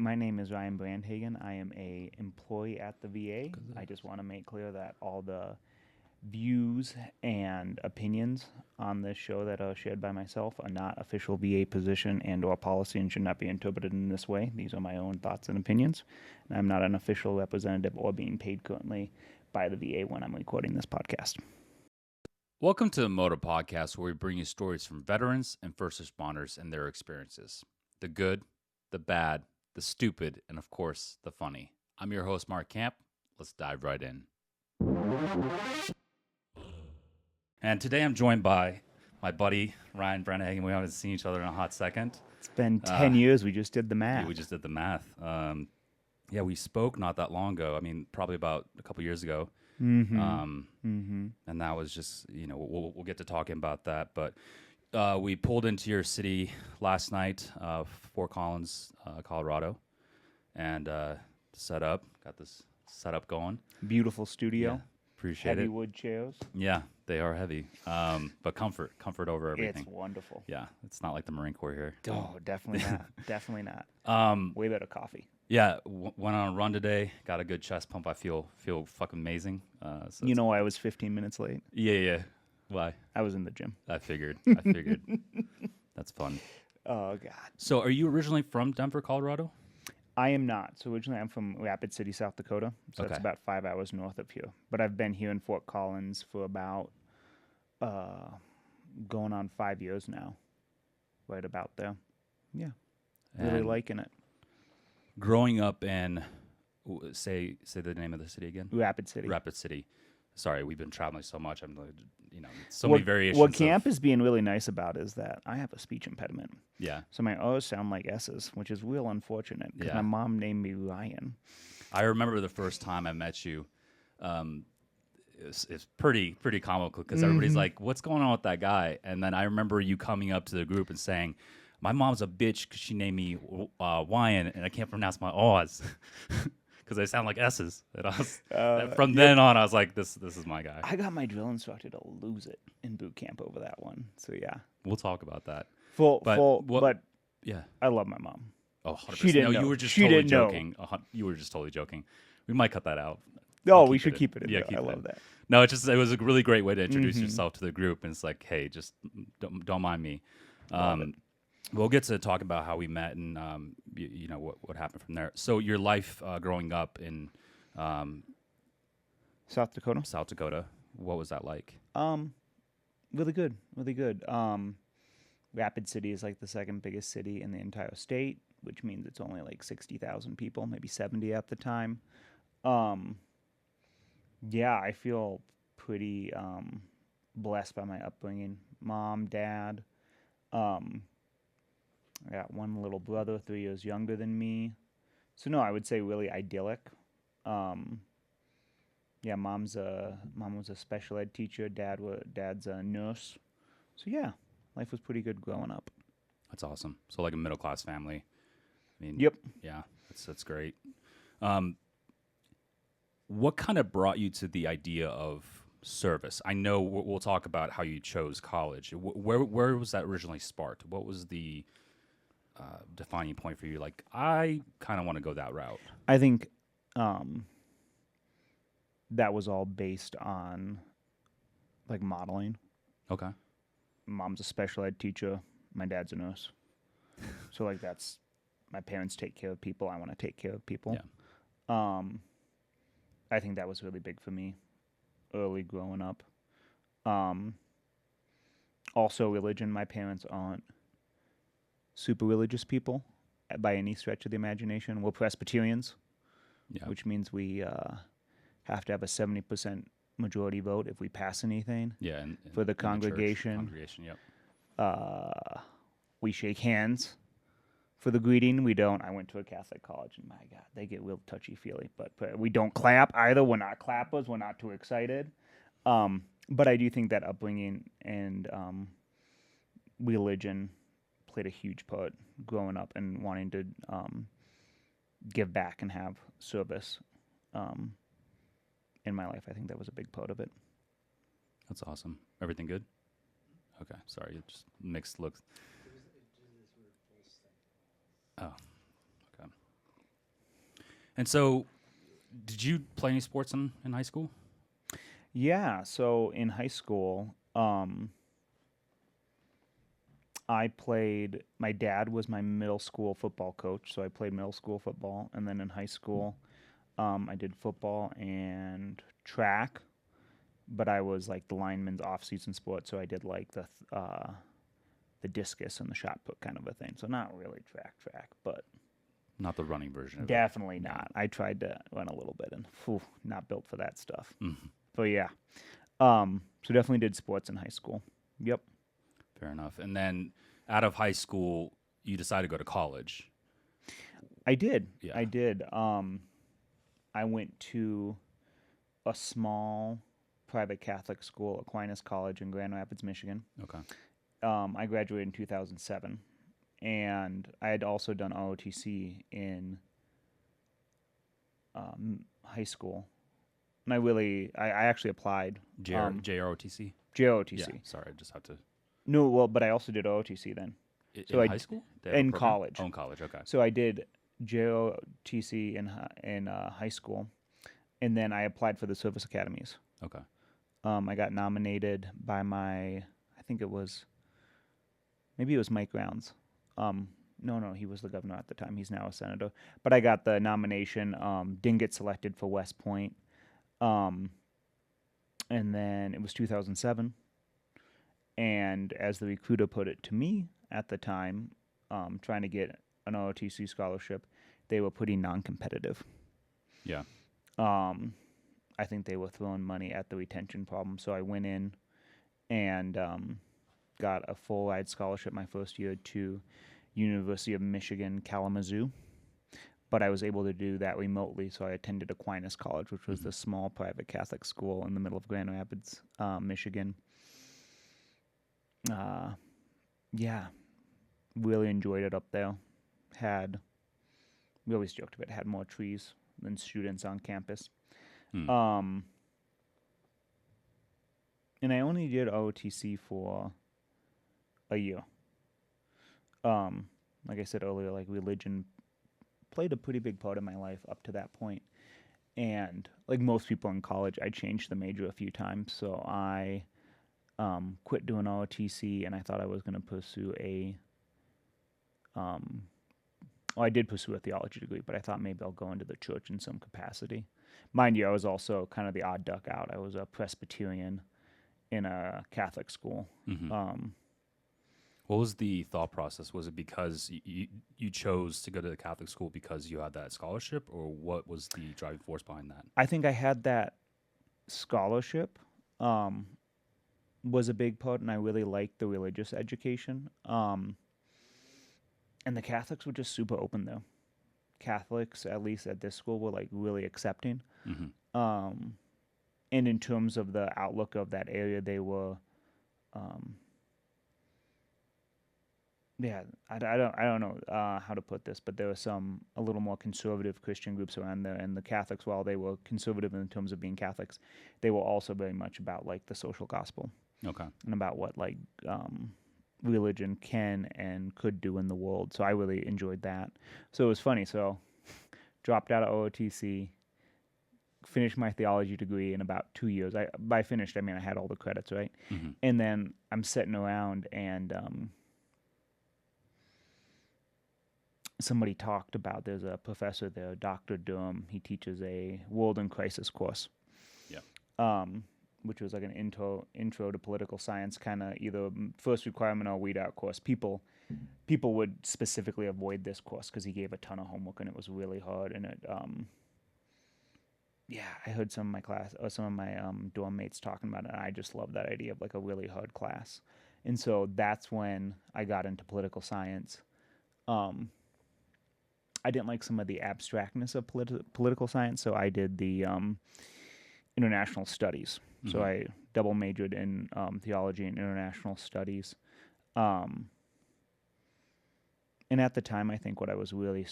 My name is Ryan Brandhagan. I am a employee at the VA. I just want to make clear that all the views and opinions on this show that are shared by myself are not official VA position and or policy and should not be interpreted in this way. These are my own thoughts and opinions. And I'm not an official representative or being paid currently by the VA when I'm recording this podcast. Welcome to the Motor Podcast, where we bring you stories from veterans and first responders and their experiences. The good, the bad, the stupid, and of course, the funny. I'm your host, Mark Camp. Let's dive right in. And today I'm joined by my buddy, Ryan Brandhagan. We haven't seen each other in a hot second. It's been 10 years. We just did the math. Yeah, we just did the math. We spoke not that long ago. I mean, probably about a couple years ago. And that was just, we'll get to talking about that. But we pulled into your city last night, Fort Collins, Colorado, and got this setup going. Beautiful studio. Yeah, appreciate it. Heavy wood chairs. Yeah, they are heavy, but comfort over everything. It's wonderful. Yeah, it's not like the Marine Corps here. Oh, definitely not. Definitely not. Way better coffee. Yeah, went on a run today. Got a good chest pump. I feel fucking amazing. So I was 15 minutes late? Yeah. Why? I was in the gym. I figured. That's fun. Oh, God. So are you originally from Denver, Colorado? I am not. So originally I'm from Rapid City, South Dakota. So Okay. That's about 5 hours north of here. But I've been here in Fort Collins for about going on 5 years now. Right about there. Yeah. Really And liking it. growing up in, say the name of the city again? Rapid City. Rapid City. Sorry, we've been traveling so much. I'm like, so many variations. What camp is being really nice about is that I have a speech impediment. Yeah. So my O's sound like S's, which is real unfortunate because Yeah. my mom named me Ryan. I remember the first time I met you. It's pretty comical because everybody's like, "What's going on with that guy?" And then I remember you coming up to the group and saying, "My mom's a bitch because she named me Ryan, and I can't pronounce my O's because they sound like S's." And I was, from then on, I was like, "This is my guy." I got my drill instructor to lose it in boot camp over that one. So yeah, We'll talk about that. But Yeah. I love my mom. Oh, 100%. She didn't No, know. you were just She totally didn't know. joking. You were just totally joking. We might cut that out. Oh, I'll we keep should it keep it in Yeah, there. keep I it love in. that. No, it was a really great way to introduce yourself to the group, and it's like, hey, just don't mind me. We'll get to talk about how we met and what happened from there. So your life growing up in South Dakota. South Dakota, what was that like? Really good. Really good. Rapid City is like the second biggest city in the entire state, which means it's only like 60,000 people, maybe 70 at the time. Yeah, I feel pretty blessed by my upbringing. Mom, dad. I got one little brother, 3 years younger than me. So no, I would say really idyllic. Yeah, mom was a special ed teacher. Dad's a nurse. So yeah, life was pretty good growing up. That's awesome. So like a middle class family. I mean, Yep. Yeah, that's great. What kind of brought you to the idea of service? I know we'll talk about how you chose college. Where was that originally sparked? What was the defining point for you? Like, I kind of want to go that route. I think that was all based on like modeling. Okay. Mom's a special ed teacher. My dad's a nurse. So like that's my parents take care of people. I want to take care of people. Yeah. I think that was really big for me early growing up. Also religion. My parents aren't super religious people by any stretch of the imagination. We're Presbyterians, which means we have to have a 70% majority vote if we pass anything. Yeah, for the in congregation. Congregation, yep. We shake hands. For the greeting, we don't. I went to a Catholic college, and my God, they get real touchy-feely. But we don't clap either. We're not clappers. We're not too excited. But I do think that upbringing and religion played a huge part growing up and wanting to give back and have service in my life. I think that was a big part of it. That's awesome. Everything good? Okay, sorry, just mixed looks. Oh, okay. And so, did you play any sports in high school? Yeah. So in high school, I played. My dad was my middle school football coach, so I played middle school football, and then in high school, I did football and track. But I was like the lineman's off-season sport, so I did like the discus and the shot put kind of a thing. So not really track, but Not the running version of definitely not. I tried to run a little bit and not built for that stuff. Mm-hmm. But yeah, so definitely did sports in high school. Yep. Fair enough. And then out of high school, you decided to go to college. I did. Yeah. I did. I went to a small private Catholic school, Aquinas College in Grand Rapids, Michigan. Okay. I graduated in 2007, and I had also done ROTC in high school. And I actually applied. JROTC? JROTC. Yeah, sorry, I just have to. No, well, but I also did ROTC then. In high school? In college. Oh, in college, okay. So I did JROTC in high school, and then I applied for the service academies. Okay. I got nominated by maybe it was Mike Rounds. No, he was the governor at the time. He's now a senator. But I got the nomination. Didn't get selected for West Point. And then it was 2007. And as the recruiter put it to me at the time, trying to get an ROTC scholarship, they were pretty non-competitive. Yeah. I think they were throwing money at the retention problem. So I went in and got a full ride scholarship my first year to University of Michigan, Kalamazoo. But I was able to do that remotely, so I attended Aquinas College, which was the small private Catholic school in the middle of Grand Rapids, Michigan. Yeah, really enjoyed it up there. We always joked about it, had more trees than students on campus. And I only did ROTC for a year. Like I said earlier, like religion played a pretty big part of my life up to that point. And like most people in college, I changed the major a few times. So I quit doing ROTC, and I thought I was going to pursue I did pursue a theology degree, but I thought maybe I'll go into the church in some capacity. Mind you, I was also kind of the odd duck out. I was a Presbyterian in a Catholic school. Mm-hmm. What was the thought process? Was it because you chose to go to the Catholic school because you had that scholarship, or what was the driving force behind that? I think I had that scholarship was a big part, and I really liked the religious education. And the Catholics were just super open, though. Catholics, at least at this school, were like really accepting. Mm-hmm. And in terms of the outlook of that area, they were, I don't know how to put this, but there were some a little more conservative Christian groups around there, and the Catholics, while they were conservative in terms of being Catholics, they were also very much about like the social gospel. Okay. And about what like religion can and could do in the world. So I really enjoyed that. So it was funny. So dropped out of OOTC, finished my theology degree in about 2 years. By finished, I mean I had all the credits, right? Mm-hmm. And then I'm sitting around and somebody talked about, there's a professor there, Dr. Durham. He teaches a World in Crisis course. Yeah. Which was like an intro to political science, kind of either first requirement or weed out course. People would specifically avoid this course because he gave a ton of homework and it was really hard. And it, I heard some of my dorm mates talking about it, and I just love that idea of like a really hard class. And so that's when I got into political science. I didn't like some of the abstractness of political science, so I did the international studies. Mm-hmm. So I double majored in theology and international studies. And at the time, I think what I was really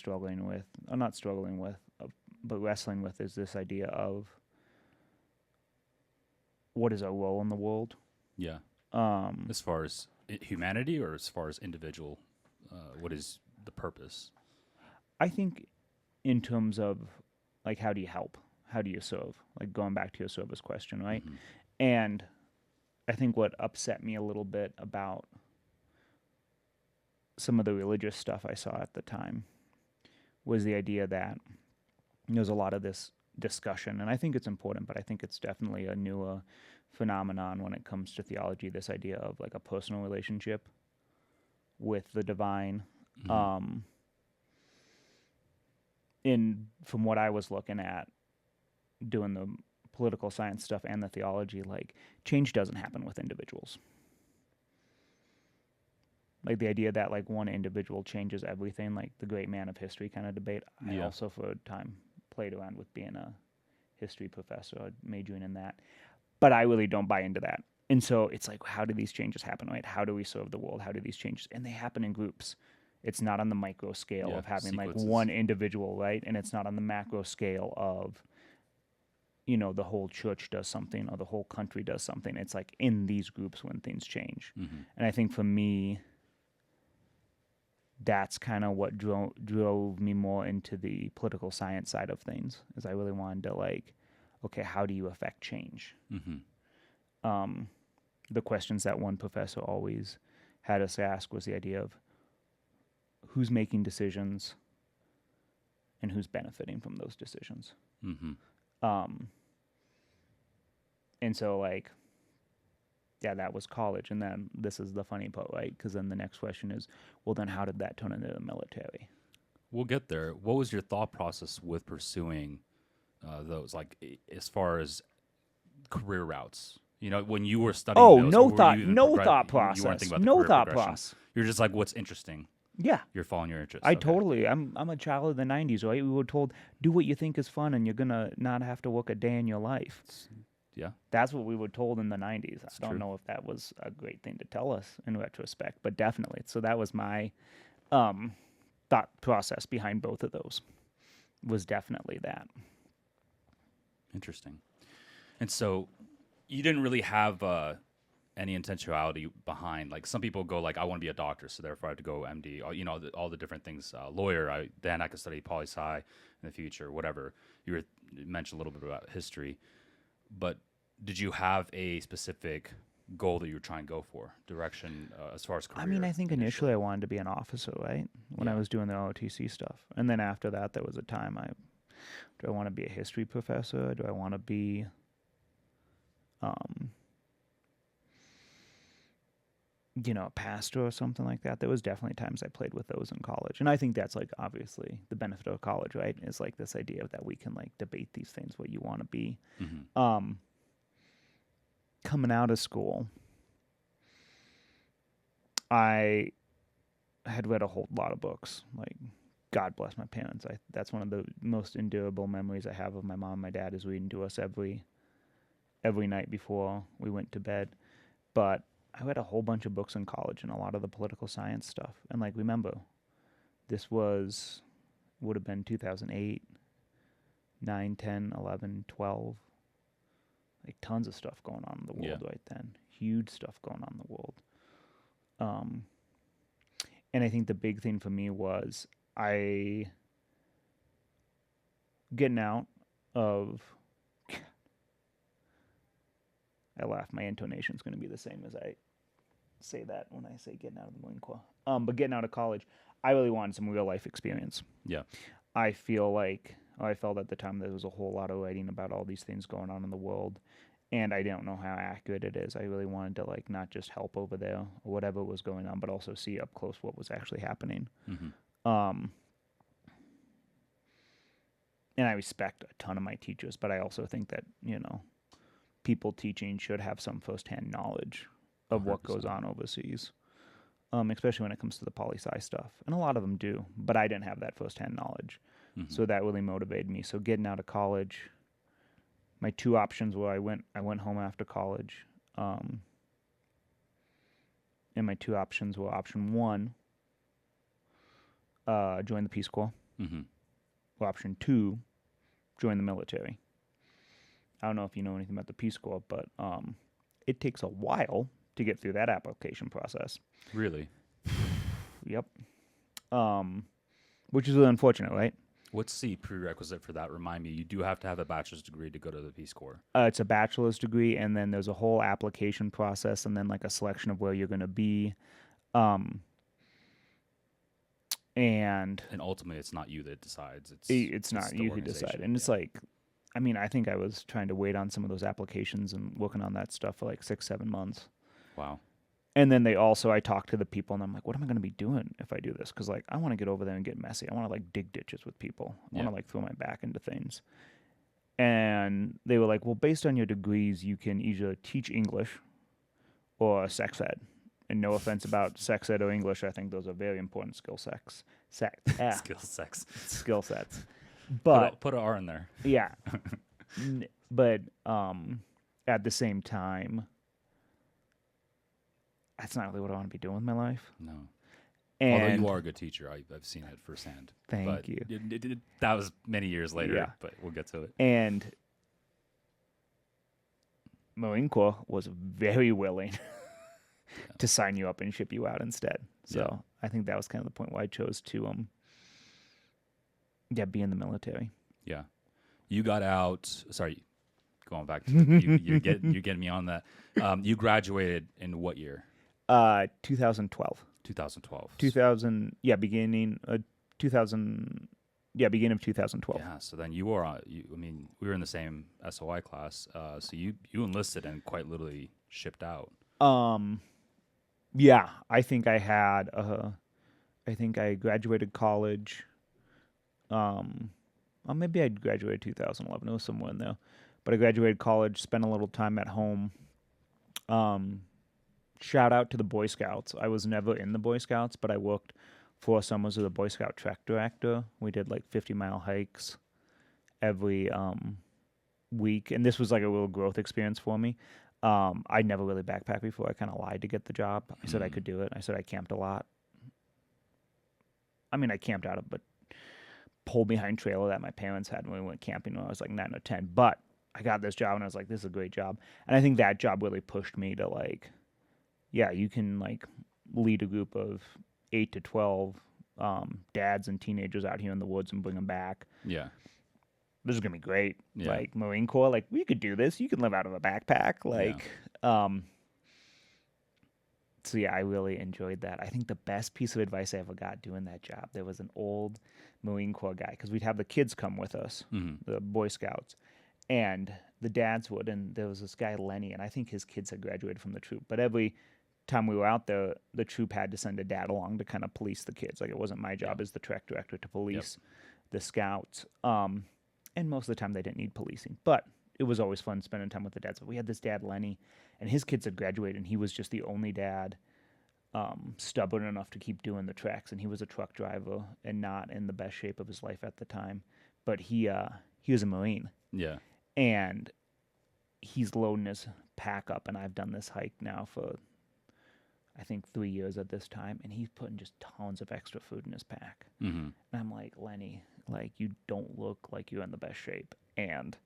wrestling with is this idea of what is our role in the world? Yeah. As far as humanity or as far as individual, what is the purpose? I think in terms of like, how do you help? How do you serve? Like, going back to your service question, right? Mm-hmm. And I think what upset me a little bit about some of the religious stuff I saw at the time was the idea that there's a lot of this discussion, and I think it's important, but I think it's definitely a newer phenomenon when it comes to theology, this idea of like a personal relationship with the divine. Mm-hmm. From what I was looking at, doing the political science stuff and the theology, like, change doesn't happen with individuals. Like, the idea that like one individual changes everything, like the great man of history kind of debate. I also for a time played around with being a history professor, majoring in that, but I really don't buy into that. And so it's like, how do these changes happen, right? How do we serve the world? How do these changes? And they happen in groups. It's not on the micro scale of having sequences. Like one individual, right? And it's not on the macro scale of, the whole church does something or the whole country does something. It's like in these groups when things change. Mm-hmm. And I think for me, that's kind of what drove me more into the political science side of things, is I really wanted to like, okay, how do you affect change? Mm-hmm. The questions that one professor always had us ask was the idea of who's making decisions and who's benefiting from those decisions. Mm-hmm. And so like, yeah, that was college. And then this is the funny part, right? Because then the next question is, well, then how did that turn into the military? We'll get there. What was your thought process with pursuing those, like as far as career routes? When you were studying. Oh, those, no thought process. You weren't thinking about no the thought process. You're just like, what's interesting? Yeah. You're following your interest. Totally. I'm a child of the 90s, right? We were told, do what you think is fun and you're going to not have to work a day in your life. Yeah. That's what we were told in the 90s. That's I don't true. know if that was a great thing to tell us in retrospect, but definitely. So that was my thought process behind both of those, was definitely that. Interesting. And so you didn't really have any intentionality behind, like some people go like, I want to be a doctor, so therefore I have to go MD, or, all the different things, lawyer, then I could study poli-sci in the future, whatever. You mentioned a little bit about history, but did you have a specific goal that you were trying to go for, direction, as far as career? I mean, I think initially I wanted to be an officer, right? When I was doing the OTC stuff. And then after that, there was a time do I want to be a history professor? Do I want to be a pastor or something like that? There was definitely times I played with those in college. And I think that's like obviously the benefit of college, right? Is like this idea that we can like debate these things, what you want to be. Mm-hmm. Coming out of school, I had read a whole lot of books. Like, God bless my parents. That's one of the most endurable memories I have of my mom and my dad, is reading to us every night before we went to bed. But I read a whole bunch of books in college and a lot of the political science stuff. And like, remember, this would have been 2008, 9, 10, 11, 12. Like tons of stuff going on in the world right then. Huge stuff going on in the world. And I think the big thing for me was getting out of... I laugh. My intonation is going to be the same as I say that when I say getting out of the Marine Corps. But getting out of college, I really wanted some real life experience. Yeah. I felt at the time there was a whole lot of writing about all these things going on in the world, and I don't know how accurate it is. I really wanted to like not just help over there or whatever was going on, but also see up close what was actually happening. Mm-hmm. And I respect a ton of my teachers, but I also think that, people teaching should have some firsthand knowledge of 100%. What goes on overseas, especially when it comes to the poli-sci stuff. And a lot of them do, but I didn't have that firsthand knowledge. Mm-hmm. So that really motivated me. So getting out of college, my two options were I went home after college, and my two options were option one, join the Peace Corps, mm-hmm. or option two, join the military. I don't know if you know anything about the Peace Corps, but it takes a while to get through that application process. Really? Yep. Which is really unfortunate, right? What's the prerequisite for that? Remind me. You do have to have a bachelor's degree to go to the Peace Corps. It's a bachelor's degree, and then there's a whole application process, and then like a selection of where you're going to be. And ultimately, it's not you that decides. It's not you who decide. And it's like, I mean, I think I was trying to wait on some of those applications and working on that stuff for like 6-7 months. Wow. And then I talked to the people, and I'm like, what am I going to be doing if I do this? Because like, I want to get over there and get messy. I want to like dig ditches with people. I want to like throw my back into things. And they were like, well, based on your degrees, you can either teach English or sex ed. And no offense about sex ed or English, I think those are very important skill sets. Skill sets. But put an R in there. Yeah. But at the same time, that's not really what I want to be doing with my life. No. And although you are a good teacher, I've seen it firsthand. Thank you. That was many years later, but we'll get to it. And Marine Corps was very willing to sign you up and ship you out instead. So I think that was kind of the point why I chose to be in the military. Yeah. You got out, sorry, going back to you're getting me on that. You graduated in what year? 2012. 2012. Beginning of 2012. Yeah, so then you were we were in the same SOI class. So you enlisted and quite literally shipped out. Yeah, I think I had I think I graduated college. Maybe I graduated 2011. It was somewhere in there. But I graduated college, spent a little time at home. Shout out to the Boy Scouts. I was never in the Boy Scouts, but I worked 4 summers as a Boy Scout track director. We did like 50-mile hikes every week, and this was like a real growth experience for me. I'd never really backpacked before. I kind of lied to get the job. I said I could do it. I said I camped a lot. I mean, I camped out of a pull-behind trailer that my parents had when we went camping when I was like 9 or 10. But I got this job, and I was like, this is a great job. And I think that job really pushed me to like, yeah, you can like lead a group of 8 to 12 dads and teenagers out here in the woods and bring them back. Yeah. This is going to be great. Yeah. Like Marine Corps, like we could do this. You can live out of a backpack. Like, so yeah, I really enjoyed that. I think the best piece of advice I ever got doing that job, there was an old Marine Corps guy, because we'd have the kids come with us, the Boy Scouts, and the dads would, and there was this guy, Lenny, and I think his kids had graduated from the troop, but every time we were out there, the troop had to send a dad along to kind of police the kids. Like, it wasn't my job as the track director to police the scouts. And most of the time they didn't need policing, but it was always fun spending time with the dads. But we had this dad, Lenny, and his kids had graduated, and he was just the only dad stubborn enough to keep doing the tracks. And he was a truck driver and not in the best shape of his life at the time, but he was a Marine. Yeah. And he's loading his pack up, and I've done this hike now for, I think, 3 years at this time, and he's putting just tons of extra food in his pack. And I'm like, Lenny, like, you don't look like you're in the best shape, and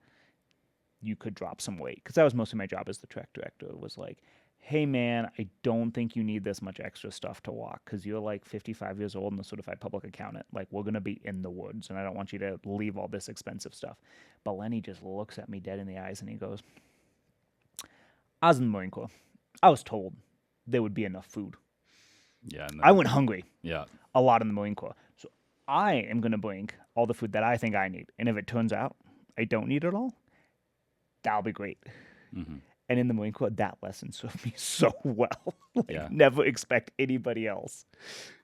you could drop some weight. Because that was mostly my job as the track director. It was like, hey, man, I don't think you need this much extra stuff to walk, because you're like 55 years old and a certified public accountant. Like, we're going to be in the woods, and I don't want you to leave all this expensive stuff. But Lenny just looks at me dead in the eyes, and he goes, I was in the Marine Corps. I was told there would be enough food. Yeah. I went hungry. Yeah. A lot in the Marine Corps. So I am going to bring all the food that I think I need. And if it turns out I don't need it all, that'll be great. And in the Marine Corps, that lesson served me so well. Never expect anybody else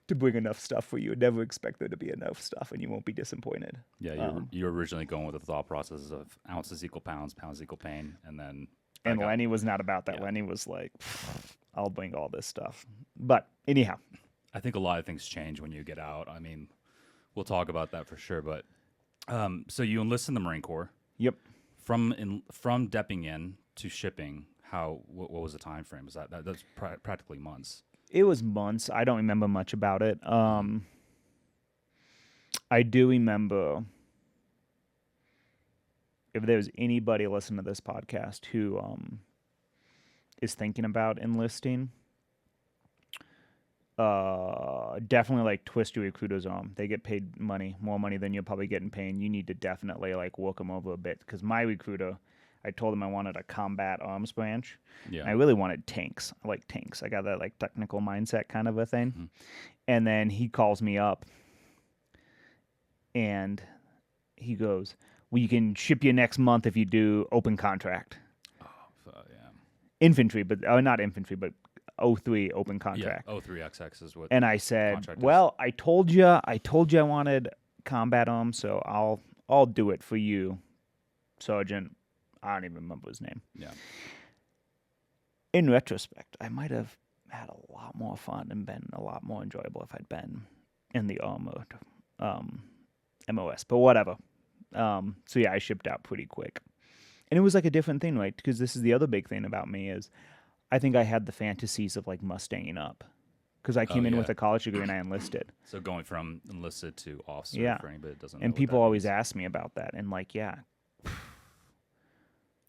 to bring enough stuff for you. Never expect there to be enough stuff, and you won't be disappointed. Yeah, you're originally going with the thought process of ounces equal pounds, pounds equal pain, and then... And Lenny was not about that. Yeah. Lenny was like, I'll bring all this stuff. But anyhow. I think a lot of things change when you get out. I mean, we'll talk about that for sure. But so you enlist in the Marine Corps. Yep. From depping in to shipping, what was the time frame? Was that's practically months? It was months. I don't remember much about it. I do remember, if there's anybody listening to this podcast who is thinking about enlisting, definitely like twist your recruiter's arm. They get paid more money than you're probably getting paid. You need to definitely like work them over a bit, because my recruiter, I told him I wanted a combat arms branch. Yeah. And I really wanted tanks. I like tanks. I got that like technical mindset kind of a thing. And then he calls me up and he goes, "Well, you can ship you next month if you do open contract." Yeah. Infantry, but not infantry, but 03 open contract. Yeah, 03XX is what. And I said, contract is. "Well, I told you I wanted combat arms, so I'll do it for you, Sergeant." I don't even remember his name. Yeah. In retrospect, I might have had a lot more fun and been a lot more enjoyable if I'd been in the armored MOS, but whatever. So yeah, I shipped out pretty quick. And it was like a different thing, right? Because this is the other big thing about me is I think I had the fantasies of like Mustanging up. Because I came in with a college degree and I enlisted. So going from enlisted to officer, for anybody that doesn't know. And people always ask me about that. And like, yeah.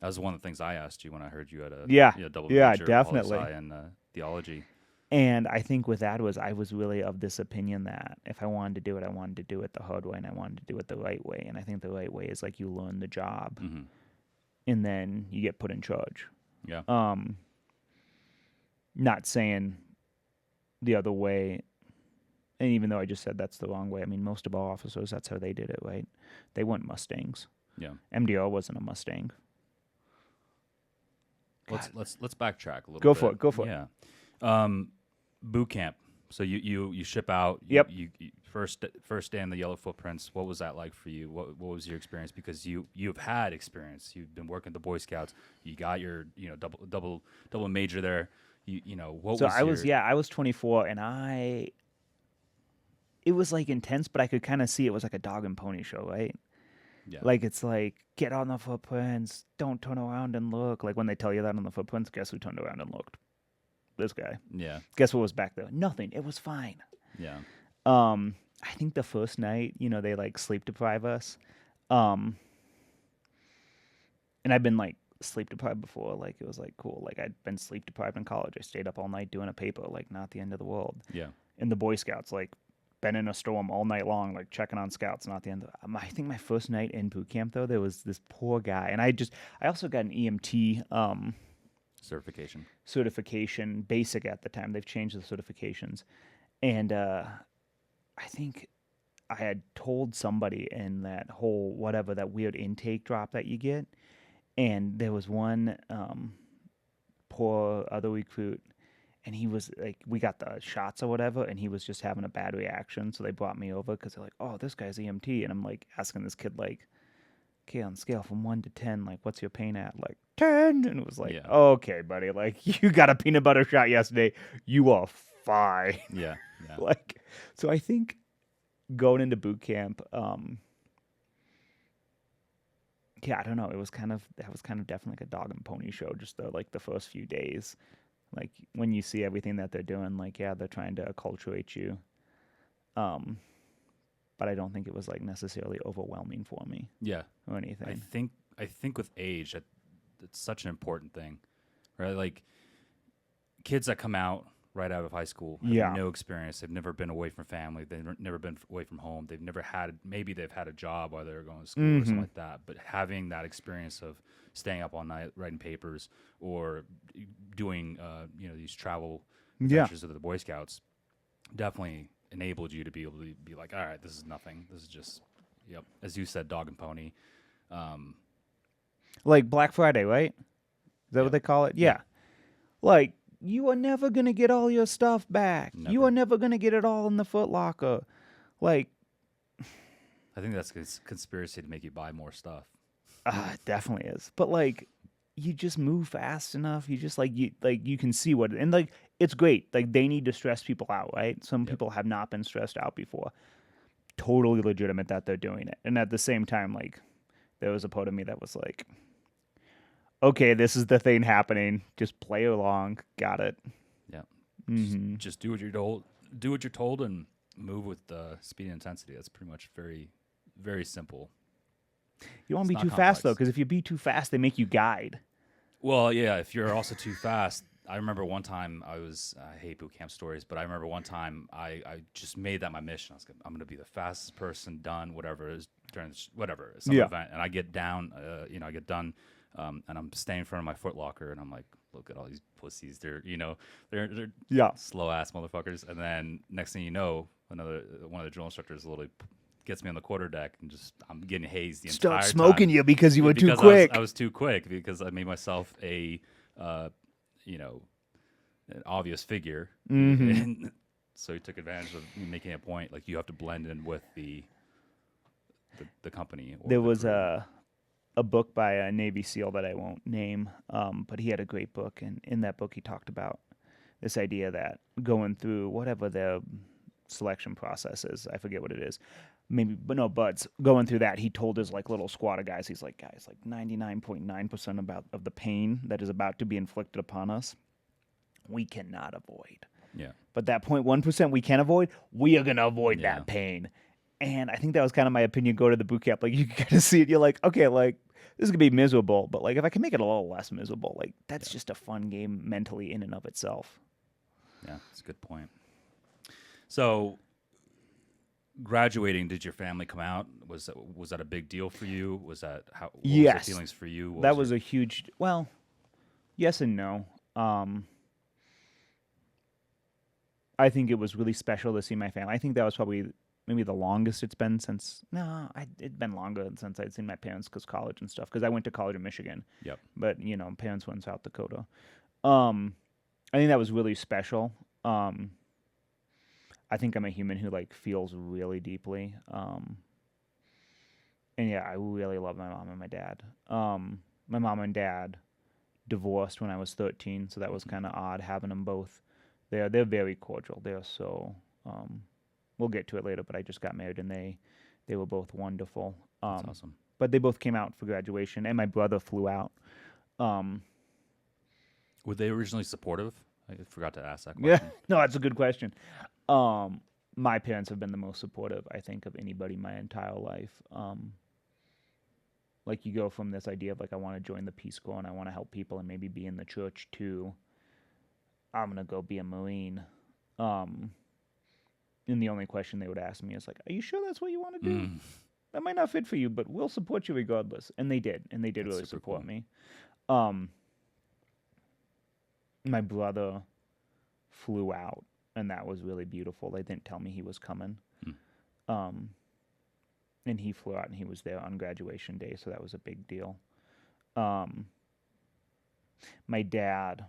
That was one of the things I asked you when I heard you had a double major, definitely, poli-sci and theology. And I think with that I was really of this opinion that if I wanted to do it, I wanted to do it the hard way, and I wanted to do it the right way. And I think the right way is like you learn the job, and then you get put in charge. Yeah. Not saying the other way, and even though I just said that's the wrong way, I mean most of our officers, that's how they did it, right? They weren't Mustangs. Yeah. MDR wasn't a Mustang. Let's backtrack a little bit. Go for it. Yeah. Boot camp. So you ship out. Yep. You first day in the Yellow Footprints. What was that like for you? What was your experience? Because you've had experience. You've been working at the Boy Scouts. You got your double major there. What so was I was 24 and it was like intense, but I could kind of see it was like a dog and pony show, right? Yeah. Like it's like, get on the footprints, don't turn around and look. Like when they tell you that on the footprints, guess who turned around and looked? This guy. Yeah. Guess what was back there? Nothing. It was fine. Yeah. I think the first night, they like sleep deprive us. And I've been like sleep deprived before. Like it was like cool. Like I'd been sleep deprived in college. I stayed up all night doing a paper. Like not the end of the world. Yeah. In the Boy Scouts, like been in a storm all night long, like checking on scouts. Not the end of I think my first night in boot camp though, there was this poor guy, and I also got an EMT certification, basic at the time. They've changed the certifications, and I think I had told somebody in that whole that weird intake drop that you get, and there was one poor other recruit. And he was like, we got the shots or whatever, and he was just having a bad reaction. So they brought me over because they're like, "Oh, this guy's EMT," and I'm like asking this kid like, "Okay, on a scale from 1 to 10, like, what's your pain at?" Like 10, and it was like, "Okay, buddy, like you got a peanut butter shot yesterday, you are fine." Yeah. Like, so I think going into boot camp, I don't know. That was kind of definitely like a dog and pony show. Just the first few days. Like when you see everything that they're doing, like they're trying to acculturate you, but I don't think it was like necessarily overwhelming for me. Yeah, or anything. I think with age, it's such an important thing, right? Like kids that come out right out of high school have no experience. They've never been away from family. They've never been away from home. They've never had they've had a job while they were going to school or something like that. But having that experience of staying up all night writing papers or doing these travel adventures with the Boy Scouts definitely enabled you to be able to be like, all right, this is nothing. This is just as you said, dog and pony. Like Black Friday, right? Is that what they call it? Yeah. Like you are never gonna get all your stuff back. Never. You are never gonna get it all in the Foot Locker. Like I think that's a conspiracy to make you buy more stuff. It definitely is. But like you just move fast enough. You just you can see what and like it's great. Like they need to stress people out, right? Some people have not been stressed out before. Totally legitimate that they're doing it. And at the same time, like there was a part of me that was like, okay, this is the thing happening. Just play along. Got it. Yeah. Just do what you're told. Do what you're told and move with speed and intensity. That's pretty much very, very simple. You don't want to be too fast, though, because if you be too fast, they make you guide. Well, yeah, if you're also too fast, I remember one time I hate boot camp stories, but I remember one time I just made that my mission. I was I'm going to be the fastest person done, whatever it is, during some event. And I get down, I get done, and I'm standing in front of my Foot Locker, and I'm like, look at all these pussies. They're slow ass motherfuckers. And then next thing you know, one of the drill instructors literally gets me on the quarterdeck and I'm getting hazed the entire time. Start smoking you because you were too quick. I was too quick because I made myself an obvious figure. And so he took advantage of me making a point. Like, you have to blend in with the company. There was a book by a Navy SEAL that I won't name, but he had a great book. And in that book, he talked about this idea that going through whatever the selection process is, I forget what it is, but going through that, he told his like little squad of guys, he's like, guys, like 99.9% of the pain that is about to be inflicted upon us, we cannot avoid. Yeah. But that 0.1% we can avoid, we are going to avoid that pain. And I think that was kind of my opinion. Go to the boot camp, like you kind of see it. You're like, okay, like this is gonna be miserable, but like if I can make it a little less miserable, like that's just a fun game mentally in and of itself. Yeah, that's a good point. So, graduating, did your family come out? Was that a big deal for you? Was that how? What was the feelings for you? That was a huge. Well, yes and no. I think it was really special to see my family. I think that was probably maybe the longest it's been since. No, it'd been longer since I'd seen my parents because college and stuff. Because I went to college in Michigan. Yep. But parents went in South Dakota. I think that was really special. I think I'm a human who like feels really deeply. And yeah, I really love my mom and my dad. My mom and dad divorced when I was 13, so that was kind of odd having them both. They're very cordial. They're so. We'll get to it later, but I just got married and they were both wonderful. That's awesome. But they both came out for graduation, and my brother flew out. Were they originally supportive? I forgot to ask that question. Yeah, no, that's a good question. My parents have been the most supportive, I think, of anybody my entire life. Like you go from this idea of like I want to join the Peace Corps and I want to help people and maybe be in the church to I'm gonna go be a Marine. And the only question they would ask me is like, "Are you sure that's what you want to do? That might not fit for you, but we'll support you regardless." And they did, that's really support me. My brother flew out, and that was really beautiful. They didn't tell me he was coming. And he flew out, and he was there on graduation day, so that was a big deal. My dad.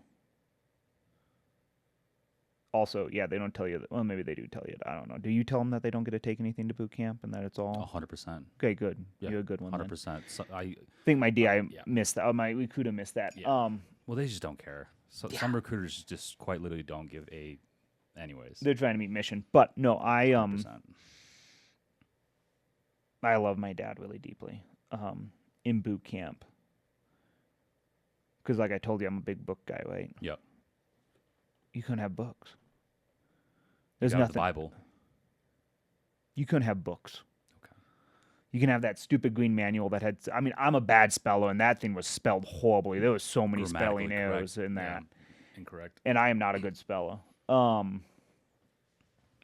Also, yeah, they don't tell you that. Well, maybe they do tell you that. I don't know. Do you tell them that they don't get to take anything to boot camp and that it's all 100%? Okay, good. Yeah, you're a good one. 100%. So I think my DI missed that. My recruiter missed that. Yeah. Well, they just don't care. So some recruiters just quite literally don't give a. Anyways, they're trying to meet mission, but no, I 100%. I love my dad really deeply. In boot camp, because like I told you, I'm a big book guy, right? Yep. You couldn't have books. There's nothing. The Bible. You couldn't have books. Okay. You can have that stupid green manual that had. I mean, I'm a bad speller, and that thing was spelled horribly. There was so many spelling errors in that. Yeah. Incorrect. And I am not a good speller.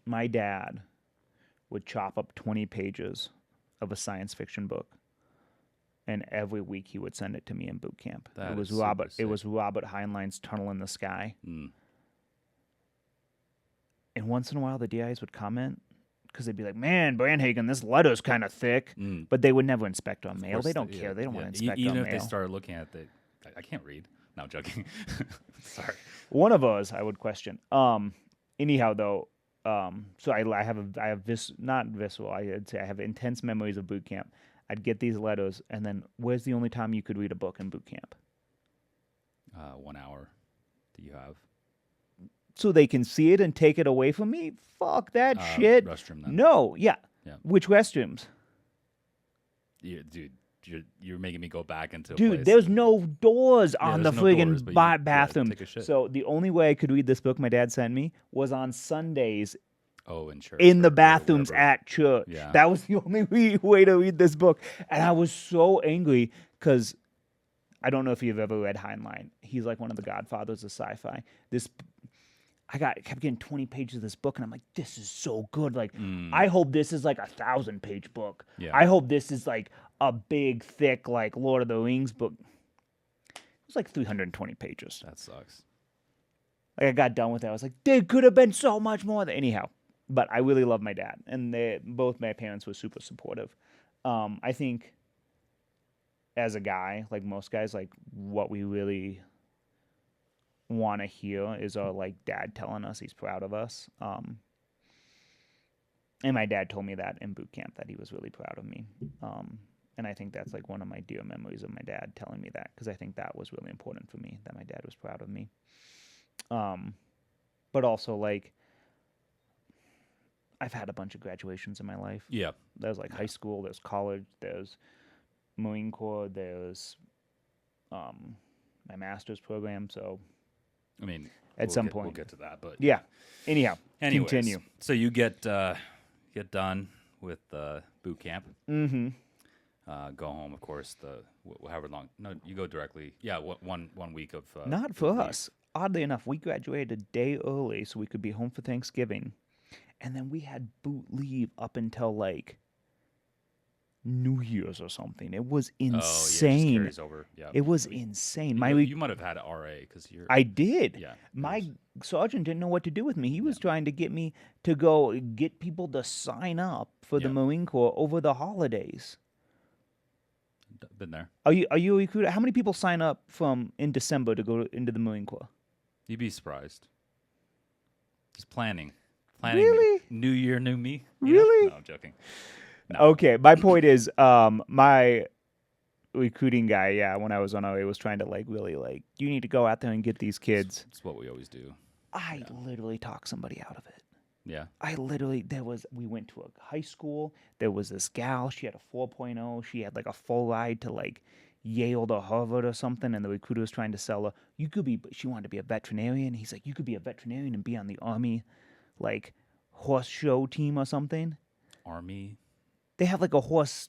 My dad would chop up 20 pages of a science fiction book, and every week he would send it to me in boot camp. It was Robert Heinlein's Tunnel in the Sky. And once in a while, the DIs would comment because they'd be like, "Man, Brandhagan, this letter's kind of thick," but they would never inspect our mail. They don't care. They don't want to inspect our mail. Even if they started looking at it, I can't read. No, I'm joking. Sorry. One of us I would question. Anyhow, though, so I have not visceral. I'd say I have intense memories of boot camp. I'd get these letters, and then where's the only time you could read a book in boot camp? 1 hour. Do you have? So they can see it and take it away from me? Fuck that shit. Restroom then. No, yeah. Which restrooms? Dude, you're making me go back into a Dude, place. there's no doors on the friggin' bathroom. Take a shit. So the only way I could read this book my dad sent me was on Sundays. Oh, in church. In the bathrooms at church. Yeah. That was the only way to read this book. And I was so angry because I don't know if you've ever read Heinlein. He's like one of the godfathers of sci-fi. I kept getting 20 pages of this book, and I'm like, this is so good. Like, I hope this is like a 1,000-page book. Yeah. I hope this is like a big, thick, like Lord of the Rings book. It was like 320 pages. That sucks. Like, I got done with it. I was like, there could have been so much more. Anyhow, but I really love my dad, and both my parents were super supportive. I think as a guy, like most guys, like what we really want to hear is our like dad telling us he's proud of us. And my dad told me that in boot camp, that he was really proud of me. And I think that's like one of my dear memories of my dad telling me that, because I think that was really important for me, that my dad was proud of me. But also, like, I've had a bunch of graduations in my life. Yeah. There's like high school, there's college, there's Marine Corps, there's my master's program. So, I mean, at some point we'll get to that. But yeah. Anyhow, anyways, continue. So you get done with boot camp. Mm-hmm. Go home, of course. However long. No, you go directly. Yeah, one week of. Not for us. Oddly enough, we graduated a day early so we could be home for Thanksgiving, and then we had boot leave up until like New Year's or something. It was insane. Oh, yeah, it just carries over. Yeah, it was insane. You might have had an RA because you're. I did. Yeah. My sergeant didn't know what to do with me. He was trying to get me to go get people to sign up for the Marine Corps over the holidays. Been there. Are you a recruiter? How many people sign up in December to go into the Marine Corps? You'd be surprised. Just planning. Really? New year, new me. Really? No, I'm joking. No. Okay, my point is, my recruiting guy, when I was on OA, was trying to like really like, you need to go out there and get these kids. It's what we always do. I literally talked somebody out of it. Yeah. We went to a high school. There was this gal. She had a 4.0. She had like a full ride to like Yale to Harvard or something, and the recruiter was trying to sell her. She wanted to be a veterinarian. He's like, you could be a veterinarian and be on the Army, like, horse show team or something. Army? They have like a horse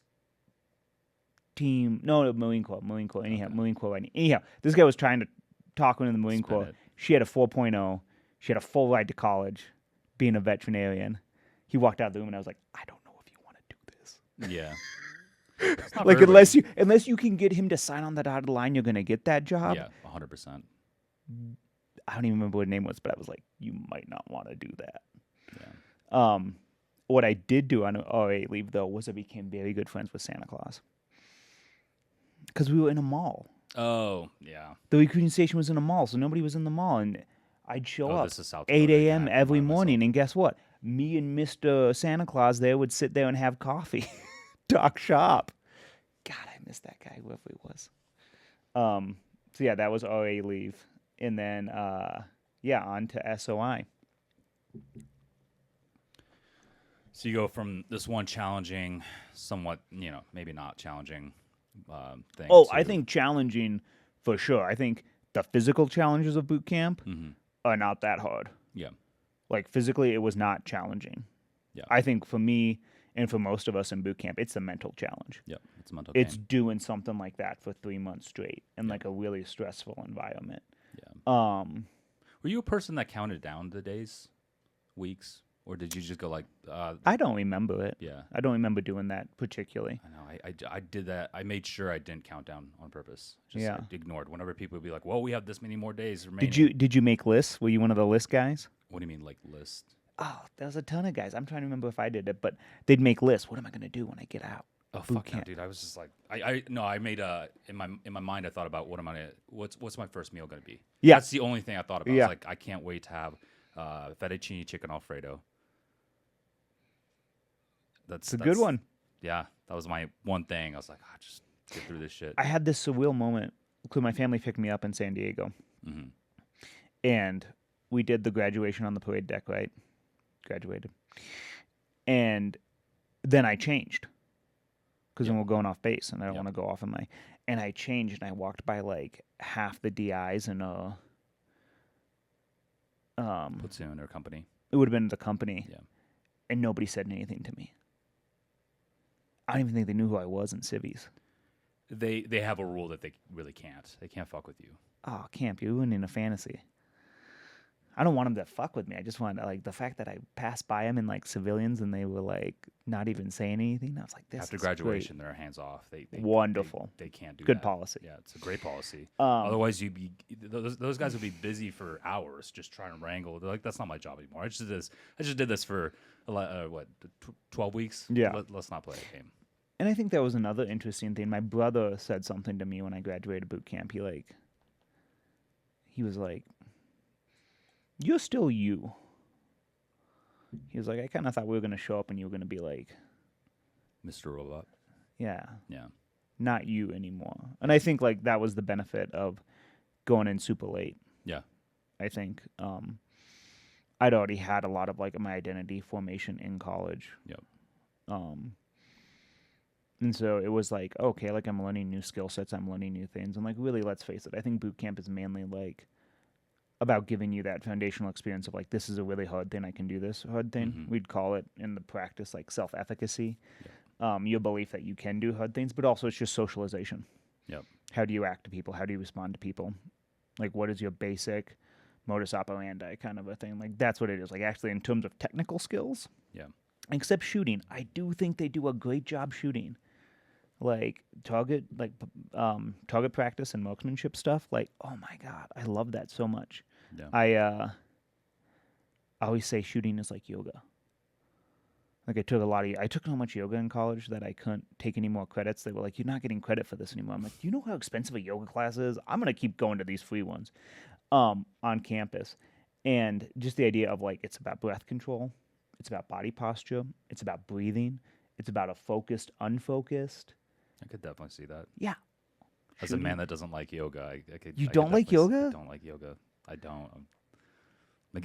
team. No, Marine Corps. Anyhow, okay. Marine Corps. Anyhow, this guy was trying to talk into the Marine Corps. She had a 4.0. She had a full ride to college, being a veterinarian. He walked out of the room, and I was like, I don't know if you want to do this. Yeah. Like, unless you can get him to sign on the dotted line, you're going to get that job. Yeah, 100%. I don't even remember what her name was, but I was like, you might not want to do that. Yeah. What I did do on OA leave, though, was I became very good friends with Santa Claus. Because we were in a mall. Oh, yeah. The recruiting station was in a mall, so nobody was in the mall. And I'd show up this is South 8 Dakota, a.m. every morning, and guess what? Me and Mr. Santa Claus there would sit there and have coffee, talk shop. God, I miss that guy, whoever he was. So, yeah, that was OA leave. And then, on to SOI. So you go from this one challenging, somewhat, maybe not challenging thing. Oh, I think challenging for sure. I think the physical challenges of boot camp are not that hard. Yeah. Like, physically, it was not challenging. Yeah. I think for me and for most of us in boot camp, it's the mental challenge. Yeah, it's a mental It's game. doing something like that for 3 months straight in like a really stressful environment. Yeah. Were you a person that counted down the days, weeks? Or did you just go like... I don't remember it. Yeah. I don't remember doing that particularly. I know. I did that. I made sure I didn't count down on purpose. Yeah. I ignored. Whenever people would be like, well, we have this many more days remaining. Did you make lists? Were you one of the list guys? What do you mean, like list? Oh, there was a ton of guys. I'm trying to remember if I did it, but they'd make lists. What am I going to do when I get out? Oh, fuck no, dude. I was just like... I made in my mind, I thought about what's my first meal going to be? Yeah. That's the only thing I thought about. Yeah. I was like, I can't wait to have fettuccine chicken Alfredo. That's a good one. Yeah, that was my one thing. I was like, just get through this shit. I had this surreal moment because my family picked me up in San Diego. Mm-hmm. And we did the graduation on the parade deck, right? Graduated. And then I changed because then we're going off base and I don't want to go off in my... And I changed and I walked by like half the DIs in a... platoon or company. It would have been the company. Yeah. And nobody said anything to me. I don't even think they knew who I was in civvies. they have a rule that they really can't. They can't fuck with you. Oh, camp, you're ruining a fantasy. I don't want them to fuck with me. I just want like the fact that I passed by them in like civilians and they were like not even saying anything. I was like, this After is graduation, great. they're hands off. They Wonderful. They can't do Good that. policy. Yeah, it's a great policy. Otherwise, those guys would be busy for hours just trying to wrangle. They're like, that's not my job anymore. I just did this for 12 weeks. Yeah. Let's not play a game. And I think that was another interesting thing. My brother said something to me when I graduated boot camp. He was like, you're still you. He was like, I kind of thought we were going to show up and you were going to be like, Mr. Robot. yeah, Yeah. not you anymore. And I think like that was the benefit of going in super late. Yeah. I think I'd already had a lot of like my identity formation in college. Yep. And so it was like, okay, like I'm learning new skill sets, I'm learning new things. And like, really, let's face it, I think boot camp is mainly like about giving you that foundational experience of like, this is a really hard thing, I can do this hard thing. Mm-hmm. We'd call it in the practice like self-efficacy, Yeah. Your belief that you can do hard things, but also it's just socialization. Yep. How do you act to people? How do you respond to people? Like, what is your basic modus operandi kind of a thing? Like, that's what it is. Like, actually, in terms of technical skills, Yeah. except shooting, I do think they do a great job shooting. Like target practice and marksmanship stuff. Like, oh my god, I love that so much. Yeah. I always say shooting is like yoga. Like I took so much yoga in college that I couldn't take any more credits. They were like, you're not getting credit for this anymore. I'm like, do you know how expensive a yoga class is? I'm gonna keep going to these free ones, on campus. And just the idea of like, it's about breath control, it's about body posture, it's about breathing, it's about a focused, unfocused. I could definitely see that. Yeah. As a man that doesn't like yoga, I could. You I don't could like definitely yoga? I don't like yoga. I don't.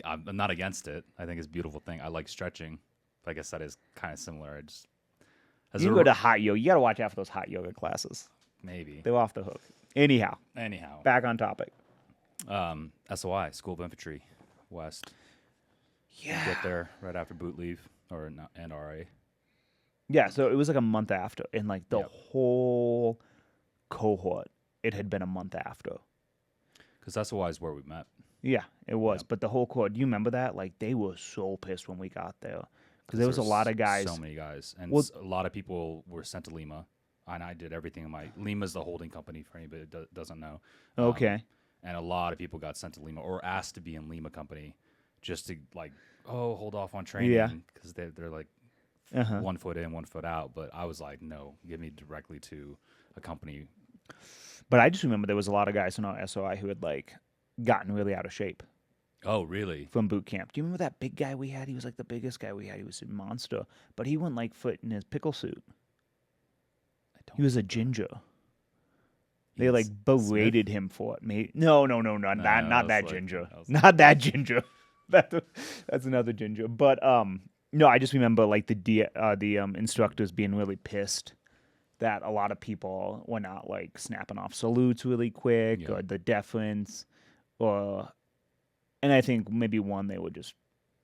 I'm not against it. I think it's a beautiful thing. I like stretching. But I guess that is kind of similar. I just you can go to hot yoga. You got to watch out for those hot yoga classes. Maybe They're off the hook. Anyhow, back on topic. SOI, School of Infantry, West. Yeah. Get there right after boot leave or NRA. Yeah, so it was like a month after, and like the Yep. whole cohort, it had been a month after. Because SOI is where we met. Yeah, it was. Yep. But the whole cohort, do you remember that? Like they were so pissed when we got there because there was a lot of guys. So many guys, and a lot of people were sent to Lima, and I did everything in my. Lima's the holding company for anybody that doesn't know. Okay. And a lot of people got sent to Lima or asked to be in Lima company, just to like, hold off on training because they're like. 1 foot in, 1 foot out, but I was like, no, give me directly to a company. But I just remember there was a lot of guys in our SOI who had like gotten really out of shape. Oh, really? From boot camp. Do you remember that big guy we had? He was like the biggest guy we had. He was a monster, but he went like foot in his pickle suit. He was a ginger. They like berated him for it. No, not that ginger. Not that ginger. That's another ginger. But no, I just remember like the instructors being really pissed that a lot of people were not like snapping off salutes really quick or the deference, and I think maybe they were just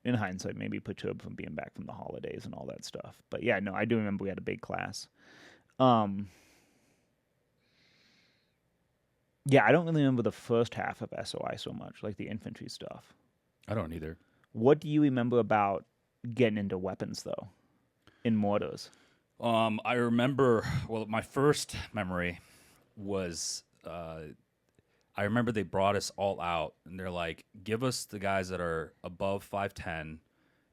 in hindsight maybe perturbed from being back from the holidays and all that stuff. But yeah, no, I do remember we had a big class. Yeah, I don't really remember the first half of SOI so much, like the infantry stuff. I don't either. What do you remember about getting into weapons, though, in mortars? I remember, my first memory was, I remember they brought us all out, and they're like, give us the guys that are above 5'10",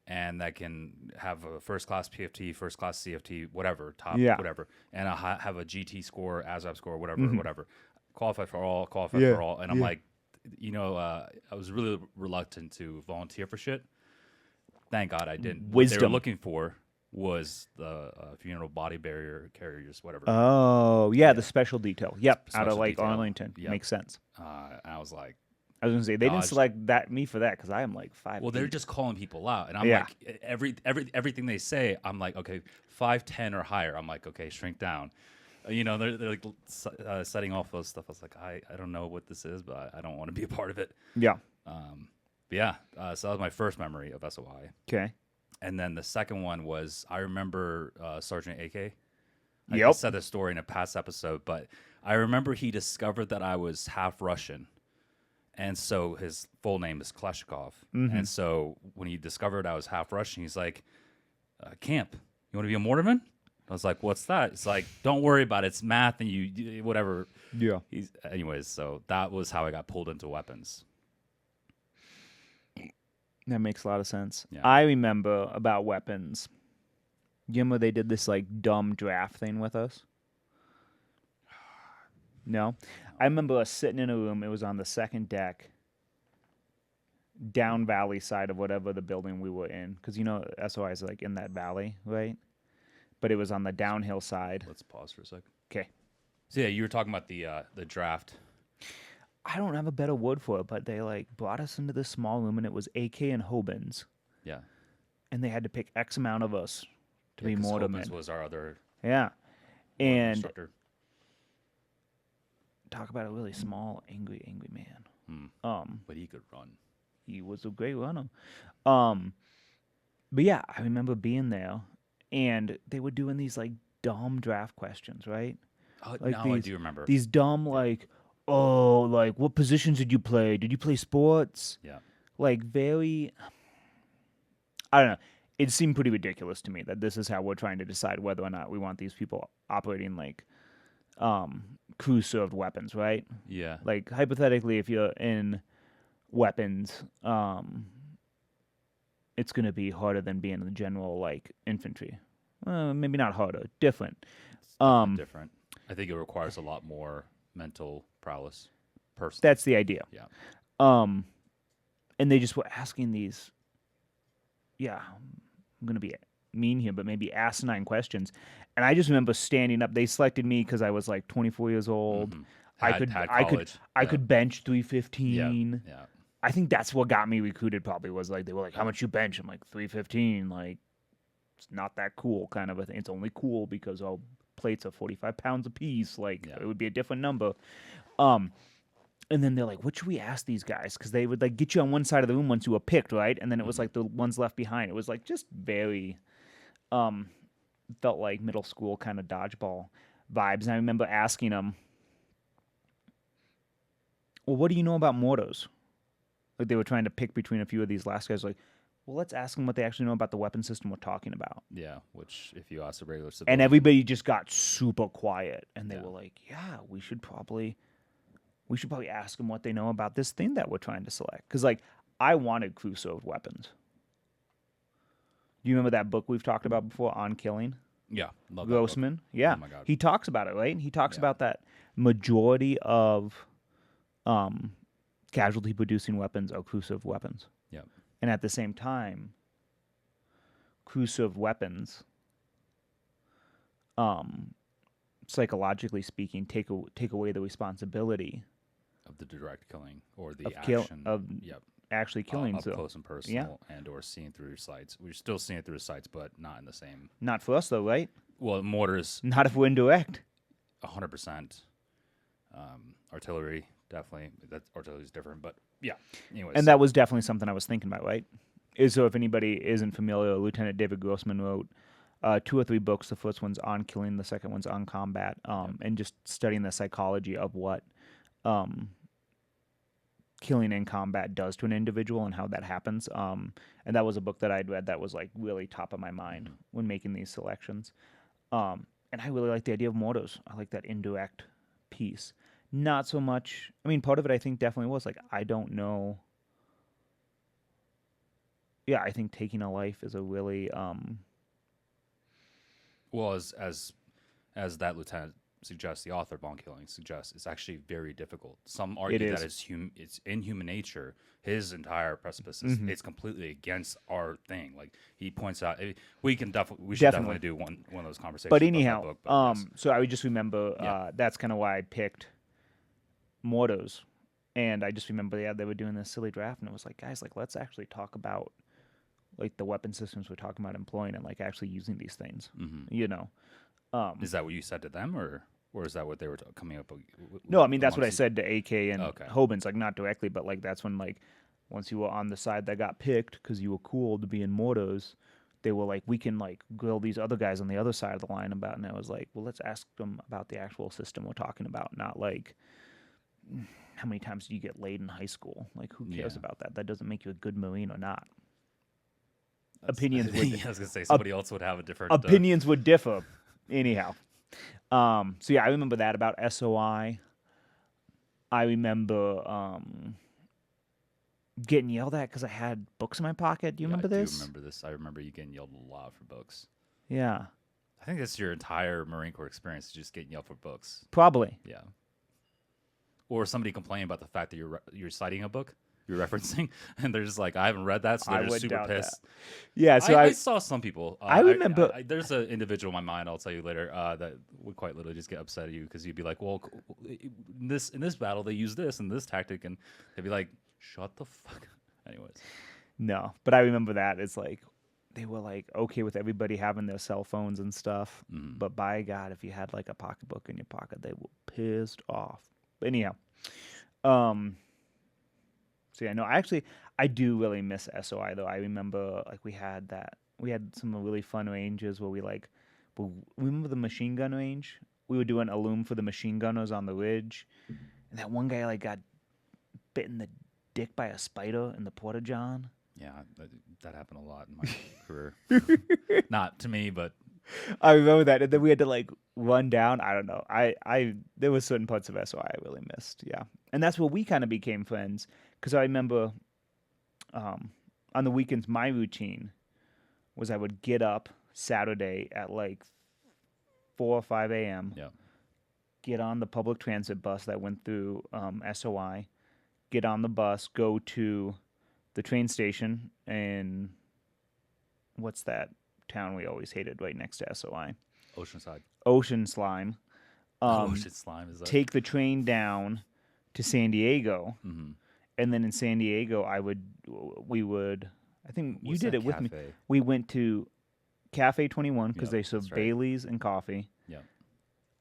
and that can have a first-class PFT, first-class CFT, whatever, whatever, and have a GT score, ASVAB score, whatever. Qualify for all, and I'm like, I was really reluctant to volunteer for shit. Thank God I didn't. What they were looking for was the funeral body barrier carriers, whatever. Oh, yeah, the special detail. Yep, out of like Arlington. Yep. Makes sense. And I was like, I was gonna say they didn't select me for that because I am like 5'8". Well, they're just calling people out, and I'm like, everything they say, I'm like, okay, 5'10" or higher. I'm like, okay, shrink down. They're like setting off those stuff. I was like, I don't know what this is, but I don't want to be a part of it. Yeah. So that was my first memory of SOI. Okay. And then the second one was, I remember Sergeant AK. I said this story in a past episode, but I remember he discovered that I was half Russian. And so his full name is Kleshkov. And so when he discovered I was half Russian, he's like, Camp, you want to be a mortarman? I was like, what's that? It's like, don't worry about it. It's math and you whatever. Yeah. Anyways, so that was how I got pulled into weapons. That makes a lot of sense. Yeah. I remember about weapons. You remember they did this like dumb draft thing with us? No? I remember us sitting in a room. It was on the second deck, down valley side of whatever the building we were in. Because, SOI is like in that valley, right? But it was on the downhill side. Let's pause for a sec. Okay. So yeah, you were talking about the draft. I don't have a better word for it, but they like brought us into this small room, and it was AK and Hobins. Yeah. And they had to pick X amount of us to be mortarmen. Hobins was our other and instructor. Talk about a really small, angry man. But he could run. He was a great runner. But yeah, I remember being there, and they were doing these like dumb draft questions, right? Oh, like I do remember. These dumb like, like what positions did you play? Did you play sports? Yeah. Like very, I don't know. It seemed pretty ridiculous to me that this is how we're trying to decide whether or not we want these people operating like crew-served weapons, right? Yeah. Like, hypothetically, if you're in weapons, it's going to be harder than being in the general, like, infantry. Maybe not harder. Different. It's definitely different. I think it requires a lot more mental prowess. Personally. That's the idea. Yeah. And they just were asking these, I'm going to be mean here, but maybe asinine questions. And I just remember standing up. They selected me because I was like 24 years old. Mm-hmm. I could bench 315. Yeah. I think that's what got me recruited. Probably was like they were like, "How much you bench?" I'm like 315. Like it's not that cool, kind of a thing. It's only cool because all plates are 45 pounds apiece. Like it would be a different number. And then they're like, "What should we ask these guys?" Because they would like get you on one side of the room once you were picked, right? And then it was like the ones left behind. It was like just very, felt like middle school kind of dodgeball vibes. And I remember asking them, "Well, what do you know about mortars?" Like they were trying to pick between a few of these last guys. Like, well, let's ask them what they actually know about the weapon system we're talking about. Yeah, which if you ask a regular civilian, and everybody just got super quiet, and they were like, "Yeah, we should probably ask them what they know about this thing that we're trying to select." Because like I wanted crew-served weapons. Do you remember that book we've talked about before on killing? Yeah, love Grossman. That book. Yeah, oh my God. He talks about it, right? He talks about that majority of casualty-producing weapons are crew-served weapons. Yep. And at the same time, crew-served weapons, psychologically speaking, take away the responsibility of the direct killing or the action of actually killing. Up close and personal, and or seeing through your sights. We're still seeing it through your sights, but not in the same. Not for us though, right? Well, mortars. Not if we're indirect. 100%. Artillery, definitely. That artillery is different, but yeah. Anyways. And that was definitely something I was thinking about, right? So if anybody isn't familiar, Lieutenant David Grossman wrote 2 or 3 books. The first one's on killing, the second one's on combat, and just studying the psychology of what killing in combat does to an individual and how that happens. And that was a book that I'd read that was like really top of my mind when making these selections. And I really like the idea of mortars. I like that indirect piece. Not so much. I mean, part of it I think definitely was like I don't know. Yeah, I think taking a life is a really well, as that lieutenant suggests, the author of On Killing suggests, it's actually very difficult. Some argue that it's in human nature. His entire precipice is it's completely against our thing. Like he points out, we should definitely do one of those conversations. But anyhow, book, but so I would just remember that's kind of why I picked mortars, and I just remember they were doing this silly draft, and it was like, guys, like let's actually talk about like the weapon systems we're talking about employing and like actually using these things. You know, is that what you said to them, or is that what they were coming up with? No, I mean that's what I said to AK and okay. Hobins, like not directly, but like that's when like once you were on the side that got picked because you were cool to be in mortars, they were like, we can like grill these other guys on the other side of the line about, and I was like, well, let's ask them about the actual system we're talking about, not like how many times do you get laid in high school? Like, who cares about that? That doesn't make you a good Marine or not. Opinions would. I was gonna say somebody else would have a different. Opinions would differ. Anyhow, so yeah, I remember that about SOI. I remember getting yelled at because I had books in my pocket. Do you remember this? I do remember this. I remember you getting yelled a lot for books. Yeah. I think that's your entire Marine Corps experience, just getting yelled for books. Probably. Yeah. Or somebody complaining about the fact that you're citing a book you're referencing, and they're just like, I haven't read that, so they're just super pissed. That. Yeah, so I saw some people. I remember. There's an individual in my mind, I'll tell you later, that would quite literally just get upset at you because you'd be like, well, in this battle, they use this and this tactic, and they'd be like, shut the fuck up. Anyways. No, but I remember that. It's like, they were like okay with everybody having their cell phones and stuff, but by God, if you had like a pocketbook in your pocket, they were pissed off. But anyhow, so yeah, no, I do really miss SOI though. I remember like we had some really fun ranges where remember the machine gun range? We were doing a loom for the machine gunners on the ridge, and that one guy like got bit in the dick by a spider in the Porta-John. Yeah, that happened a lot in my career. Not to me, but I remember that, and then we had to like run down. I don't know. There was certain parts of SOI I really missed. Yeah, and that's where we kind of became friends. Because I remember on the weekends, my routine was I would get up Saturday at like 4 or 5 a.m., get on the public transit bus that went through SOI, get on the bus, go to the train station in, what's that town we always hated right next to SOI? Oceanside. Ocean Slime. Ocean Slime is that? Take the train down to San Diego. Mm-hmm. And then in San Diego, I think you did it with me. We went to Cafe 21 because they served Bailey's and coffee. Yeah.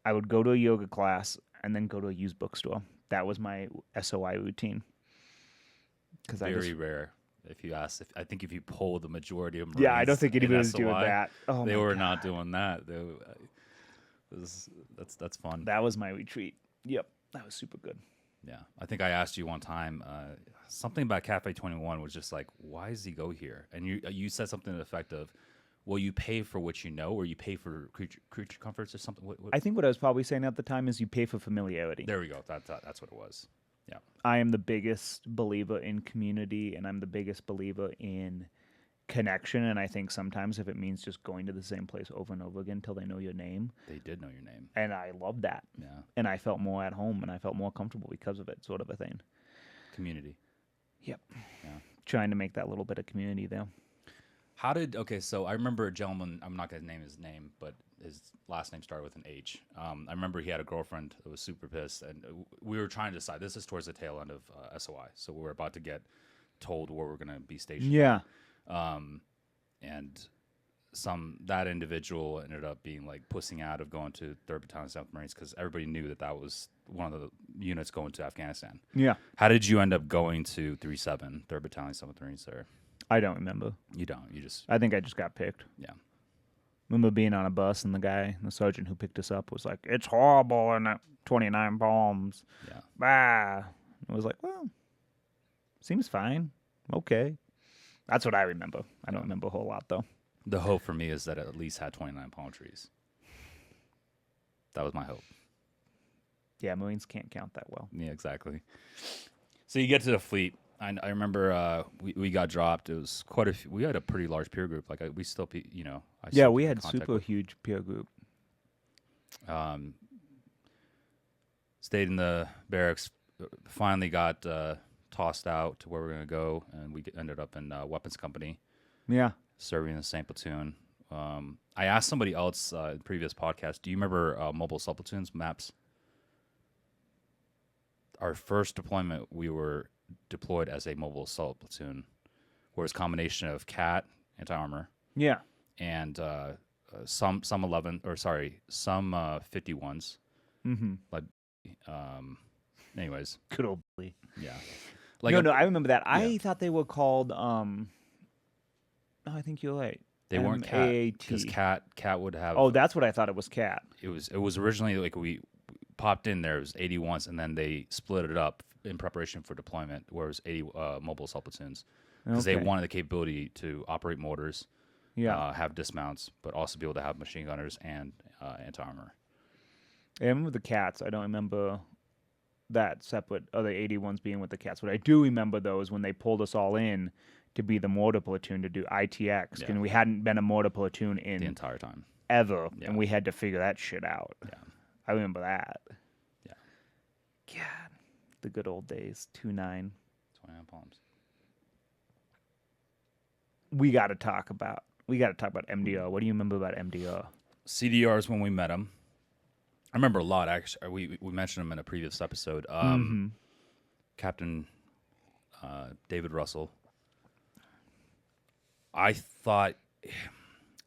I would go to a yoga class and then go to a used bookstore. That was my SOI routine. Very rare. If you ask, I think if you poll the majority of Marines, I don't think anybody was doing that. Oh, they were not doing that. That's fun. That was my retreat. Yep, that was super good. Yeah, I think I asked you one time something about Cafe 21 was just like, why does he go here? And you said something to the effect of, well, you pay for what you know, or you pay for creature comforts or something. What? I think what I was probably saying at the time is you pay for familiarity. There we go. That's what it was. Yeah. I am the biggest believer in community, and I'm the biggest believer in connection. And I think sometimes if it means just going to the same place over and over again until they know your name. They did know your name. And I loved that. Yeah. And I felt more at home, and I felt more comfortable because of it, sort of a thing. Community. Yep. Yeah. Trying to make that little bit of community there. So I remember a gentleman, I'm not going to name his name, but his last name started with an H. I remember he had a girlfriend that was super pissed, and we were trying to decide. This is towards the tail end of SOI, so we're about to get told where we're going to be stationed. Yeah. And that individual ended up being like pussing out of going to 3rd Battalion, 7th Marines because everybody knew that was one of the units going to Afghanistan. Yeah. How did you end up going to 3-7, 3rd Battalion, 7th Marines there? I don't remember. You don't. You just. I think I just got picked. Yeah. Remember being on a bus and the sergeant who picked us up was like, "It's horrible and 29 bombs." Yeah. Bah. I was like, well, seems fine. Okay. That's what I remember. I don't remember a whole lot though. The hope for me is that it at least had 29 palm trees. That was my hope. Yeah, Marines can't count that well. Yeah, exactly. So you get to the fleet. I remember we got dropped. It was quite a few. We had a pretty large peer group. Like we still, we had super huge peer group. Stayed in the barracks. Finally got tossed out to where we're gonna go, and we ended up in weapons company. Yeah, serving in the same platoon. I asked somebody else in the previous podcast. Do you remember mobile sub-platoons, MAPS? Our first deployment, we were deployed as a mobile assault platoon, where it's a combination of CAT, anti-armor, and some 51s. Mm-hmm. Like, anyways, good old Billy. Yeah. Like no, I remember that. Yeah. I thought they were called. No, I think you're right. They weren't cat because MAT. cat would have. Oh, that's what I thought it was cat. It was originally like we popped in there. It was 80 once, and then they split it up in preparation for deployment, where it was 80 mobile assault platoons because they wanted the capability to operate mortars, have dismounts, but also be able to have machine gunners and anti-armor. I remember the cats. I don't remember that separate other 80 ones being with the cats. What I do remember, though, is when they pulled us all in to be the mortar platoon to do ITX, and we hadn't been a mortar platoon in the entire time ever, and we had to figure that shit out. Yeah, I remember that. Yeah, God, the good old days. 2-9. 29 palms. We got to talk about MDR. What do you remember about MDR? CDRs when we met them. I remember a lot. Actually, we mentioned them in a previous episode. Captain David Russell. I thought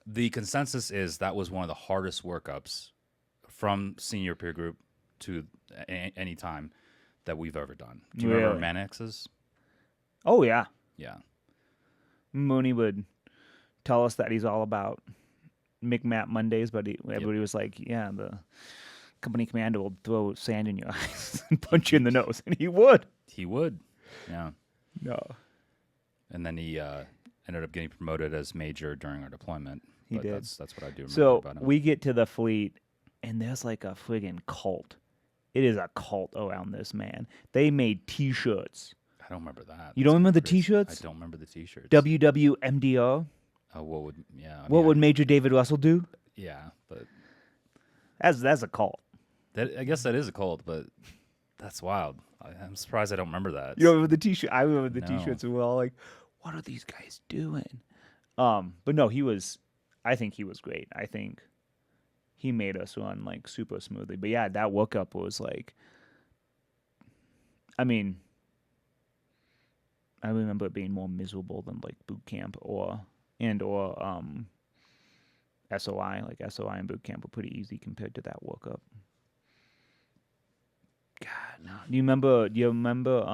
the consensus is that was one of the hardest workups from senior peer group to any time that we've ever done. Do you remember Manix's? Oh, yeah. Yeah. Mooney would tell us that he's all about McMat Mondays, but everybody was like, yeah, the company commander will throw sand in your eyes and punch you in the nose. And he would. He would. Yeah. No. And then he ended up getting promoted as major during our deployment. He did. That's what I do remember about him. So we get to the fleet, and there's like a friggin' cult. It is a cult around this man. They made T-shirts. I don't remember that. You don't remember the T-shirts? I don't remember the T-shirts. WWMDR. What would Major David Russell do? Yeah, but that's a cult. I guess that is a cult, but that's wild. I'm surprised I don't remember that. You remember the T-shirt? I remember the T-shirts, and we're all like, "What are these guys doing?" But no, I think he was great. I think he made us run like super smoothly. But yeah, that workup was like, I mean, I remember it being more miserable than like boot camp or SOI. Like SOI and boot camp were pretty easy compared to that workup. God, no. Do you remember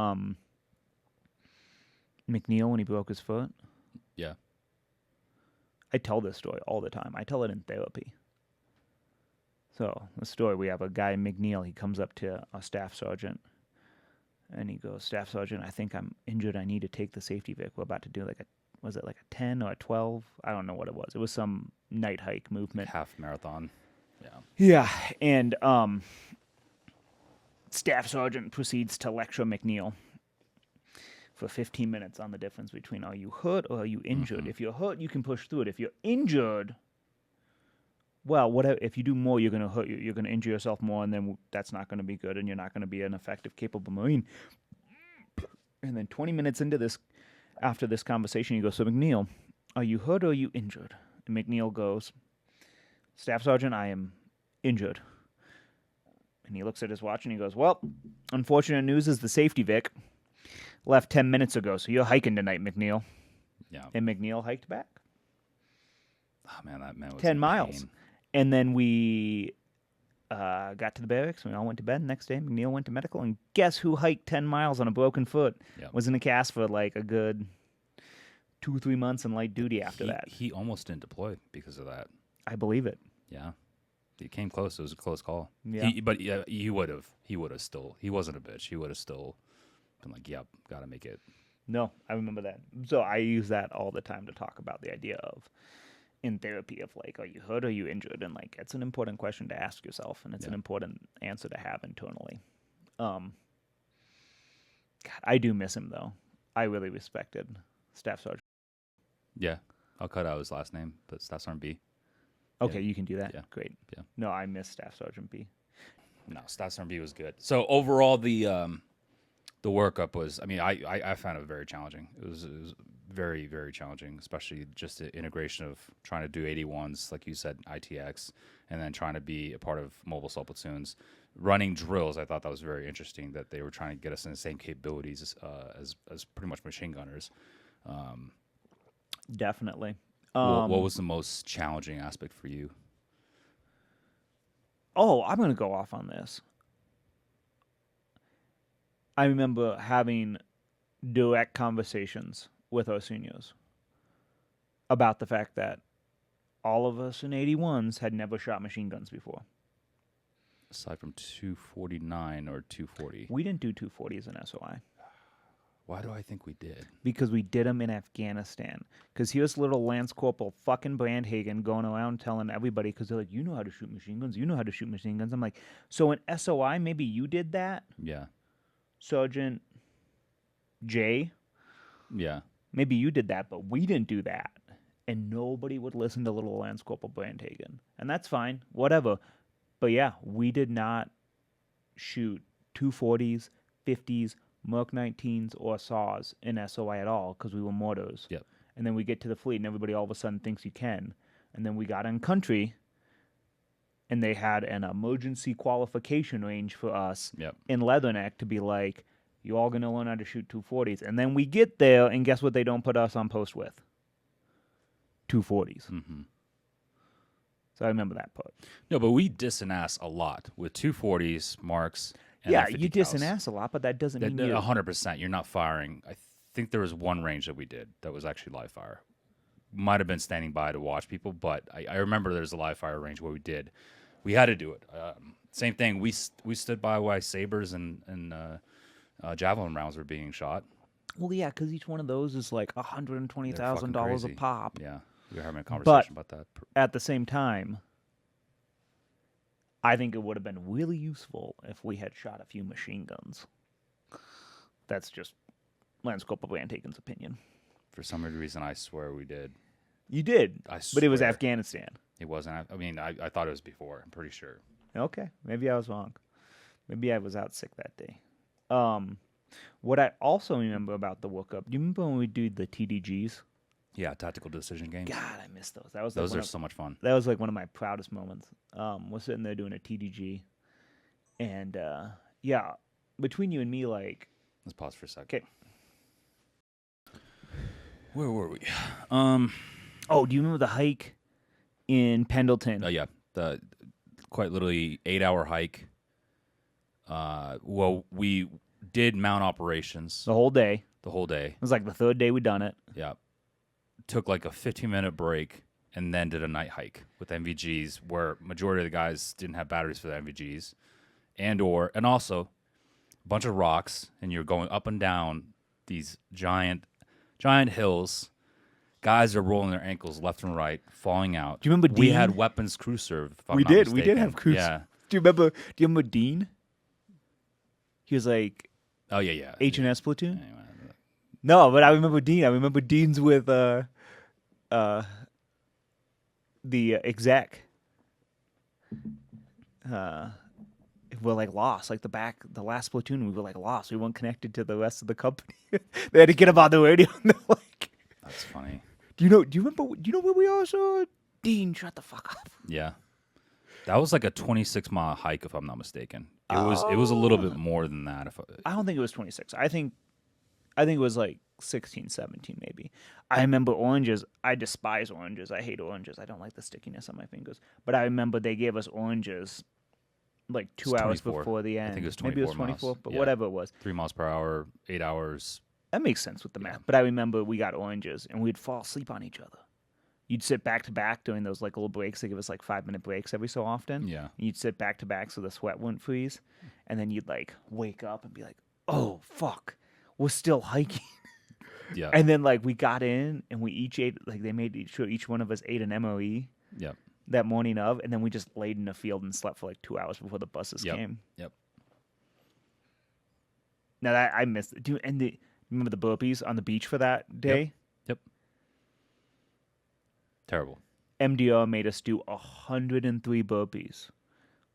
McNeil when he broke his foot? Yeah. I tell this story all the time. I tell it in therapy. So, the story, we have a guy, McNeil, he comes up to a staff sergeant, and he goes, "Staff Sergeant, I think I'm injured. I need to take the safety Vic. We're about to do was it like a 10 or a 12? I don't know what it was. It was some night hike movement. Half marathon. Yeah. Yeah, and Staff Sergeant proceeds to lecture McNeil for 15 minutes on the difference between are you hurt or are you injured. If you're hurt, you can push through it. If you're injured, well, whatever. If you do more, you're going to hurt you. You're going to injure yourself more, and then that's not going to be good, and you're not going to be an effective, capable Marine. And then 20 minutes into this, after this conversation, he goes, "So McNeil, are you hurt or are you injured?" And McNeil goes, "Staff Sergeant, I am injured." And he looks at his watch and he goes, "Well, unfortunate news is the safety Vic left 10 minutes ago, so you're hiking tonight, McNeil." Yeah. And McNeil hiked back. Oh, man, that man was 10 in miles. pain. And then we got to the barracks, and we all went to bed. Next day, McNeil went to medical, and guess who hiked 10 miles on a broken foot? Yep. Was in a cast for like a good 2-3 months in light duty after that. He almost didn't deploy because of that. I believe it. Yeah. He came close. It was a close call. Yeah. He would have still, he wasn't a bitch. He would have still been like, "Yep, got to make it." No, I remember that. So I use that all the time to talk about the idea of, in therapy, of like, are you hurt or are you injured? And like, it's an important question to ask yourself, and it's an important answer to have internally. God, I do miss him though. I really respected Staff Sergeant. Yeah. I'll cut out his last name, but Staff Sergeant B. Okay, you can do that. Yeah. Great. Yeah. No, I miss Staff Sergeant B. No, Staff Sergeant B was good. So overall, the workup was, I mean, I found it very challenging. It was very, very challenging, especially just the integration of trying to do 81s, like you said, ITX, and then trying to be a part of mobile assault platoons. Running drills, I thought that was very interesting, that they were trying to get us in the same capabilities as pretty much machine gunners. Definitely. What was the most challenging aspect for you? Oh, I'm going to go off on this. I remember having direct conversations with our seniors about the fact that all of us in 81s had never shot machine guns before. Aside from 249 or 240. We didn't do 240s in SOI. Why do I think we did? Because we did them in Afghanistan. Because here's little Lance Corporal fucking Brandhagan going around telling everybody, because they're like, you know how to shoot machine guns. You know how to shoot machine guns. I'm like, so in SOI, maybe you did that? Yeah. Sergeant J? Yeah. Maybe you did that, but we didn't do that. And nobody would listen to little Lance Corporal Brandhagan. And that's fine. Whatever. But yeah, we did not shoot 240s, 50s, Merc 19s, or SAWs in SOI at all because we were mortars. Yep. And then we get to the fleet and everybody all of a sudden thinks you can. And then we got in country and they had an emergency qualification range for us in Leatherneck to be like, you all going to learn how to shoot 240s. And then we get there and guess what they don't put us on post with? 240s. Mm-hmm. So I remember that part. No, but we diss and ass a lot with 240s, marks, and yeah, 50 you diss and cals. ass a lot, but that doesn't mean you 100%. You're not firing. I think there was one range that we did that was actually live fire. Might have been standing by to watch people, but I remember there's a live fire range where we did. We had to do it. Same thing. We stood by while sabers and javelin rounds were being shot. Well, yeah, because each one of those is like $120,000 a pop. Yeah, we were having a conversation about that. At the same time, I think it would have been really useful if we had shot a few machine guns. That's just Lance Corporal Brandhagen's opinion. For some reason, I swear we did. You did, but it was Afghanistan. It wasn't. I mean, I thought it was before. I'm pretty sure. Okay, maybe I was wrong. Maybe I was out sick that day. What I also remember about the workup, do you remember when we did the TDGs? Yeah, tactical decision games. God, I miss those. That was those are so much fun. That was like one of my proudest moments. We're sitting there doing a TDG, and yeah, between you and me, like, let's pause for a second. Okay. Where were we? Oh, do you remember the hike in Pendleton? Yeah, the quite literally 8-hour hike. Well, we did mount operations the whole day. It was like the third day we'd done it. Yeah. Took like a 15-minute break and then did a night hike with MVGs where majority of the guys didn't have batteries for the MVGs and also a bunch of rocks, and you're going up and down these giant hills. Guys are rolling their ankles left and right, falling out. Do you remember Dean? We had weapons crew serve. We did have crew. Yeah. Do you remember Dean? He was like, oh yeah. H&S platoon. Anyway. No, but I remember Dean. I remember Dean's with the exec. We're like lost, like the last platoon. We were like lost. We weren't connected to the rest of the company. They had to get up on the radio. And they're like, that's funny. Do you know where we are, sir? Dean, shut the fuck up. Yeah, that was like a 26-mile hike, if I'm not mistaken. It was a little bit more than that. I don't think it was 26. I think it was like 16, 17 maybe. I remember oranges. I despise oranges. I hate oranges. I don't like the stickiness on my fingers. But I remember they gave us oranges like 2 hours before the end. I think it was 24 maybe it was 24, miles. But whatever it was. 3 miles per hour, 8 hours. That makes sense with the math. But I remember we got oranges and we'd fall asleep on each other. You'd sit back to back during those like little breaks. They give us like 5-minute breaks every so often. Yeah. And you'd sit back to back so the sweat wouldn't freeze. And then you'd like wake up and be like, oh, fuck, we're still hiking. Yeah. And then like we got in and we each ate, like they made sure each one of us ate an MOE. Yep. That morning of. And then we just laid in a field and slept for like 2 hours before the buses came. Yep. Now that I missed it. Remember the burpees on the beach for that day? Yep. Terrible. MDR made us do 103 burpees.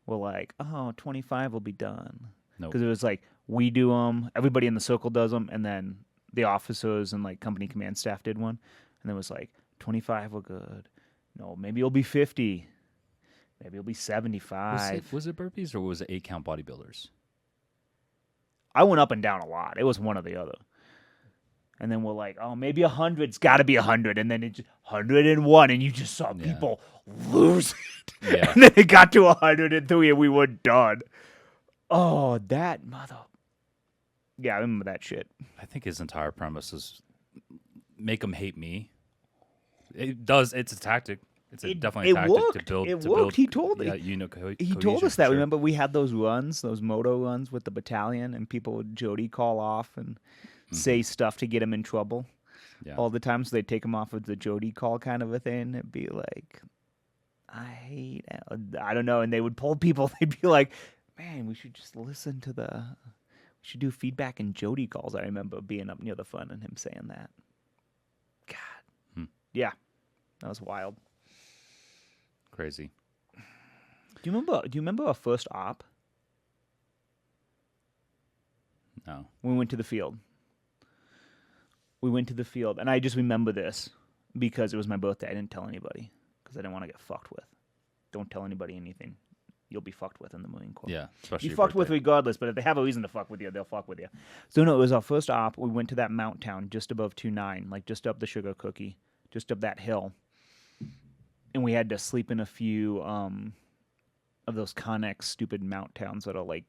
We're like, 25 will be done. Because it was like, we do them, everybody in the circle does them, and then the officers and like company command staff did one. And then it was like, 25 were good. No, maybe it'll be 50. Maybe it'll be 75. Was it burpees or was it 8-count bodybuilders? I went up and down a lot. It was one or the other. And then we're like, maybe 100's got to be 100. And then it's 101, and you just saw people lose it. Yeah. And then it got to 103, and we were done. Oh, that mother. Yeah, I remember that shit. I think his entire premise is make them hate me. It does. It's a tactic. it's definitely a tactic to build. It to worked. build, He told yeah, he told us that. Remember, we had those runs, those moto runs with the battalion, and people would Jody call off and say stuff to get him in trouble all the time. So they'd take him off of the Jody call kind of a thing. It'd be like, I don't know. And they would pull people. They'd be like, man, we should just listen to we should do feedback and Jody calls. I remember being up near the front and him saying that. God. Yeah. That was wild. Crazy. Do you remember our first op? No. We went to the field. And I just remember this because it was my birthday. I didn't tell anybody because I didn't want to get fucked with. Don't tell anybody anything. You'll be fucked with in the Marine Corps. Yeah, especially you fucked with regardless, but if they have a reason to fuck with you, they'll fuck with you. So no, it was our first op. We went to that mount town just above 2-9, like just up the Sugar Cookie, just up that hill. And we had to sleep in a few of those Connex stupid mount towns that are like.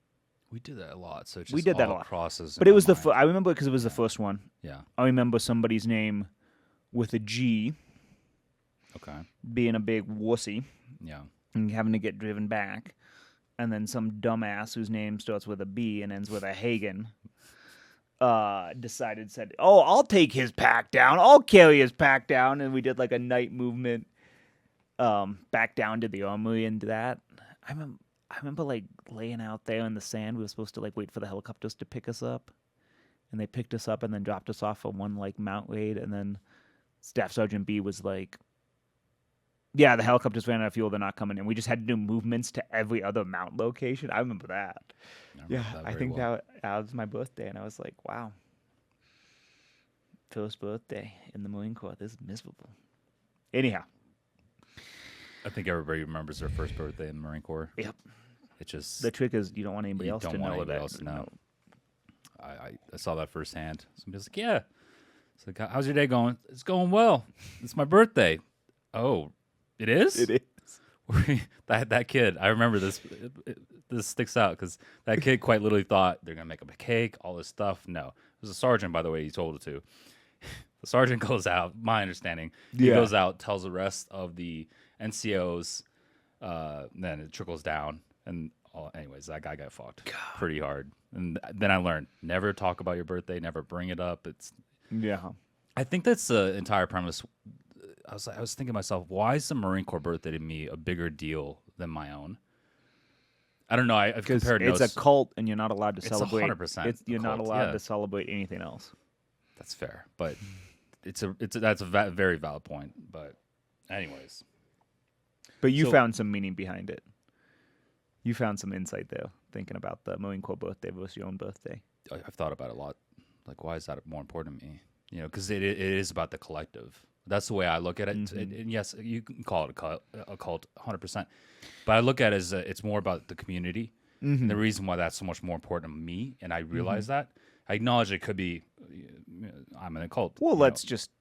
We did that a lot. So it's just we did that a lot. Crosses. But it was I remember because it was the first one. Yeah. I remember somebody's name with a G. Okay. Being a big wussy. Yeah. And having to get driven back. And then some dumbass whose name starts with a B and ends with a Hagen said, oh, I'll take his pack down. I'll carry his pack down. And we did like a night movement back down to the armory and that. I remember like laying out there in the sand. We were supposed to like wait for the helicopters to pick us up. And they picked us up and then dropped us off on one like mount raid. And then Staff Sergeant B was like, yeah, the helicopters ran out of fuel. They're not coming in. We just had to do movements to every other mount location. I remember that. I think that was my birthday. And I was like, wow. First birthday in the Marine Corps. This is miserable. Anyhow. I think everybody remembers their first birthday in the Marine Corps. Yep. It's just the trick is you don't want anybody else to know that. No. I saw that firsthand. Somebody's like, yeah. It's like, how's your day going? It's going well. It's my birthday. Oh, it is? It is. that kid, I remember this. This sticks out because that kid quite literally thought they're going to make up a cake, all this stuff. No. It was a sergeant, by the way, he told it to. The sergeant goes out, my understanding. He goes out, tells the rest of the NCOs, then it trickles down. And anyways, that guy got fucked pretty hard. And then I learned, never talk about your birthday, never bring it up. I think that's the entire premise. I was thinking to myself, why is the Marine Corps birthday to me a bigger deal than my own? I don't know. I've compared notes. It's a cult, and you're not allowed to celebrate. 100%. You're not allowed to celebrate anything else. That's fair, but that's a very valid point. But anyways, but you found some meaning behind it. You found some insight there, thinking about the Marine Corps birthday versus your own birthday. I've thought about it a lot. Like, why is that more important to me? You know, because it is about the collective. That's the way I look at it. Mm-hmm. And yes, you can call it a cult 100%. But I look at it as it's more about the community. Mm-hmm. And the reason why that's so much more important to me, and I realize that, I acknowledge it could be, I'm in a cult. Well, let's just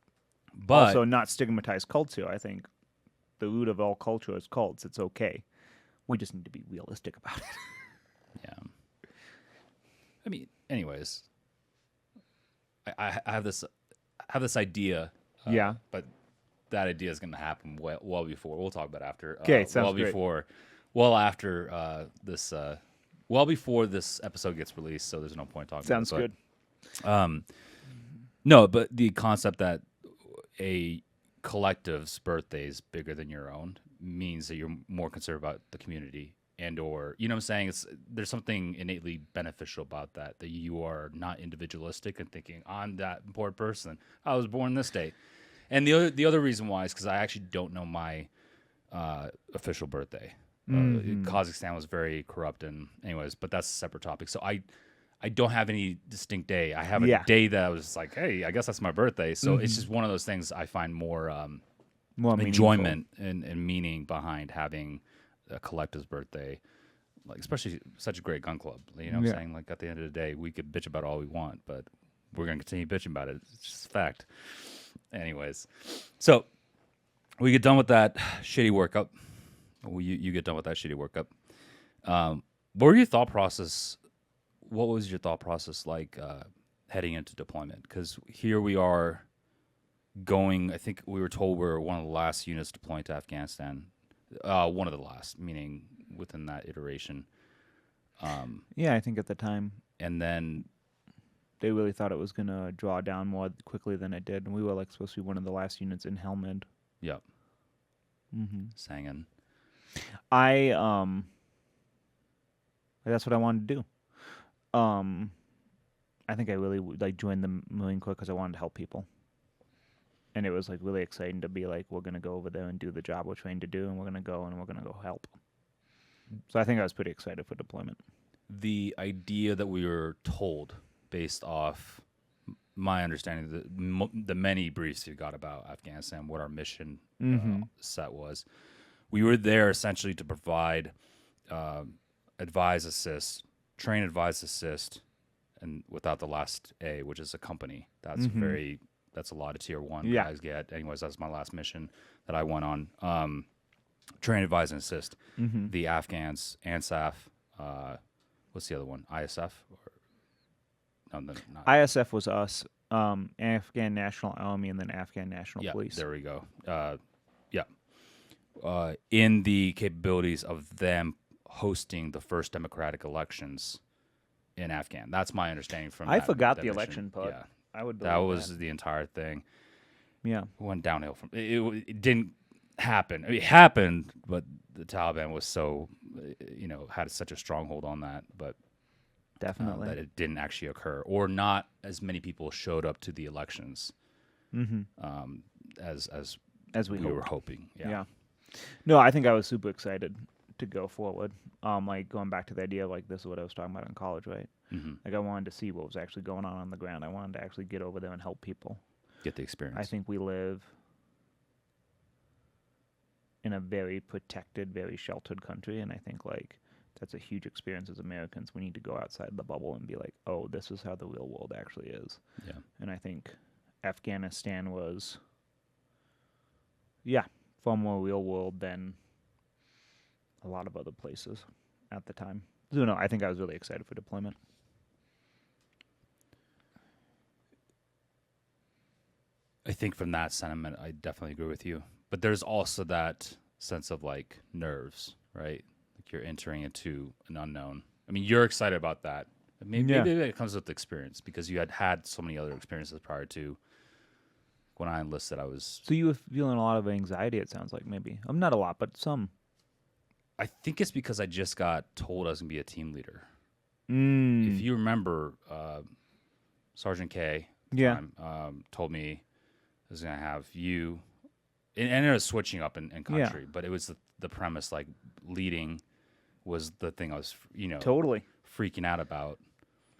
also not stigmatize cults here. I think the root of all culture is cults. It's okay. We just need to be realistic about it. Yeah. I mean, anyways, I have this idea. But that idea is going to happen well before. We'll talk about it after. Okay, sounds great. Well before this episode gets released, so there's no point talking about it. Sounds good. No, but the concept that a collective's birthday is bigger than your own means that you're more concerned about the community or, you know what I'm saying? There's something innately beneficial about that you are not individualistic and thinking, I'm that important person. I was born this day. And the other reason why is because I actually don't know my official birthday. Kazakhstan was very corrupt, and anyways, but that's a separate topic. So I don't have any distinct day. I have a day that I was like, hey, I guess that's my birthday. So it's just one of those things I find more enjoyment and meaning behind having a collective's birthday, like especially such a great gun club. You know what I'm saying? Like at the end of the day, we could bitch about all we want, but we're gonna continue bitching about it. It's just a fact. Anyways, so we get done with that shitty workup. You get done with that shitty workup. What was your thought process like heading into deployment? Because here we are, going. I think we were told we're one of the last units deploying to Afghanistan. One of the last, meaning within that iteration. Yeah, I think at the time And then, they really thought it was going to draw down more quickly than it did, and we were like supposed to be one of the last units in Helmand. yep, Mm-hmm. Sangin. That's what I wanted to do. I think I really like joined the Marine Corps because I wanted to help people, and it was like really exciting to be like, we're gonna go over there and do the job we're trained to do, and we're gonna go help. So I think I was pretty excited for deployment. The idea that we were told, based off my understanding, the many briefs you got about Afghanistan, what our mission set was, we were there essentially to provide advise, assist, train, advise, assist, and without the last A, which is accompany. That's that's a lot of tier 1 guys get. Anyways, that's my last mission that I went on. Train, advise, and assist. The Afghans, ANSAF, what's the other one? ISF? No, not. ISF was us, Afghan National Army, and then Afghan National Police. There we go. In the capabilities of them hosting the first democratic elections in Afghan. That's my understanding from I that, forgot that the mission. election part. Yeah. I would That was the entire thing. Yeah. Went downhill from it didn't happen. I mean, it happened, but the Taliban was so, had such a stronghold on that, but definitely that it didn't actually occur, or not as many people showed up to the elections as we were hoping. Yeah. No, I think I was super excited to go forward. Like going back to the idea of like this is what I was talking about in college, right? Like I wanted to see what was actually going on the ground. I wanted to actually get over there and help people. Get the experience. I think we live in a very protected, very sheltered country, and I think like that's a huge experience as Americans. We need to go outside the bubble and be like, oh, this is how the real world actually is. Yeah. And I think Afghanistan was, far more real world than a lot of other places at the time. So no, I think I was really excited for deployment. I think from that sentiment, I definitely agree with you. But there's also that sense of like nerves, right? Like you're entering into an unknown. I mean, you're excited about that. Maybe it comes with experience because you had so many other experiences prior to when I enlisted. So you were feeling a lot of anxiety, it sounds like, maybe. Not a lot, but some. I think it's because I just got told I was going to be a team leader. If If you remember, Sergeant K told me I was going to have you, and it was switching up in country, but it was the premise, like leading was the thing I was, totally freaking out about.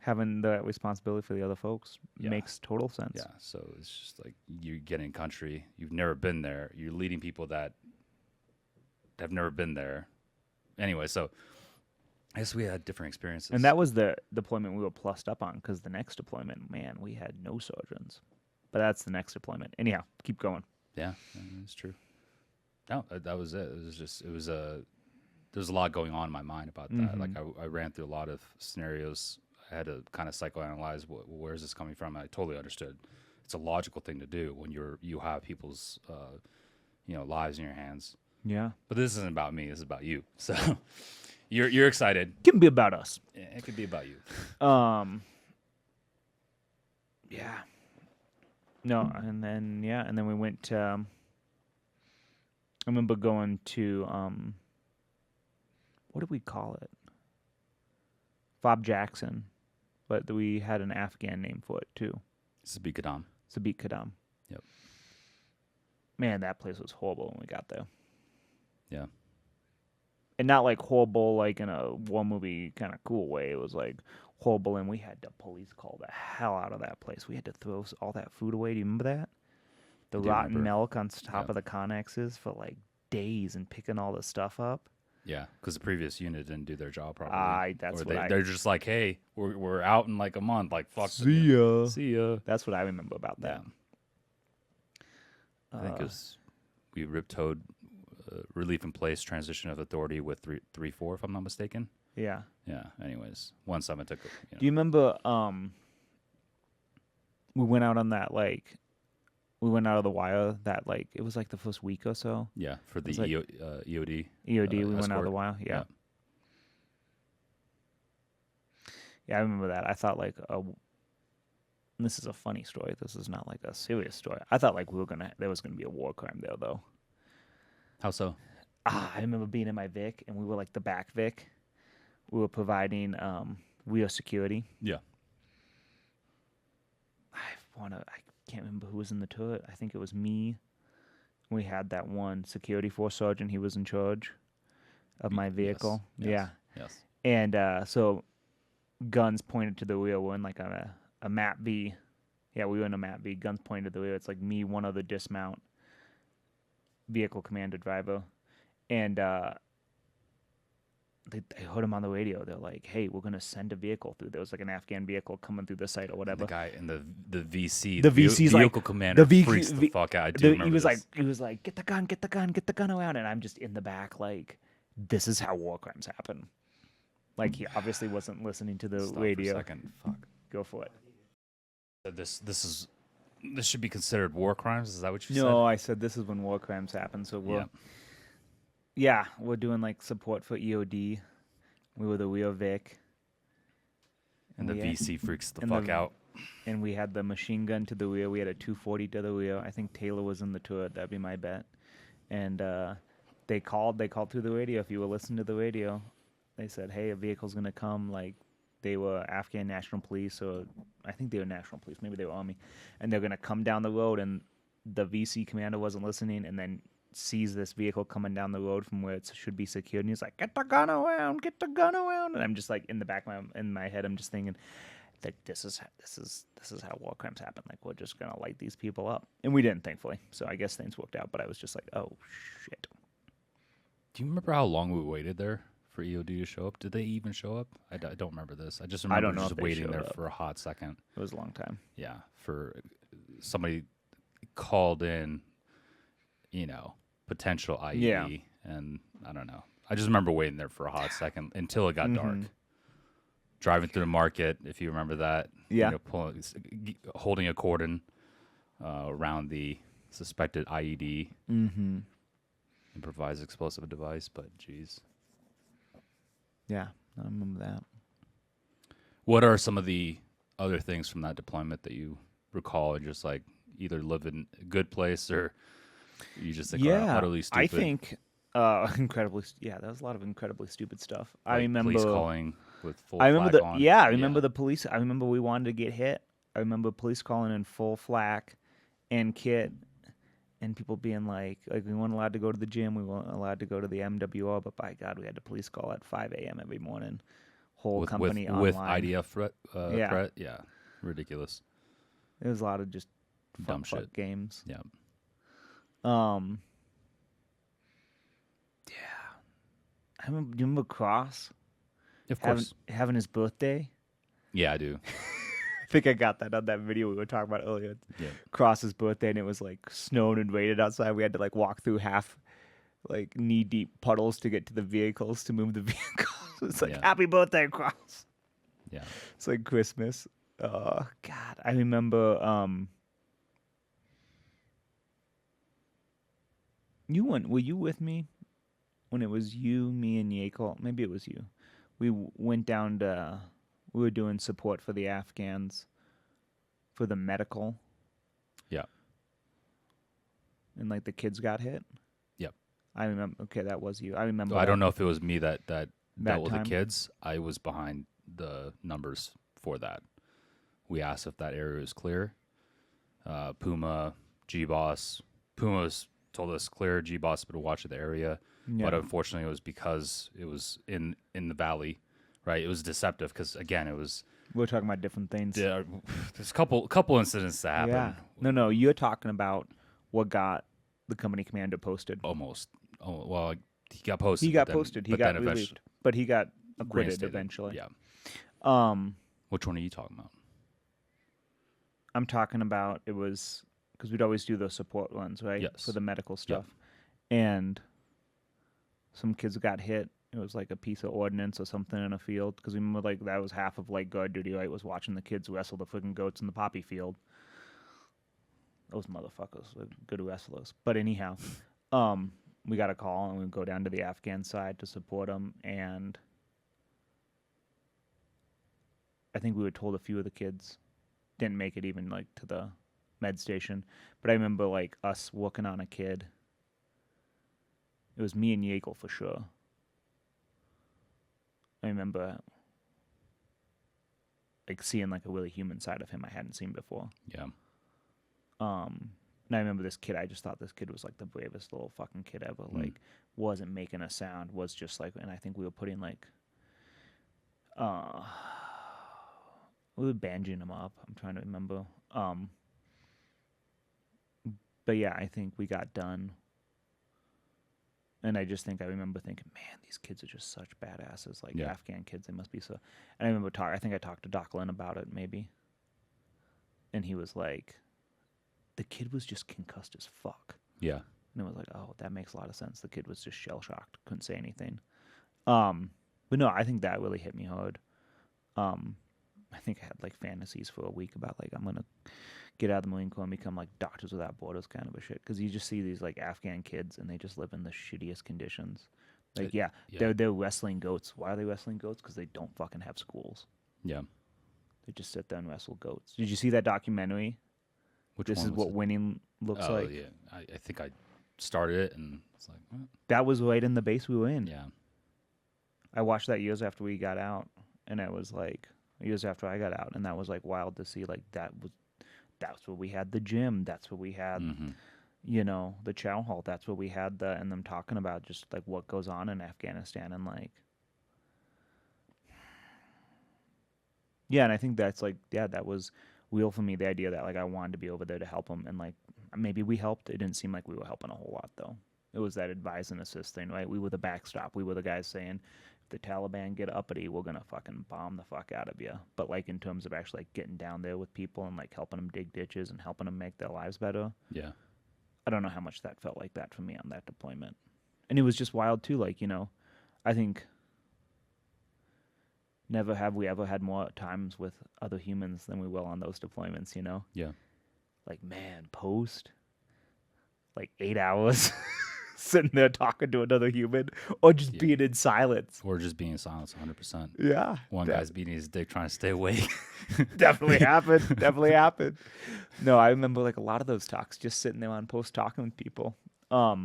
Having the responsibility for the other folks makes total sense. Yeah, so it's just like you get in country, you've never been there, you're leading people that have never been there. Anyway, so I guess we had different experiences. And that was the deployment we were plussed up on, because the next deployment, man, we had no sergeants. But that's the next deployment. Anyhow, keep going. Yeah, it's true. No, that was it. There's a lot going on in my mind about that. Like I ran through a lot of scenarios. I had to kind of psychoanalyze where is this coming from. I totally understood. It's a logical thing to do when you have people's lives in your hands. Yeah. But this isn't about me. This is about you. So you're excited. It can be about us. Yeah, it could be about you. Yeah. No, and then we went to. I remember going to what did we call it? Fob Jackson, but we had an Afghan name for it too. Sabit Kadam. Yep. Man, that place was horrible when we got there. Yeah. And not like horrible like in a war movie kind of cool way. It was like horrible, and we had the police call the hell out of that place. We had to throw all that food away. Do you remember that? The rotten milk on top of the connexes for like days and picking all the stuff up. Yeah, because the previous unit didn't do their job properly. They're just like, hey, we're out in like a month. Like, fuck. See ya. That's what I remember about that. I think it was we rip-toed relief in place, transition of authority with 3-4, if I'm not mistaken. Yeah. Yeah. Anyways, 1-7 took. Do you remember? We went out on that we went out of the wire that like it was like the first week or so. Yeah, for the like EOD. EOD, we went out of escort. the wire. Yeah. Yeah, I remember that. I thought like this is a funny story. This is not like a serious story. I thought like there was gonna be a war crime there though. How so? I remember being in my Vic and we were like the back Vic. We were providing rear security. Yeah. I can't remember who was in the turret. I think it was me. We had that one security force sergeant. He was in charge of my vehicle. Yes. Yeah. And so guns pointed to the rear. We're in like a map B. Yeah, we were in a map B. Guns pointed to the rear. It's like me, one other dismount, vehicle commander driver. And they heard him on the radio. They're like, "Hey, we're gonna send a vehicle through." There was like an Afghan vehicle coming through the site or whatever. And the guy in the VC, the VC's vehicle like, commander, freaks the fuck out. I do remember he was this. he was like, get the gun around, and I'm just in the back like, this is how war crimes happen. Like he obviously wasn't listening to the Stop radio. For a second. Fuck. Go for it. This should be considered war crimes. Is that what you said? No, I said this is when war crimes happen. So we're doing like support for EOD. We were the rear Vic. And the VC freaks the fuck out. And we had the machine gun to the rear. We had a 240 to the rear. I think Taylor was in the turret. That'd be my bet. And they called through the radio. If you were listening to the radio, they said, "Hey, a vehicle's gonna come." Like they were Afghan National Police, or I think they were National Police. Maybe they were Army, and they're gonna come down the road. And the VC commander wasn't listening, and then sees this vehicle coming down the road from where it should be secured, and he's like, get the gun around. And I'm just like in the back in my head, I'm just thinking that this is how war crimes happen. Like we're just gonna light these people up, and we didn't, thankfully. So I guess things worked out. But I was just like, oh shit. Do you remember how long we waited there for EOD to show up? Did they even show up? I don't remember this. I just remember just waiting there for a hot second. It was a long time. Yeah, for somebody called in, potential IED, and I don't know. I just remember waiting there for a hot second until it got dark. Driving through the market, if you remember that. Yeah. Holding a cordon around the suspected IED. Mm-hmm. Improvised explosive device, but geez. Yeah, I remember that. What are some of the other things from that deployment that you recall and just like either live in a good place or you just think are utterly stupid? I think incredibly. Yeah, there was a lot of incredibly stupid stuff. Like I remember police calling with full. I remember flak the on. yeah. I remember the police. I remember we wanted to get hit. I remember police calling in full flak and kit, and people being like we weren't allowed to go to the gym. We weren't allowed to go to the MWR. But by God, we had the police call at 5 a.m. every morning. Whole company online. With IDF threat. Yeah, ridiculous. There was a lot of just dumb shit games. Yeah. Yeah. Do you remember Cross? Of course. Having his birthday? Yeah, I do. I think I got that on that video we were talking about earlier. Yeah. Cross's birthday, and it was like snowing and raining outside. We had to like walk through half like knee deep puddles to get to the vehicles to move the vehicles. It's like happy birthday, Cross. Yeah. It's like Christmas. Oh God. I remember were you with me when it was you, me, and Yekel? Maybe it was you. We went down to, we were doing support for the Afghans for the medical. Yeah. And like the kids got hit. Yep. I remember. Okay, that was you. I remember. I don't know if it was me that dealt with time? the kids. I was behind the numbers for that. We asked if that area was clear. Puma, G-Boss. Puma's told us clear. G-Boss been watching the area. Yeah. But unfortunately, it was because it was in the valley, right? It was deceptive because, again, it was... We're talking about different things. Yeah, there's a couple incidents that happened. Yeah. No, you're talking about what got the company commander posted. Almost. Oh, well, he got posted. He got posted. He got relieved. But he got acquitted eventually. Yeah. Which one are you talking about? I'm talking about, it was... Because we'd always do those support ones, right? Yes. For the medical stuff. Yep. And some kids got hit. It was like a piece of ordnance or something in a field. Because we remember like that was half of like guard duty, right? Was watching the kids wrestle the freaking goats in the poppy field. those motherfuckers were good wrestlers. But anyhow, we got a call and we go down to the Afghan side to support them. And I think we were told a few of the kids didn't make it even like to the med station. But I remember like us working on a kid. It was me and Yeagle for sure. I remember like seeing like a really human side of him I hadn't seen before. Yeah. And I remember this kid, I just thought this kid was like the bravest little fucking kid ever. Like wasn't making a sound, was just like, and I think we were putting like we were bandaging him up. I'm trying to remember. But yeah, I think we got done. And I just think I remember thinking, man, these kids are just such badasses. Like Afghan kids, they must be so. And I remember I think I talked to Doc Lynn about it maybe. And he was like, the kid was just concussed as fuck. Yeah. And it was like, oh, that makes a lot of sense. The kid was just shell shocked, couldn't say anything. But no, I think that really hit me hard. I think I had like fantasies for a week about like I'm gonna get out of the Marine Corps and become like Doctors Without Borders kind of a shit. Because you just see these like Afghan kids and they just live in the shittiest conditions. Like they're wrestling goats. Why are they wrestling goats? Because they don't fucking have schools. Yeah. They just sit there and wrestle goats. Did you see that documentary? This is what winning looks like. Oh yeah, I think I started it and it's like what? That was right in the base we were in. Yeah. I watched that years after we got out, and it was like years after I got out, and that was like wild to see. Like that's where we had the gym. That's where we had, you know, the chow hall. That's where we had and them talking about just like what goes on in Afghanistan and like. Yeah, and I think that's like that was real for me. The idea that like I wanted to be over there to help them, and like maybe we helped. It didn't seem like we were helping a whole lot though. It was that advise and assist thing, right? We were the backstop. We were the guys saying, if the Taliban get uppity, we're gonna fucking bomb the fuck out of you. But like in terms of actually like getting down there with people and like helping them dig ditches and helping them make their lives better. Yeah. I don't know how much that felt like that for me on that deployment, and it was just wild too. Like I think. Never have we ever had more times with other humans than we will on those deployments, Yeah. Like, man, like 8 hours sitting there talking to another human or just being in silence. Or just being in silence 100%. Yeah. One guy's beating his dick trying to stay awake. Definitely happened. Definitely happened. No, I remember like a lot of those talks, just sitting there on post talking with people. Yeah,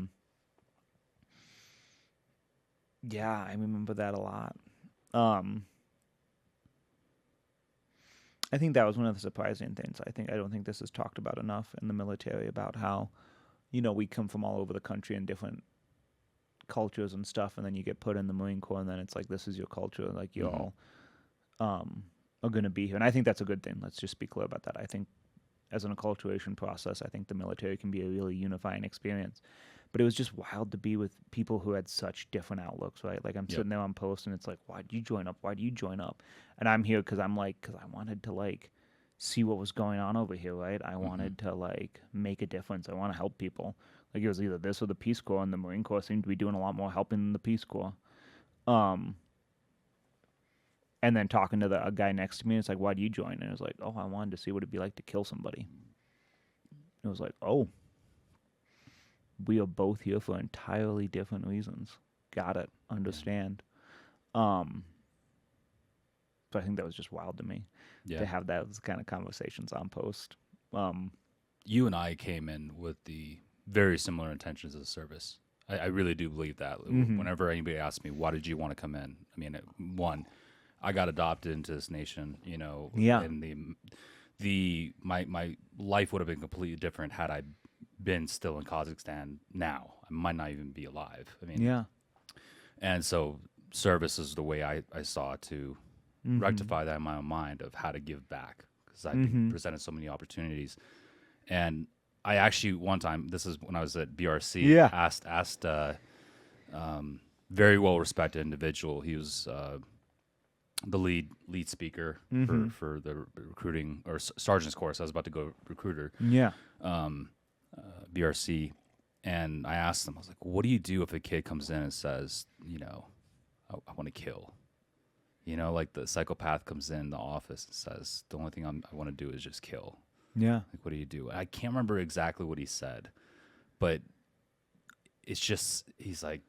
I remember that a lot. I think that was one of the surprising things. I don't think this is talked about enough in the military about how, we come from all over the country in different cultures and stuff, and then you get put in the Marine Corps, and then it's like, this is your culture, like you all are going to be here. And I think that's a good thing. Let's just be clear about that. I think as an acculturation process, I think the military can be a really unifying experience. But it was just wild to be with people who had such different outlooks, right? Like I'm sitting there on post and it's like, why did you join up? Why do you join up? And I'm here because I wanted to like see what was going on over here, right? I wanted to like make a difference. I want to help people. Like it was either this or the Peace Corps, and the Marine Corps seemed to be doing a lot more helping than the Peace Corps. And then talking to a guy next to me, it's like, why do you join? And it was like, oh, I wanted to see what it'd be like to kill somebody. It was like, oh. We are both here for entirely different reasons. Got it. Understand. So I think that was just wild to me to have those kind of conversations on post. You and I came in with the very similar intentions of service. I really do believe that. Whenever anybody asks me, why did you want to come in? I mean, one, I got adopted into this nation, and my life would have been completely different had I been still in Kazakhstan now. I might not even be alive. I mean, and so service is the way I saw to rectify that in my own mind of how to give back, because I've been presented so many opportunities. And I actually one time, this is when I was at BRC, asked very well respected individual. He was the lead speaker for the recruiting or sergeant's course. I was about to go recruiter. BRC, and I asked them, I was like, what do you do if a kid comes in and says, I want to kill? Like the psychopath comes in the office and says, the only thing I want to do is just kill. Yeah. Like, what do you do? I can't remember exactly what he said, but it's just, he's like,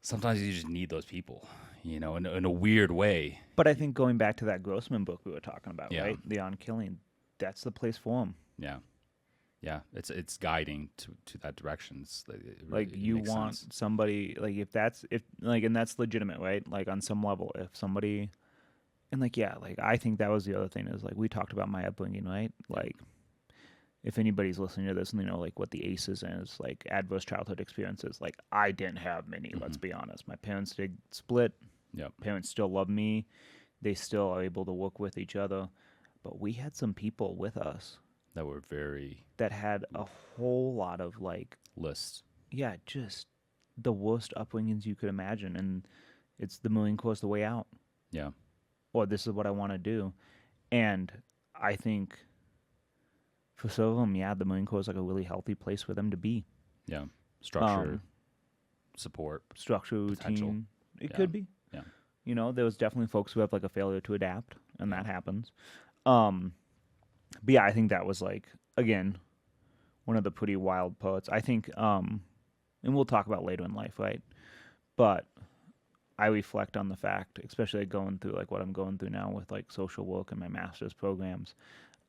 sometimes you just need those people, in a weird way. But I think going back to that Grossman book we were talking about, Yeah. right? The On Killing, that's the place for him. Yeah. Yeah. It's guiding to that direction. It Like, you want sense. somebody, like, and that's legitimate, right? Like, on some level, if somebody, and like, yeah, like, I think that was the other thing is, like, we talked about my upbringing, right? Like, if anybody's listening to this and they know, like, what the ACEs is, like, adverse childhood experiences, like, I didn't have many, let's be honest. My parents did split. Yep. Parents still love me. They still are able to work with each other. But we had some people with us That were very that had a whole lot of, like, list. yeah, just the worst upbringings you could imagine. And it's the Marine Corps is the way out. Yeah. Or this is what I want to do. And I think for some of them, yeah, the Marine Corps is like a really healthy place for them to be. Yeah. Structure, support. Structure, Potential. routine. It Yeah. could be. Yeah. There was definitely folks who have like a failure to adapt, and that happens. But yeah, I think that was like, again, one of the pretty wild parts. I think, and we'll talk about later in life, right? But I reflect on the fact, especially like going through like what I'm going through now with like social work and my master's programs.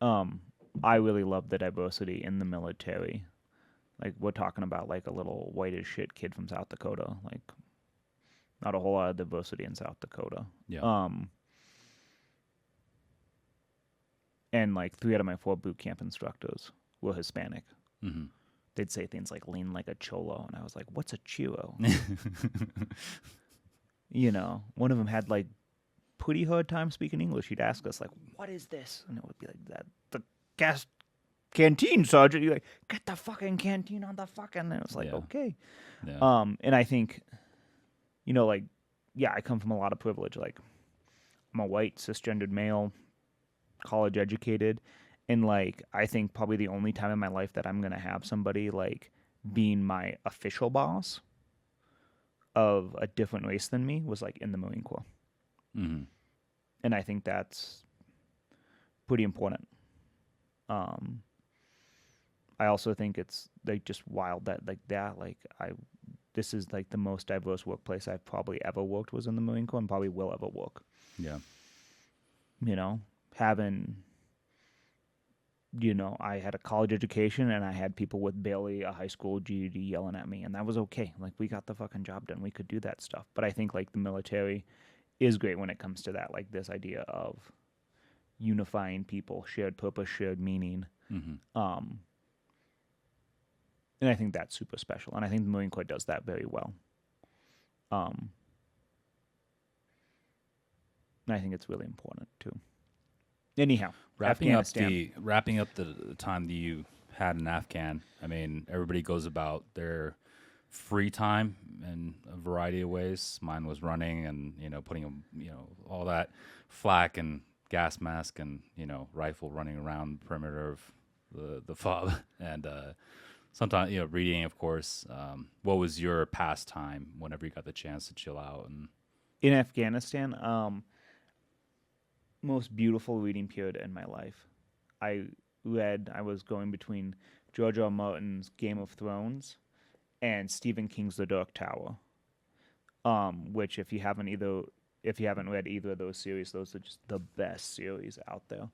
I really love the diversity in the military. Like, we're talking about like a little white as shit kid from South Dakota. Like, not a whole lot of diversity in South Dakota. Yeah. And like 3 out of my 4 boot camp instructors were Hispanic. Mm-hmm. They'd say things like lean like a cholo, and I was like, what's a chilo? One of them had like pretty hard time speaking English. He'd ask us like, what is this? And it would be like, that the gas canteen, sergeant. You're like, get the fucking canteen on the fucking. And it was like, okay. Yeah. And I think, like, yeah, I come from a lot of privilege. Like, I'm a white cisgendered male, college educated, and like, I think probably the only time in my life that I'm gonna have somebody like being my official boss of a different race than me was like in the Marine Corps. Mm-hmm. And I think that's pretty important. I also think it's like just wild that this is like the most diverse workplace I've probably ever worked was in the Marine Corps and probably will ever work. Yeah. Having, I had a college education and I had people with barely a high school GED yelling at me, and that was okay. Like, we got the fucking job done. We could do that stuff. But I think like the military is great when it comes to that, like this idea of unifying people, shared purpose, shared meaning. Mm-hmm. And I think that's super special. And I think the Marine Corps does that very well. And I think it's really important too. Anyhow, Wrapping up Afghanistan. the time that you had in Afghan. I mean, everybody goes about their free time in a variety of ways. Mine was running and putting all that flak and gas mask and rifle running around the perimeter of the FOB and sometimes reading, of course. What was your pastime whenever you got the chance to chill out? And in Afghanistan, most beautiful reading period in my life. I was going between George R. R. Martin's Game of Thrones and Stephen King's The Dark Tower. Which if you haven't read either of those series, those are just the best series out there.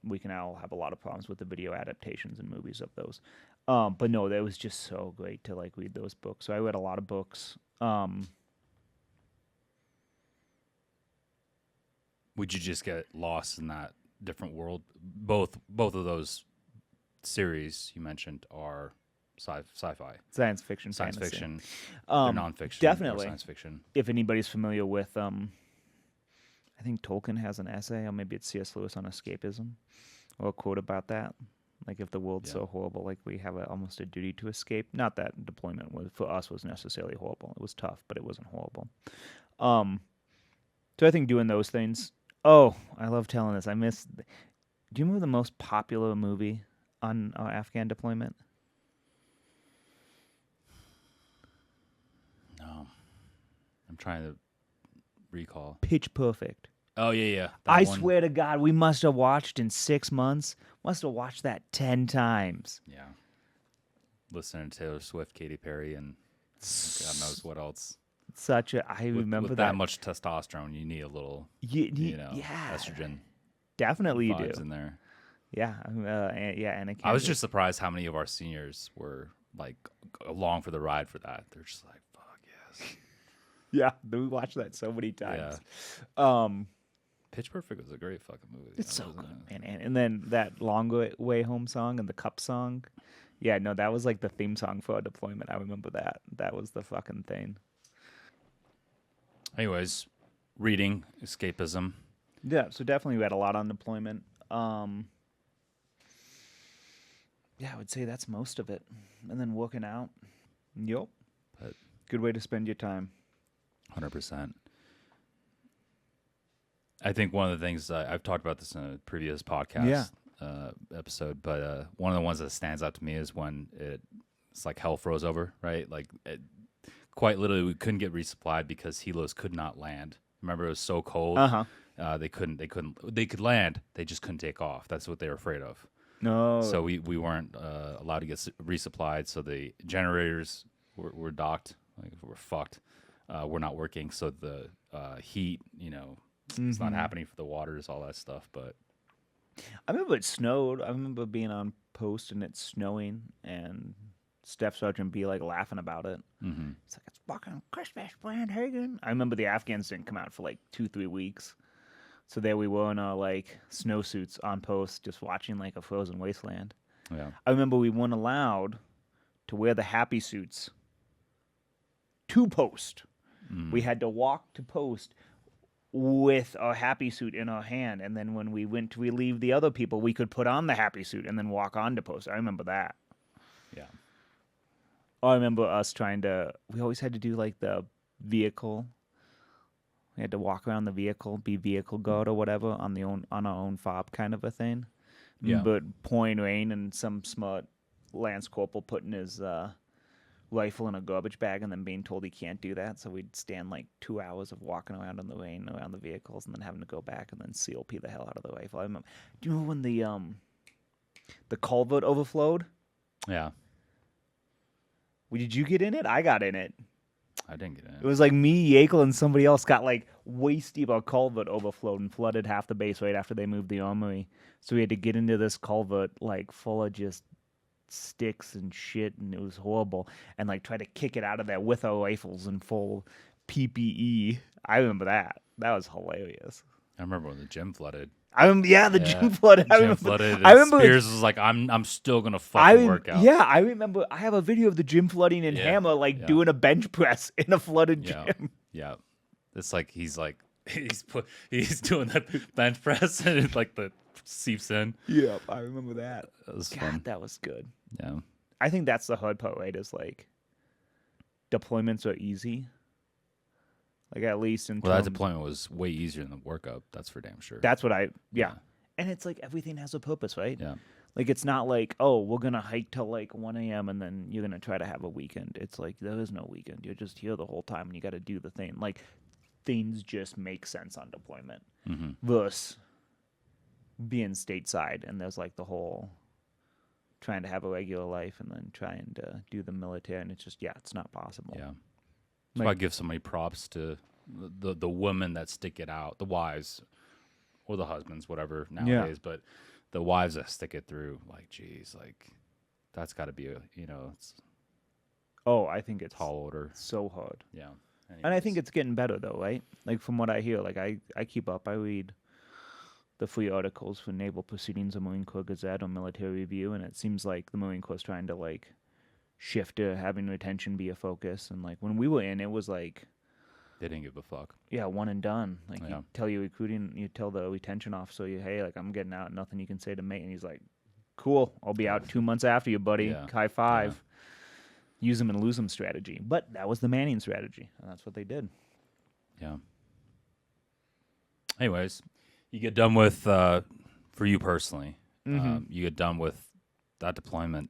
We can all have a lot of problems with the video adaptations and movies of those. But no, that was just so great to like read those books. So I read a lot of books. would you just get lost in that different world? Both of those series you mentioned are sci-fi, Science fiction, science fantasy. fiction. They're nonfiction, definitely. or science fiction. If anybody's familiar with, I think Tolkien has an essay, or maybe it's C.S. Lewis on escapism, or a quote about that. Like, if the world's so horrible, like, we have almost a duty to escape. Not that deployment for us was necessarily horrible. It was tough, but it wasn't horrible. So I think doing those things. Oh, I love telling this. Do you remember the most popular movie on our Afghan deployment? No. I'm trying to recall. Pitch Perfect. Oh yeah. I swear to God, we must have watched in 6 months. Must have watched that 10 times. Yeah. Listening to Taylor Swift, Katy Perry, and God knows what else. I remember with that much testosterone, you need a little, estrogen. Definitely you do. Vibes in there. Yeah, and I was just surprised how many of our seniors were like along for the ride for that. They're just like, "Fuck yes." Yeah, we watched that so many times. Yeah. Pitch Perfect was a great fucking movie. It's so good, man. And then that Long Way Home song and the Cup song. Yeah, no, that was like the theme song for our deployment. I remember that. That was the fucking thing. Anyways, reading, escapism. Yeah, so definitely we had a lot on deployment. Yeah, I would say that's most of it. And then working out. Yup. But good way to spend your time. 100%. I think one of the things I've talked about this in a previous podcast episode, but one of the ones that stands out to me is when it's like hell froze over, right? Like quite literally, we couldn't get resupplied because helos could not land. Remember, it was so cold. They could land. They just couldn't take off. That's what they were afraid of. No. So we weren't allowed to get resupplied. So the generators were docked. Like we're fucked. We're not working. So the heat, it's not happening for the waters, all that stuff. But I remember it snowed. I remember being on post and it snowing, and Staff Sergeant B like laughing about it. Mm-hmm. It's like, it's fucking Christmas, Brandhagan. I remember the Afghans didn't come out for like 2-3 weeks. So there we were in our like snowsuits on post, just watching like a frozen wasteland. Yeah. I remember we weren't allowed to wear the happy suits to post. We had to walk to post with a happy suit in our hand, and then when we went to relieve the other people, we could put on the happy suit and then walk on to post. I remember that. Yeah. I remember us we always had to do like the vehicle. We had to walk around the vehicle, be vehicle guard or whatever on our own fob kind of a thing. Yeah. But pouring rain and some smart Lance Corporal putting his rifle in a garbage bag and then being told he can't do that. So we'd stand like 2 hours of walking around in the rain around the vehicles and then having to go back and then CLP the hell out of the rifle. I remember. Do you remember when the culvert overflowed? Yeah. Did you get in it? I got in it. I didn't get in it. It was like me, Yakel, and somebody else got like waist deep. Our culvert overflowed and flooded half the base right after they moved the armory. So we had to get into this culvert like full of just sticks and shit, and it was horrible. And like try to kick it out of there with our rifles in full PPE. I remember that. That was hilarious. I remember when the gym flooded. The gym flooded. I remember Spears was like, I'm still gonna fucking work out. Yeah, I remember. I have a video of the gym flooding in Hammer, doing a bench press in a flooded gym. Yeah, it's like he's doing that bench press and it like the seeps in. Yeah, I remember that. That was fun. That was good. Yeah, I think that's the hard part, right? Is like deployments are easy. Like at least in that deployment was way easier than the workup. That's for damn sure. That's what and it's like everything has a purpose, right? Yeah. Like it's not like, oh, we're gonna hike till like 1 a.m. and then you're gonna try to have a weekend. It's like there is no weekend. You're just here the whole time and you got to do the thing. Like things just make sense on deployment versus being stateside and there's like the whole trying to have a regular life and then trying to do the military and it's just it's not possible. Yeah. So I give so many props to the women that stick it out, the wives or the husbands, whatever nowadays, but the wives that stick it through, like, geez, like that's got to be it's. Oh, I think it's tall order. So hard. Yeah. Anyways. And I think it's getting better though, right? Like from what I hear, like I keep up. I read the free articles for Naval Proceedings or Marine Corps Gazette or Military Review, and it seems like the Marine Corps is trying to like shift to having retention be a focus. And like when we were in, it was like they didn't give a fuck. Yeah, one and done. Like you tell your recruiting, you tell the retention officer, hey, like I'm getting out, nothing you can say to me. And he's like, cool, I'll be out 2 months after you, buddy. High five. Yeah. Use them and lose them strategy. But that was the Manning strategy, and that's what they did. Yeah. Anyways, you get done with for you personally. You get done with that deployment,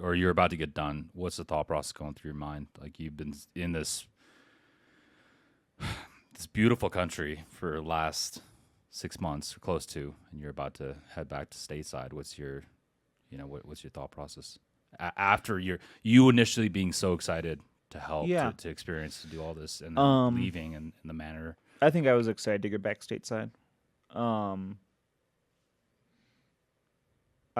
or you're about to get done. What's the thought process going through your mind? Like you've been in this beautiful country for the last 6 months or close to, and you're about to head back to stateside. What's your thought process after you initially being so excited to help, to experience, to do all this, and then leaving in the manner? I think I was excited to get back stateside. I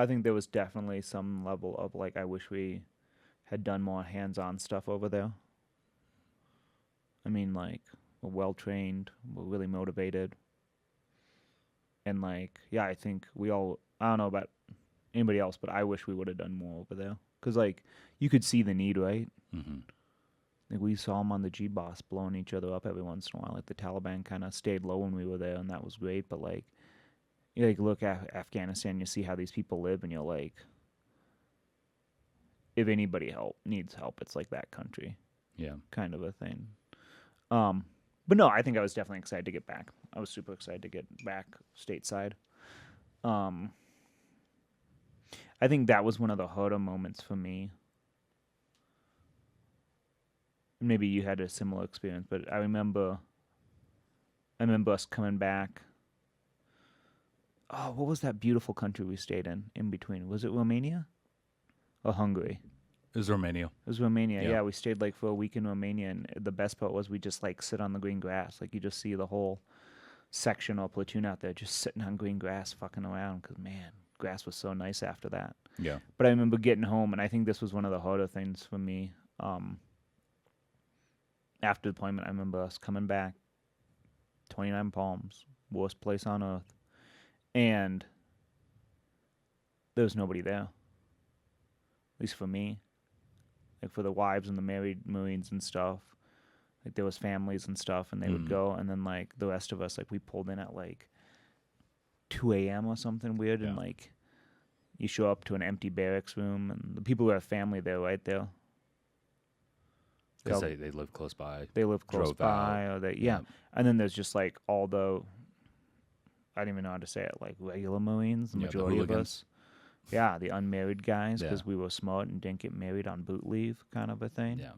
think there was definitely some level of like, I wish we had done more hands-on stuff over there. I mean, like, we're well-trained, we're really motivated. And like, yeah, I think I don't know about anybody else, but I wish we would have done more over there. Because like, you could see the need, right? Mm-hmm. Like, we saw them on the G-Boss blowing each other up every once in a while. Like, the Taliban kind of stayed low when we were there, and that was great. But like, you like look at Afghanistan, you see how these people live, and you're like, if anybody needs help, it's like that country. Yeah. Kind of a thing. But no, I think I was definitely excited to get back. I was super excited to get back stateside. I think that was one of the harder moments for me. Maybe you had a similar experience, but I remember us coming back. Oh, what was that beautiful country we stayed in between? Was it Romania or Hungary? It was Romania. It was Romania. Yeah, we stayed like for a week in Romania, and the best part was we just like sit on the green grass. Like, you just see the whole section or platoon out there just sitting on green grass fucking around, because man, grass was so nice after that. Yeah. But I remember getting home, and I think this was one of the harder things for me. After deployment, I remember us coming back, 29 Palms, worst place on earth, and there was nobody there, at least for me. Like, for the wives and the married Marines and stuff, like, there was families and stuff, and they would go, and then like the rest of us, like, we pulled in at like 2 a.m. or something weird, and like, you show up to an empty barracks room, and the people who have family there right there. They say they live close by. They live close by, or and then there's just like all the, I don't even know how to say it, like regular Marines, the majority of us. Yeah, the unmarried guys, because we were smart and didn't get married on boot leave, kind of a thing. Yeah.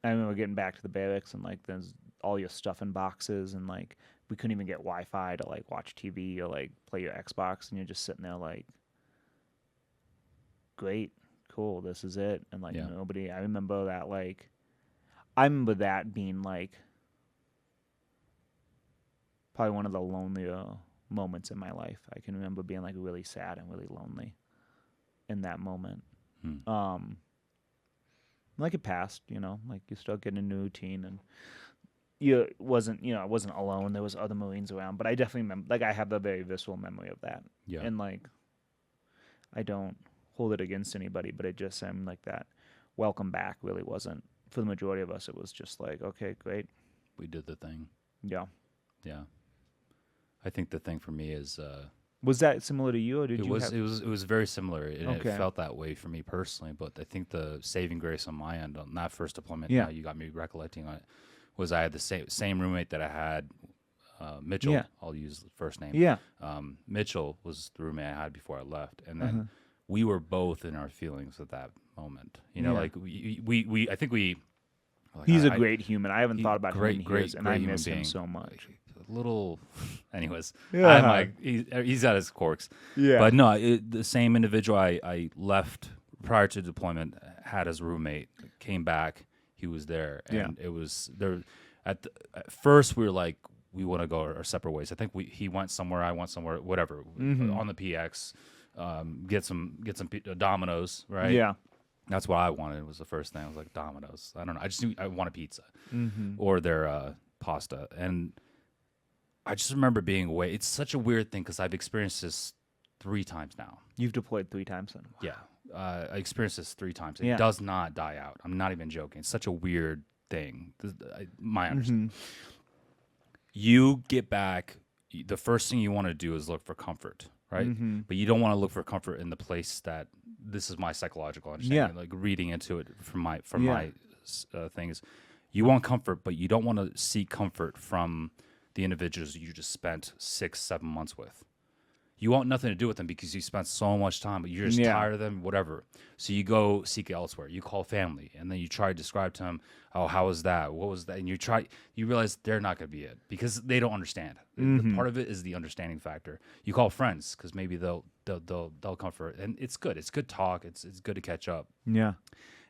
I remember getting back to the barracks, and like, there's all your stuff in boxes, and like, we couldn't even get Wi-Fi to like watch TV or like play your Xbox, and you're just sitting there like, great, cool, this is it. And like, nobody, I remember that being like probably one of the lonelier moments in my life. I can remember being like really sad and really lonely in that moment. Like, it passed, like, you start getting a new routine, and I wasn't alone. There was other Marines around, but I definitely remember, like, I have a very visceral memory of that. Yeah. And like, I don't hold it against anybody, but it just seemed like that welcome back really wasn't, for the majority of us, it was just like, okay, great, we did the thing. Yeah. I think the thing for me is was that similar to you, or did it you was it was very similar, and Okay. it felt that way for me personally. But I think the saving grace on my end on that first deployment, Yeah. now you got me recollecting on it, was I had the same roommate that I had, Mitchell. Yeah. I'll use the first name. Yeah. Mitchell was the roommate I had before I left, and then we were both in our feelings at that moment. Like we I think we. Like, He's a great human. I haven't thought about him in years, and I human miss him being. so much. A little, anyways. Yeah. I'm like, he's got his quirks. Yeah. But no, the same individual I left prior to deployment had as roommate, came back, he was there, and it was there. At first, we were like, we want to go our separate ways. I think he went somewhere, I went somewhere, whatever, on the PX, get some Domino's, right? Yeah. That's what I wanted. Was the first thing. I was like, Domino's. I don't know. I just knew I want a pizza or their pasta. And I just remember being away. It's such a weird thing because I've experienced this 3 times now. You've deployed 3 times then? Wow. Yeah. I experienced this 3 times. It does not die out. I'm not even joking. It's such a weird thing. My understanding. You get back, the first thing you want to do is look for comfort, right? But you don't want to look for comfort in the place that, this is my psychological understanding, like reading into it from my things. You want comfort, but you don't want to seek comfort from the individuals you just spent 6-7 months with. You want nothing to do with them because you spent so much time, but you're just tired of them, whatever. So you go seek elsewhere. You call family, and then you try to describe to them, oh, how was that? What was that? And you realize they're not going to be it because they don't understand. The part of it is the understanding factor. You call friends because maybe they'll comfort, and it's good. It's good talk. It's good to catch up. Yeah.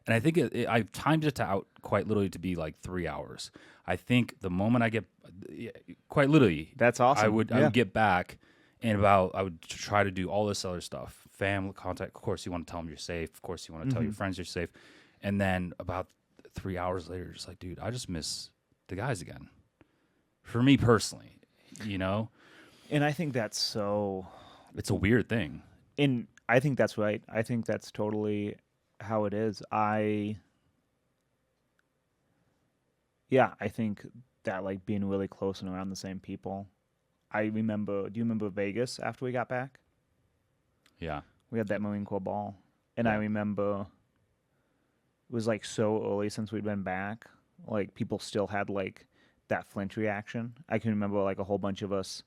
And I think I've timed it out quite literally to be like 3 hours. I think the moment I get, quite literally, that's awesome. I would get back. And I would try to do all this other stuff, family contact. Of course, you want to tell them you're safe. Of course, you want to tell your friends you're safe. And then about 3 hours later, just like, dude, I just miss the guys again. For me personally, you know? And I think that's it's a weird thing. And I think that's right. I think that's totally how it is. I think that like being really close and around the same people. Do you remember Vegas after we got back? Yeah. We had that Marine Corps ball. And I remember it was like so early since we'd been back. Like people still had like that flinch reaction. I can remember like a whole bunch of us,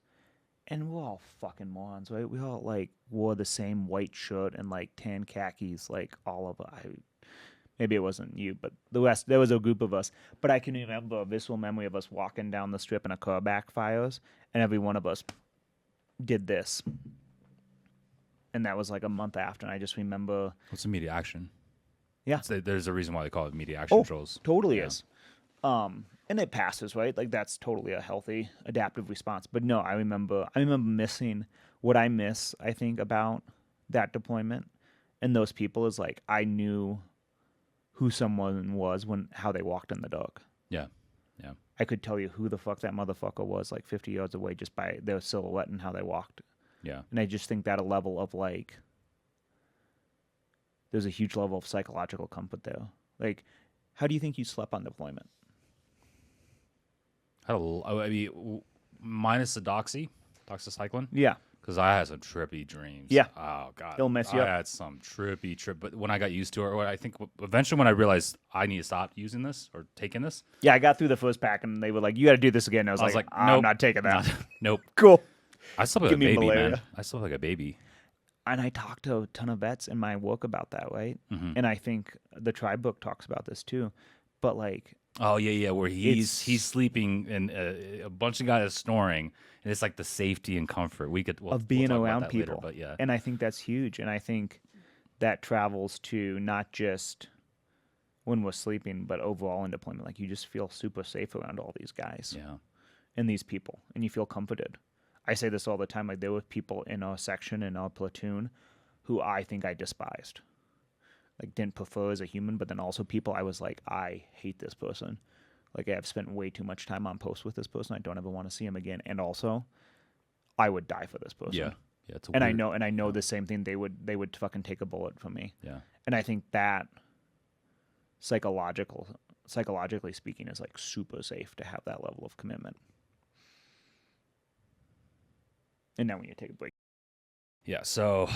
and we're all fucking morons, right? We all like wore the same white shirt and like tan khakis, like all of us. Maybe it wasn't you, but the rest, there was a group of us. But I can remember a visceral memory of us walking down the strip and a car backfires, and every one of us did this. And that was like a month after, and I just remember... What's immediate action? Yeah. There's a reason why they call it immediate action drills. Totally is. And it passes, right? Like, that's totally a healthy, adaptive response. But no, I remember missing what I miss, I think, about that deployment and those people is, like, I knew who someone was how they walked in the dark. Yeah. I could tell you who the fuck that motherfucker was like 50 yards away just by their silhouette and how they walked. Yeah. And I just think that a level of like, there's a huge level of psychological comfort there. Like, how do you think you slept on deployment? Minus the doxycycline. Yeah. Because I had some trippy dreams. Yeah. Oh, God. It'll mess you up. I had some trippy. But when I got used to it, or I think eventually when I realized I need to stop using this or taking this. Yeah, I got through the first pack and they were like, you got to do this again. And I was like, nope, I'm not taking that. Nope. Cool. I slept like a baby, man. I slept like a baby. And I talked to a ton of vets in my work about that, right? Mm-hmm. And I think the tribe book talks about this too. But like... Oh, yeah, where he's sleeping and a bunch of guys snoring. And it's like the safety and comfort of being around people. Later, but yeah. And I think that's huge. And I think that travels to not just when we're sleeping, but overall in deployment. Like, you just feel super safe around all these guys and these people, and you feel comforted. I say this all the time. Like, there were people in our section, in our platoon, who I think I despised. Like, didn't prefer as a human, but then also people I was like, I hate this person. Like, I've spent way too much time on post with this person. I don't ever want to see him again. And also, I would die for this person. Yeah. It's I know the same thing. They would fucking take a bullet from me. Yeah. And I think that psychologically speaking, is like super safe to have that level of commitment. And now when you take a break. Yeah. So,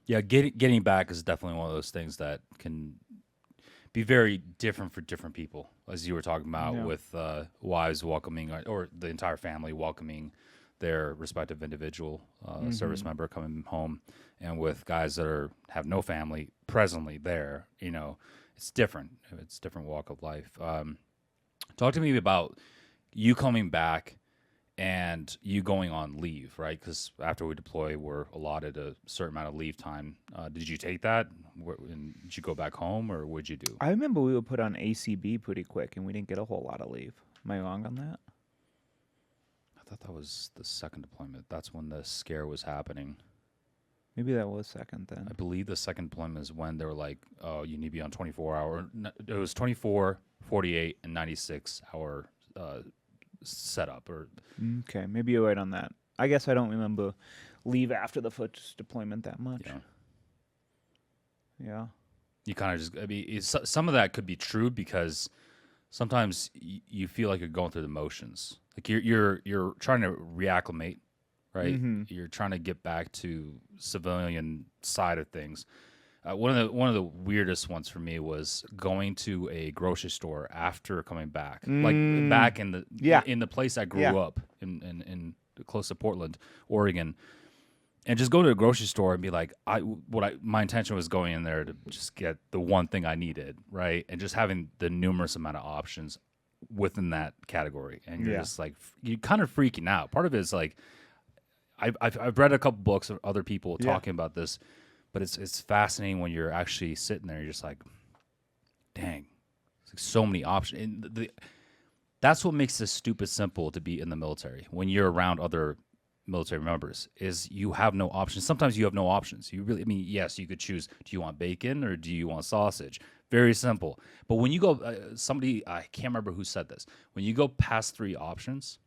yeah, getting back is definitely one of those things that can be very different for different people, as you were talking about with wives welcoming or the entire family welcoming their respective individual service member coming home, and with guys that have no family presently there. You know, it's different. It's a different walk of life. Talk to me about you coming back and you going on leave, right? Because after we deploy, we're allotted a certain amount of leave time. Did you take that? Did you go back home, or what'd you do? I remember we were put on ACB pretty quick, and we didn't get a whole lot of leave. Am I wrong on that? I thought that was the second deployment. That's when the scare was happening. Maybe that was second then. I believe the second deployment is when they were like, oh, you need to be on 24-hour. It was 24, 48, and 96-hour setup. Okay, maybe you're right on that. I guess I don't remember leave after the first deployment that much. Yeah. You kind of some of that could be true because sometimes you feel like you're going through the motions. Like you're trying to reacclimate, right? Mm-hmm. You're trying to get back to civilian side of things. One of the weirdest ones for me was going to a grocery store after coming back, like back in the place I grew up in close to Portland, Oregon, and just go to a grocery store and be like, my intention was going in there to just get the one thing I needed, right? And just having the numerous amount of options within that category, and you're just like, you're kind of freaking out. Part of it is like, I've read a couple books of other people talking about this, but it's fascinating when you're actually sitting there. You're just like, dang, it's like so many options. And that's what makes this stupid simple to be in the military. When you're around other military members, is you have no options. Sometimes you have no options. You really, I mean, yes, you could choose. Do you want bacon or do you want sausage? Very simple. But when you go, somebody, I can't remember who said this. When you go past 3 options,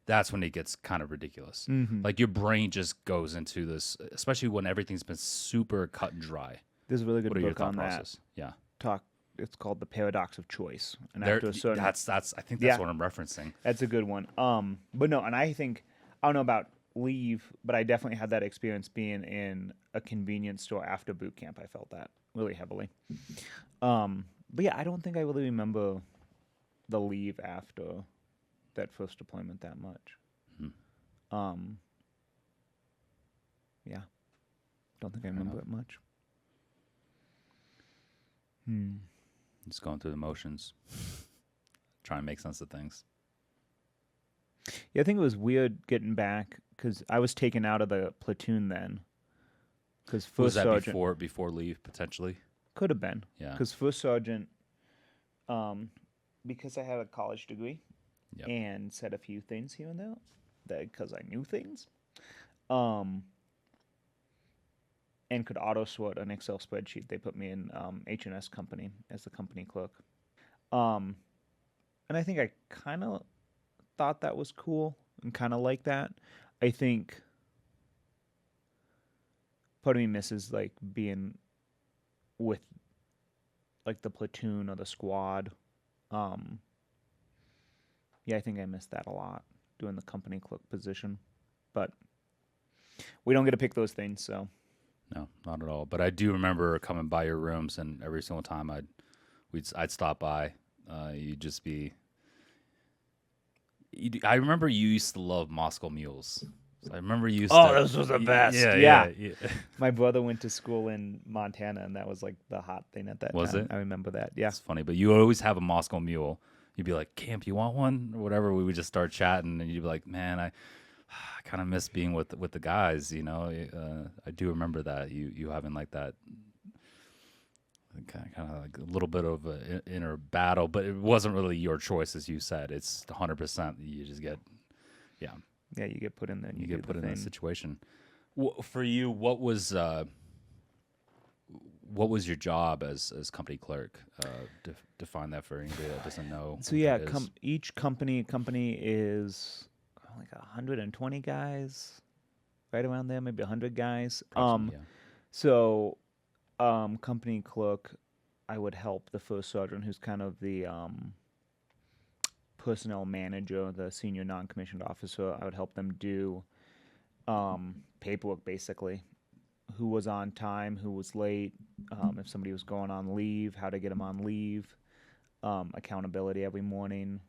that's when it gets kind of ridiculous. Like your brain just goes into this, especially when everything's been super cut and dry. There's a really good book on that. Yeah. It's called The Paradox of Choice. And after a certain, I think that's what I'm referencing. That's a good one. But no, and I think, I don't know about leave, but I definitely had that experience being in a convenience store after boot camp. I felt that really heavily. But yeah, I don't think I really remember the leave after that first deployment that much. Yeah, don't think I remember it much. Just going through the motions, trying to make sense of things. Yeah, I think it was weird getting back because I was taken out of the platoon then. Because first sergeant before leave potentially could have been. Yeah, because first sergeant, because I had a college degree, and said a few things here and there, that because I knew things, and could auto sort an Excel spreadsheet. They put me in H&S Company as the company clerk, and I think I kind of thought that was cool and kind of like that. I think part of me misses like being with like the platoon or the squad. Yeah, I think I missed that a lot doing the company clerk position, but we don't get to pick those things, so. No, not at all. But I do remember coming by your rooms, and every single time I'd stop by, you'd just be. I remember you used to love Moscow mules. So I remember you used to. Oh, those was the best. Yeah. My brother went to school in Montana, and that was like the hot thing at that time. Was it? I remember that. Yeah. It's funny, but you always have a Moscow mule. You'd be like, "Camp, you want one?" or whatever. We would just start chatting, and you'd be like, "Man, I kind of miss being with the guys." You know, I do remember that you having like that. Kind of like a little bit of an inner battle, but it wasn't really your choice, as you said. It's 100%. You just get, yeah, you get put in there. And you get put in that situation. For you, what was your job as company clerk? Define that for anybody that doesn't know. So yeah, each company is like 120 guys, right around there, maybe 100 guys. So. Company clerk, I would help the first sergeant, who's kind of the personnel manager, the senior non-commissioned officer. I would help them do paperwork, basically. Who was on time, who was late, if somebody was going on leave, how to get them on leave, accountability every morning,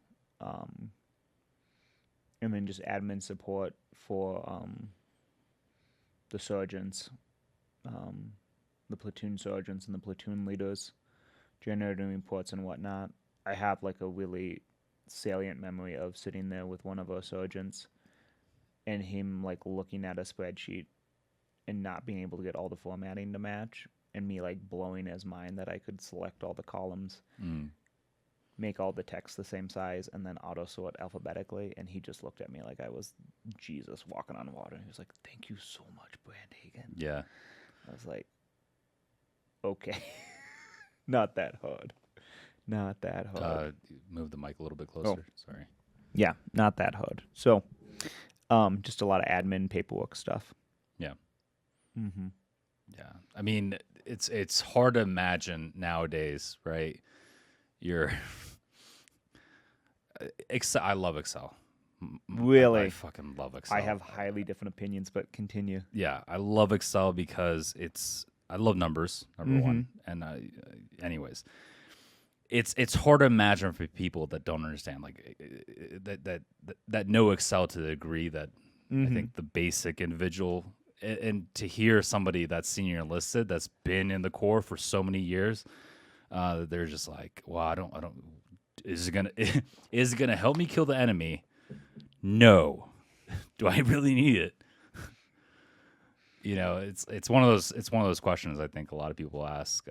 and then just admin support for the sergeants. The platoon sergeants and the platoon leaders, generating reports and whatnot. I have like a really salient memory of sitting there with one of our sergeants and him like looking at a spreadsheet and not being able to get all the formatting to match, and me like blowing his mind that I could select all the columns, make all the text the same size, and then auto sort alphabetically. And he just looked at me like I was Jesus walking on water. And he was like, "Thank you so much, Brandhagan." Yeah. I was like, okay. Not that hard. Move the mic a little bit closer. Sorry. Yeah, not that hard. So, just a lot of admin paperwork stuff. Yeah. Mm-hmm. Yeah. I mean, it's hard to imagine nowadays, right? Excel. I love Excel. Really? I fucking love Excel. I have highly different opinions, but continue. Yeah, I love Excel because I love numbers, number one. And anyways, it's hard to imagine for people that don't understand, like that know Excel to the degree that I think the basic individual and to hear somebody that's senior enlisted that's been in the Corps for so many years, they're just like, well, I don't. Is it gonna help me kill the enemy? No. Do I really need it? It's one of those questions I think a lot of people ask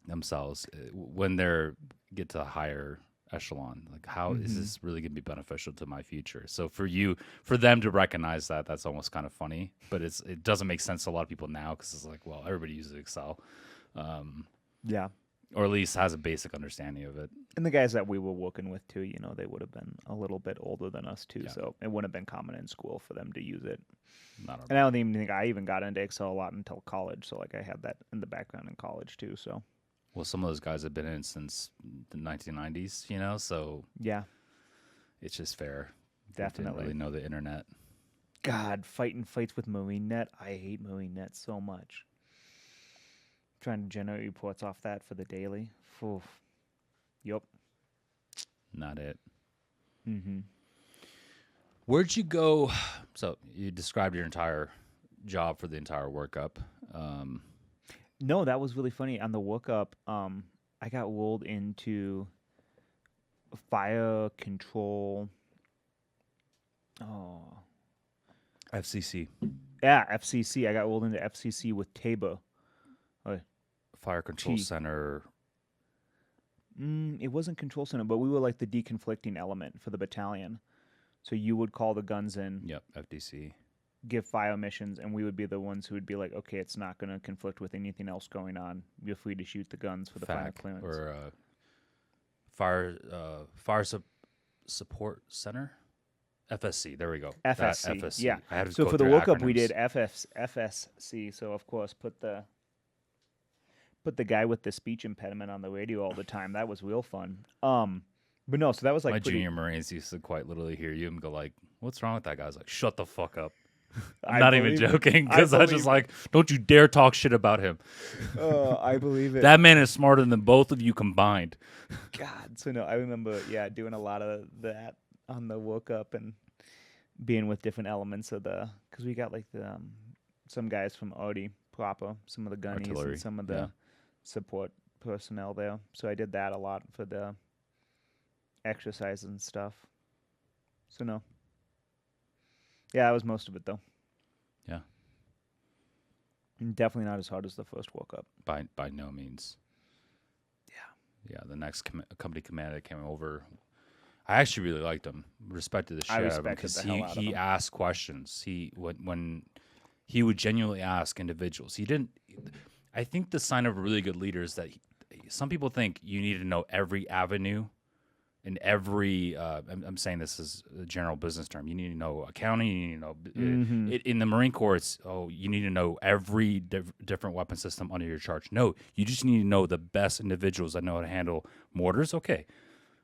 themselves when they're get to a higher echelon. Like, how is this really going to be beneficial to my future? So for them to recognize that, that's almost kind of funny, but it doesn't make sense to a lot of people now because it's like, well, everybody uses Excel. Yeah. Or at least has a basic understanding of it. And the guys that we were working with too, they would have been a little bit older than us too, so it wouldn't have been common in school for them to use it. And I don't even think I even got into Excel a lot until college, so like I had that in the background in college too. So, well, some of those guys have been in since the 1990s, so yeah, it's just fair. Definitely, they didn't really know the internet. God, fighting fights with MarineNet. I hate MarineNet so much. Trying to generate reports off that for the daily. Oof. Yup. Not it. Mm-hmm. Where'd you go? So you described your entire job for the entire workup. No, that was really funny. On the workup, I got rolled into fire control. Oh. FCC. Yeah, FCC. I got rolled into FCC with Tabor. Fire Control Center. It wasn't control center, but we were like the deconflicting element for the battalion. So you would call the guns in. Yep, FDC. Give fire missions, and we would be the ones who would be like, okay, it's not going to conflict with anything else going on. You're free to shoot the guns for the final clearance. Or fire support center. FSC. There we go. FSC. FSC. Yeah. I had to so go for the through workup, acronyms. we did FSC. So of course, put the guy with the speech impediment on the radio all the time. That was real fun. But no, so that was like my junior Marines used to quite literally hear you and go like, "What's wrong with that guy?" I was like, "Shut the fuck up." I'm not even joking because I was just like, "Don't you dare talk shit about him." I believe it. That man is smarter than both of you combined. God, so no, I remember, doing a lot of that on the workup and being with different elements of because we got like some guys from Audi proper, some of the gunnies, Artillery, and some of the support personnel there. So I did that a lot for the exercises and stuff. So no. Yeah, that was most of it though. Yeah. And definitely not as hard as the first workup. By no means. Yeah. Yeah, the next company commander that came over, I actually really liked him. Respected the shit out of him because he asked questions. When he would genuinely ask individuals. He didn't. I think the sign of a really good leader is that some people think you need to know every avenue and every. I'm saying this is a general business term. You need to know accounting. You need to know in the Marine Corps. It's you need to know every different weapon system under your charge. No, you just need to know the best individuals that know how to handle mortars. Okay,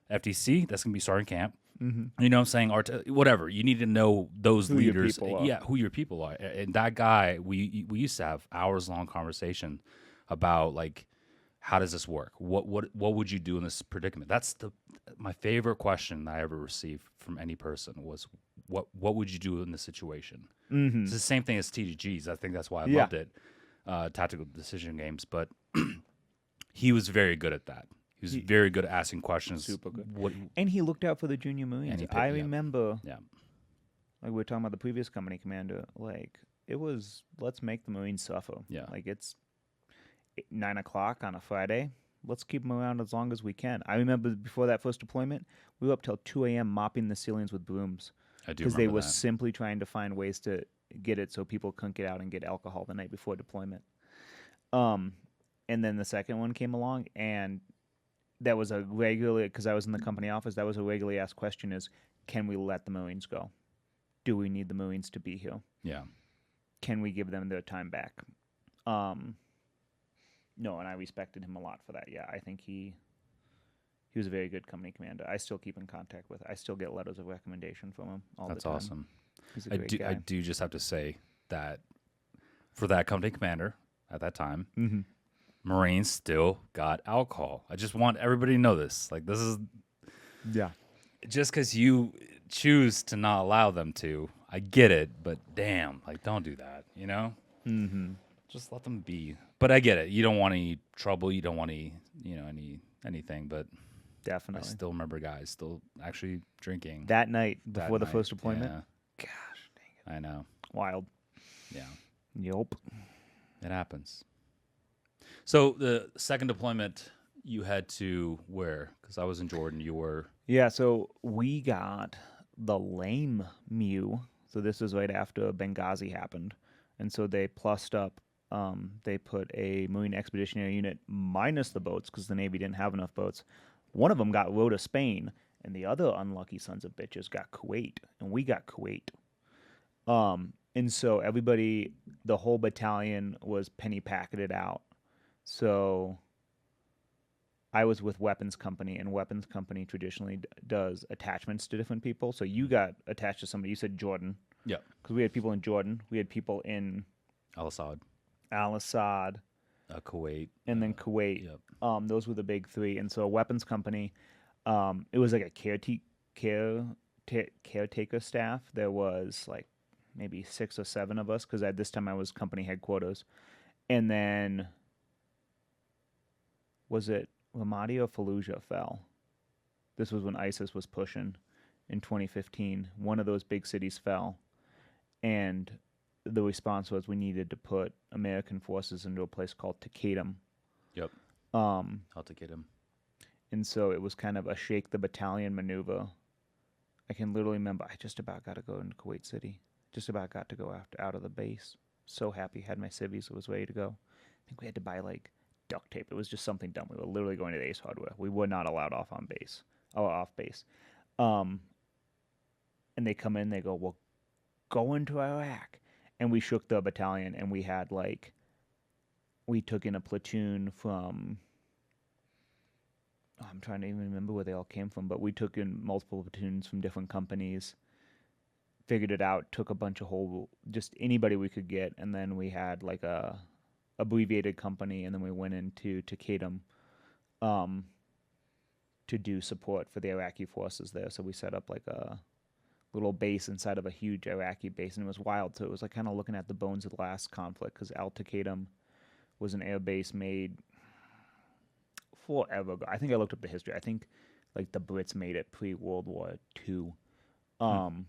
FTC. That's gonna be Sergeant Camp. You know what I'm saying? Whatever. You need to know those leaders. Who your people are. And that guy, we used to have hours-long conversation about, like, how does this work? What would you do in this predicament? That's my favorite question that I ever received from any person was, what would you do in this situation? It's the same thing as TDGs. I think that's why I loved it, tactical decision games. But he was very good at that. He was very good at asking questions. Super good. And he looked out for the junior Marines. I remember, like we were talking about the previous company commander, like it was, let's make the Marines suffer. Yeah. Like it's 9 o'clock on a Friday. Let's keep them around as long as we can. I remember before that first deployment, we were up till 2 a.m. mopping the ceilings with brooms. I do remember because they were that. simply trying to find ways to get it so people couldn't get out and get alcohol the night before deployment. And then the second one came along, and that was a regular, because I was in the company office, that was a regularly asked question is, can we let the Marines go? Do we need the Marines to be here? Yeah. Can we give them their time back? No, and I respected him a lot for that. Yeah, I think he was a very good company commander. I still keep in contact with. I still get letters of recommendation from him all the time. That's awesome. He's a great guy. I do just have to say that for that company commander at that time, Marines still got alcohol. I just want everybody to know this. Like, this is... Yeah. Just because you choose to not allow them to, I get it, but damn, like don't do that, you know? Mm-hmm. Just let them be. But I get it. You don't want any trouble. You don't want anything. But Definitely. I still remember guys still actually drinking That night that before the night. first deployment? Yeah, Gosh, dang I know. it. Wild. Yeah, Yup. it happens. So the second deployment you had to where? Because I was in Jordan. You were. Yeah, so we got the lame Mew. So this was right after Benghazi happened. And so they plussed up. They put a Marine Expeditionary Unit minus the boats because the Navy didn't have enough boats. One of them got rowed to Spain, and the other unlucky sons of bitches got Kuwait, and we got Kuwait. And so everybody, the whole battalion was penny packeted out. So I was with Weapons Company, and Weapons Company traditionally does attachments to different people. So you got attached to somebody. You said Jordan. Yeah. Because we had people in Jordan. We had people in Al-Assad, Kuwait, and then Kuwait. Yep. Those were the big three. And so Weapons Company, it was like a caretaker staff. There was like maybe 6 or 7 of us because at this time I was company headquarters. And then was it Ramadi or Fallujah fell? This was when ISIS was pushing in 2015. One of those big cities fell. And the response was we needed to put American forces into a place called Takeda. Yep. Um, Takeda. And so it was kind of a shake the battalion maneuver. I can literally remember I just about got to go into Kuwait City. Just about got to go out of the base. So happy. Had my civvies. It was ready to go. I think we had to buy like duct tape. It was just something dumb. We were literally going to the Ace Hardware. We were not allowed off base. And they come in, they go, well, go into Iraq. And we shook the battalion, and we had we took in a platoon from, I'm trying to even remember where they all came from, but we took in multiple platoons from different companies, figured it out, took a bunch of just anybody we could get, and then we had like a abbreviated company, and then we went into Takeda to do support for the Iraqi forces there. So we set up like a little base inside of a huge Iraqi base, and it was wild. So it was like kind of looking at the bones of the last conflict because Al-Takeda was an air base made forever ago. I think I looked up the history. I think like the Brits made it pre-World War II. And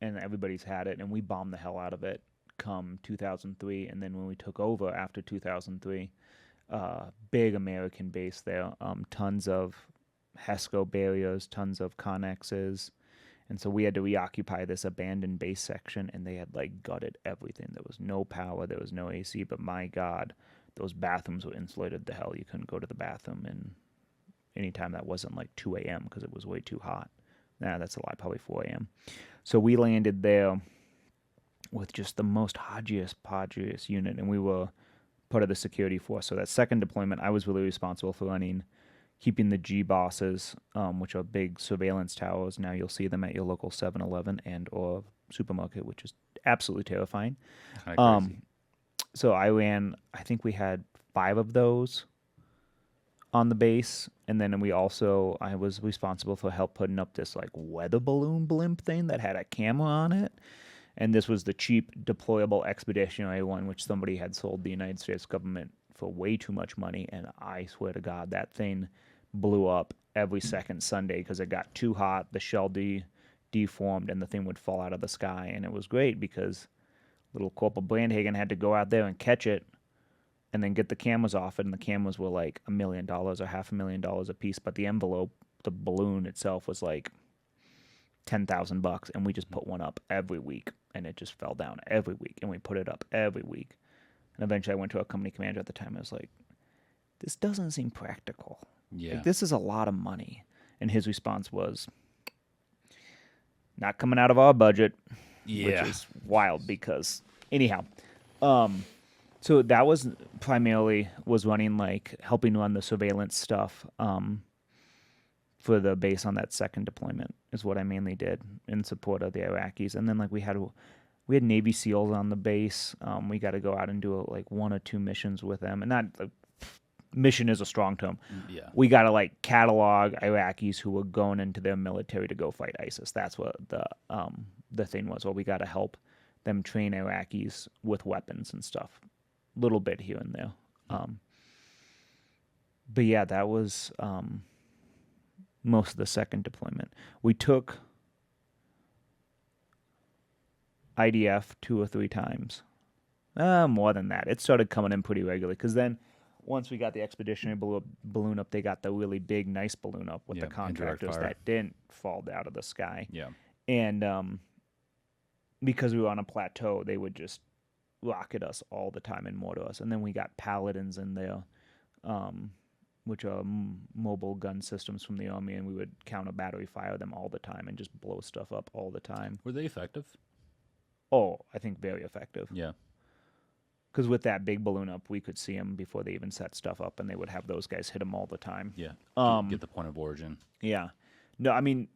everybody's had it, and we bombed the hell out of it come 2003. And then when we took over after 2003, big American base there, tons of HESCO barriers, tons of connexes. And so we had to reoccupy this abandoned base section, and they had like gutted everything. There was no power, there was no AC, but my God, those bathrooms were insulated to hell. You couldn't go to the bathroom in any time that wasn't like 2 a.m. because it was way too hot. Nah, that's a lie, probably 4 a.m. So we landed there with just the most podgiest unit, and we were part of the security force. So that second deployment, I was really responsible for keeping the G bosses, which are big surveillance towers. Now you'll see them at your local 7-Eleven and or supermarket, which is absolutely terrifying. Crazy. So I think we had 5 of those on the base, and then I was responsible for help putting up this like weather balloon blimp thing that had a camera on it. And this was the cheap deployable expeditionary one, which somebody had sold the United States government for way too much money. And I swear to God, that thing blew up every second Sunday because it got too hot. The shell deformed, and the thing would fall out of the sky. And it was great because little Corporal Brandhagan had to go out there and catch it and then get the cameras off it. And the cameras were like $1 million or $500,000 a piece. But the envelope, the balloon itself, was like $10,000, and we just put one up every week, and it just fell down every week, and we put it up every week. And eventually I went to our company commander at the time. I was like, this doesn't seem practical. Yeah. Like, this is a lot of money. And his response was, not coming out of our budget, which is wild because anyhow. So that was primarily running like helping run the surveillance stuff for the base on that second deployment is what I mainly did in support of the Iraqis. And then like we had Navy SEALs on the base. We got to go out and do like 1 or 2 missions with them, and not mission is a strong term. Yeah. We got to like catalog Iraqis who were going into their military to go fight ISIS. That's what the thing was. Well, we got to help them train Iraqis with weapons and stuff. Little bit here and there. But yeah, that was most of the second deployment. We took IDF 2 or 3 times. More than that. It started coming in pretty regularly because then once we got the expeditionary balloon up, they got the really big, nice balloon up with the contractors that didn't fall out of the sky. Yeah. And because we were on a plateau, they would just rocket us all the time and mortar us. And then we got paladins in there, which are mobile gun systems from the Army, and we would counter battery fire them all the time and just blow stuff up all the time. Were they effective? Oh, I think very effective. Yeah. Because with that big balloon up, we could see them before they even set stuff up, and they would have those guys hit them all the time. Yeah. Get the point of origin. Yeah. No, I mean,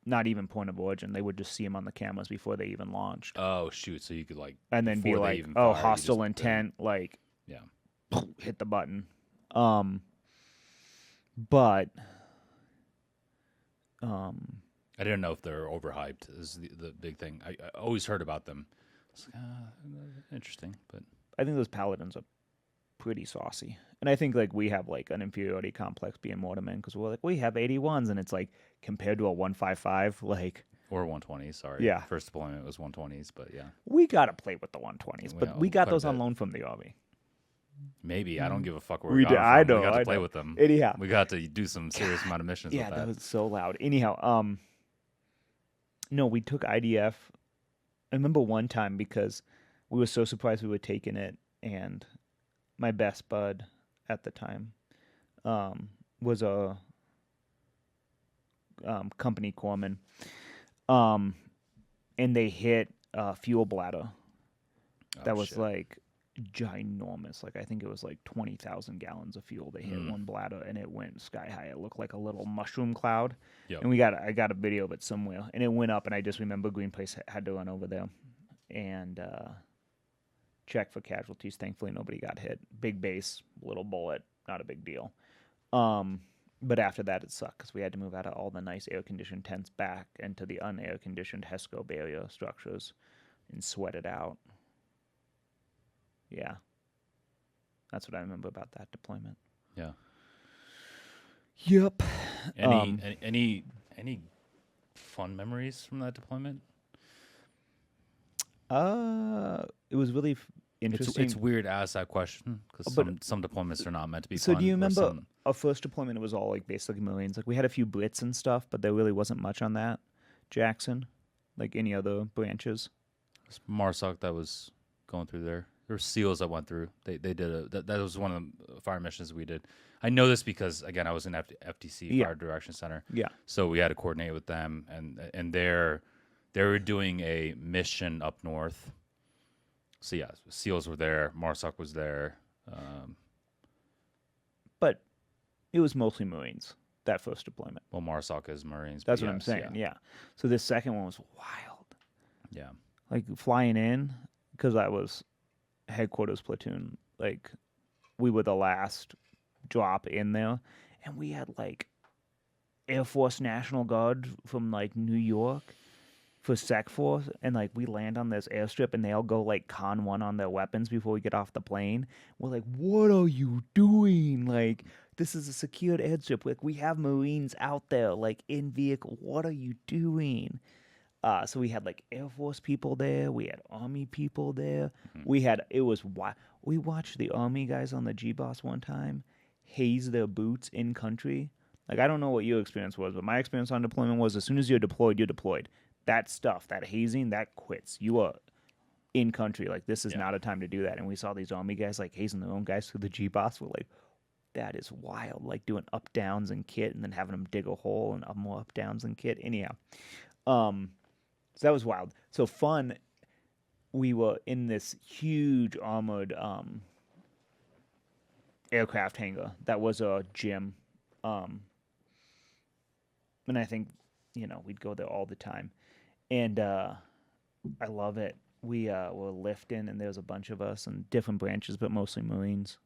not even point of origin. They would just see them on the cameras before they even launched. Oh, shoot. So you could, like... And then be like, oh, hostile intent, like... Yeah. Hit the button. But... I didn't know if they're overhyped is the big thing. I always heard about them. It's like, interesting, but... I think those paladins are pretty saucy. And I think like we have like an inferiority complex being mortarmen because we're like, we have 81s, and it's like compared to a 155, like... Or 120s, sorry. Yeah. First deployment was 120s, but yeah. We got to play with the 120s, but we got those on loan from the Army. Maybe. I don't give a fuck where we got them from. I know. We got to play with them. Anyhow. We got to do some serious amount of missions with that. Yeah, that was so loud. Anyhow, no, we took IDF. I remember one time because we were so surprised we were taking it, and my best bud at the time was a company corpsman, and they hit a fuel bladder that was like ginormous. Like I think it was like 20,000 gallons of fuel. They hit one bladder, and it went sky high. It looked like a little mushroom cloud. Yep. And I got a video of it somewhere, and it went up, and I just remember Green Place had to run over there and check for casualties. Thankfully, nobody got hit. Big base, little bullet, not a big deal. But after that, it sucked because we had to move out of all the nice air-conditioned tents back into the un-air-conditioned HESCO barrier structures and sweat it out. Yeah. That's what I remember about that deployment. Yeah. Yep. Any fun memories from that deployment? It was really interesting. It's weird to ask that question because some deployments are not meant to be so fun. Do you remember our first deployment? It was all like basically Marines. Like we had a few Blitz and stuff, but there really wasn't much on that. Jackson, like any other branches. It's MARSOC that was going through there. There were SEALs that went through. They did that was one of the fire missions we did. I know this because again I was in FTC Fire Direction Center. Yeah. So we had to coordinate with them, and they were doing a mission up north. So yeah, SEALs were there. MARSOC was there. But it was mostly Marines, that first deployment. Well, MARSOC is Marines. That's what I'm saying, yeah. So this second one was wild. Yeah. Like flying in, because I was headquarters platoon, like we were the last drop in there, and we had like Air Force National Guard from like New York for Sec Force, and like we land on this airstrip and they all go like con one on their weapons before we get off the plane. We're like, what are you doing? Like, this is a secured airstrip. Like, we have Marines out there, like in vehicle. What are you doing? So we had like Air Force people there. We had Army people there. Mm-hmm. We watched the Army guys on the G-Boss one time haze their boots in country. Like, I don't know what your experience was, but my experience on deployment was as soon as you're deployed, you're deployed. That stuff, that hazing, that quits. You are in country. Like, this is not a time to do that. And we saw these Army guys, like, hazing their own guys through the G-Boss. We're like, that is wild. Like, doing up-downs and kit and then having them dig a hole and more up-downs and kit. Anyhow. So that was wild. So fun, we were in this huge armored aircraft hangar that was a gym. And I think, we'd go there all the time. And I love it. We were lifting, and there was a bunch of us in different branches, but mostly Marines,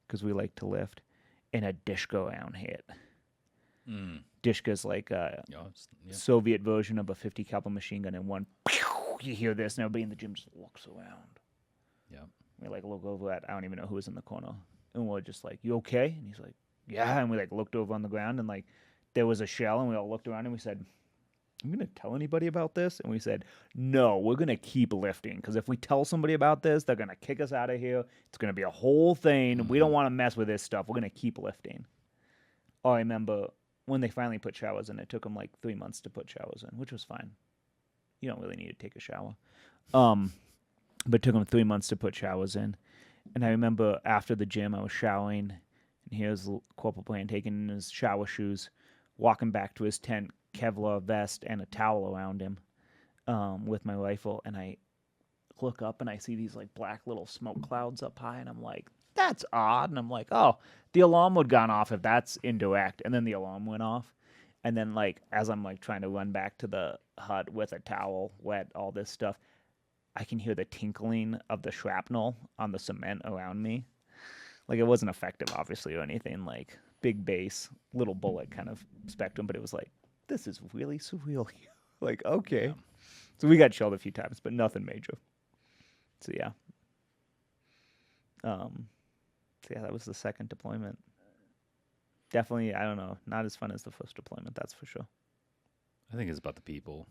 because we like to lift. and a Dishka round hit. Mm. Dishka's like a Soviet version of a 50 caliber machine gun, and one, you hear this, and everybody in the gym just looks around. Yeah. We like look over at, I don't even know who was in the corner, and we're just like, "You okay?" And he's like, "Yeah." And we like looked over on the ground, and like there was a shell, and we all looked around, and we said, "I'm gonna tell anybody about this?" And we said, "No, we're gonna keep lifting, because if we tell somebody about this, they're gonna kick us out of here. It's gonna be a whole thing. Mm-hmm. We don't want to mess with this stuff. We're gonna keep lifting." Oh, I remember when they finally put showers in. It took them like 3 months to put showers in, which was fine. You don't really need to take a shower. But it took them 3 months to put showers in. And I remember after the gym, I was showering, and here's Corporal Brandhagan in his shower shoes, walking back to his tent, Kevlar vest, and a towel around him with my rifle. And I look up, and I see these like black little smoke clouds up high, and I'm like, that's odd. And I'm like, oh, the alarm would have gone off if that's indirect. And then the alarm went off. And then, like, as I'm like trying to run back to the hut with a towel, wet, all this stuff, I can hear the tinkling of the shrapnel on the cement around me. Like, it wasn't effective, obviously, or anything. Like, big base, little bullet kind of spectrum. But it was like, this is really surreal. Like, okay. Yeah. So we got shelled a few times, but nothing major. So, yeah. That was the second deployment. Definitely, I don't know, not as fun as the first deployment, that's for sure. I think it's about the people.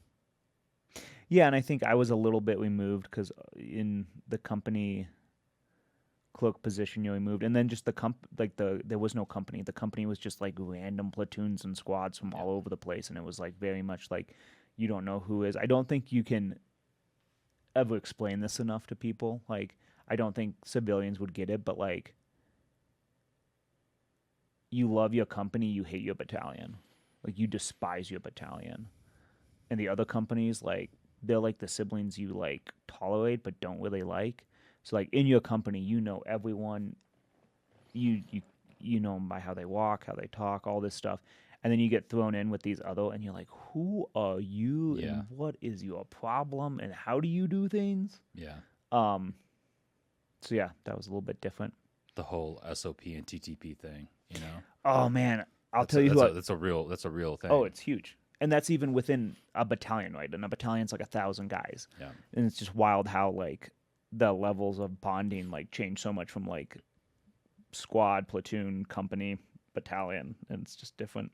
Yeah, and I think I was a little bit removed because in the company clerk position, you removed, and then just there was no company. The company was just like random platoons and squads from all over the place, and it was like very much like you don't know who is. I don't think you can ever explain this enough to people. Like, I don't think civilians would get it, but like, you love your company, you hate your battalion. Like, you despise your battalion. And the other companies, like, they're like the siblings you like tolerate but don't really like. So like in your company, you know everyone. You know them by how they walk, how they talk, all this stuff. And then you get thrown in with these other, and you're like, who are you? Yeah. And what is your problem? And how do you do things? Yeah. So yeah, that was a little bit different. The whole SOP and TTP thing, you know? Oh man, that's a real thing. Oh, it's huge. And that's even within a battalion, right? And a battalion's like 1,000 guys. Yeah. And it's just wild how like the levels of bonding like change so much from like squad, platoon, company, battalion, and it's just different.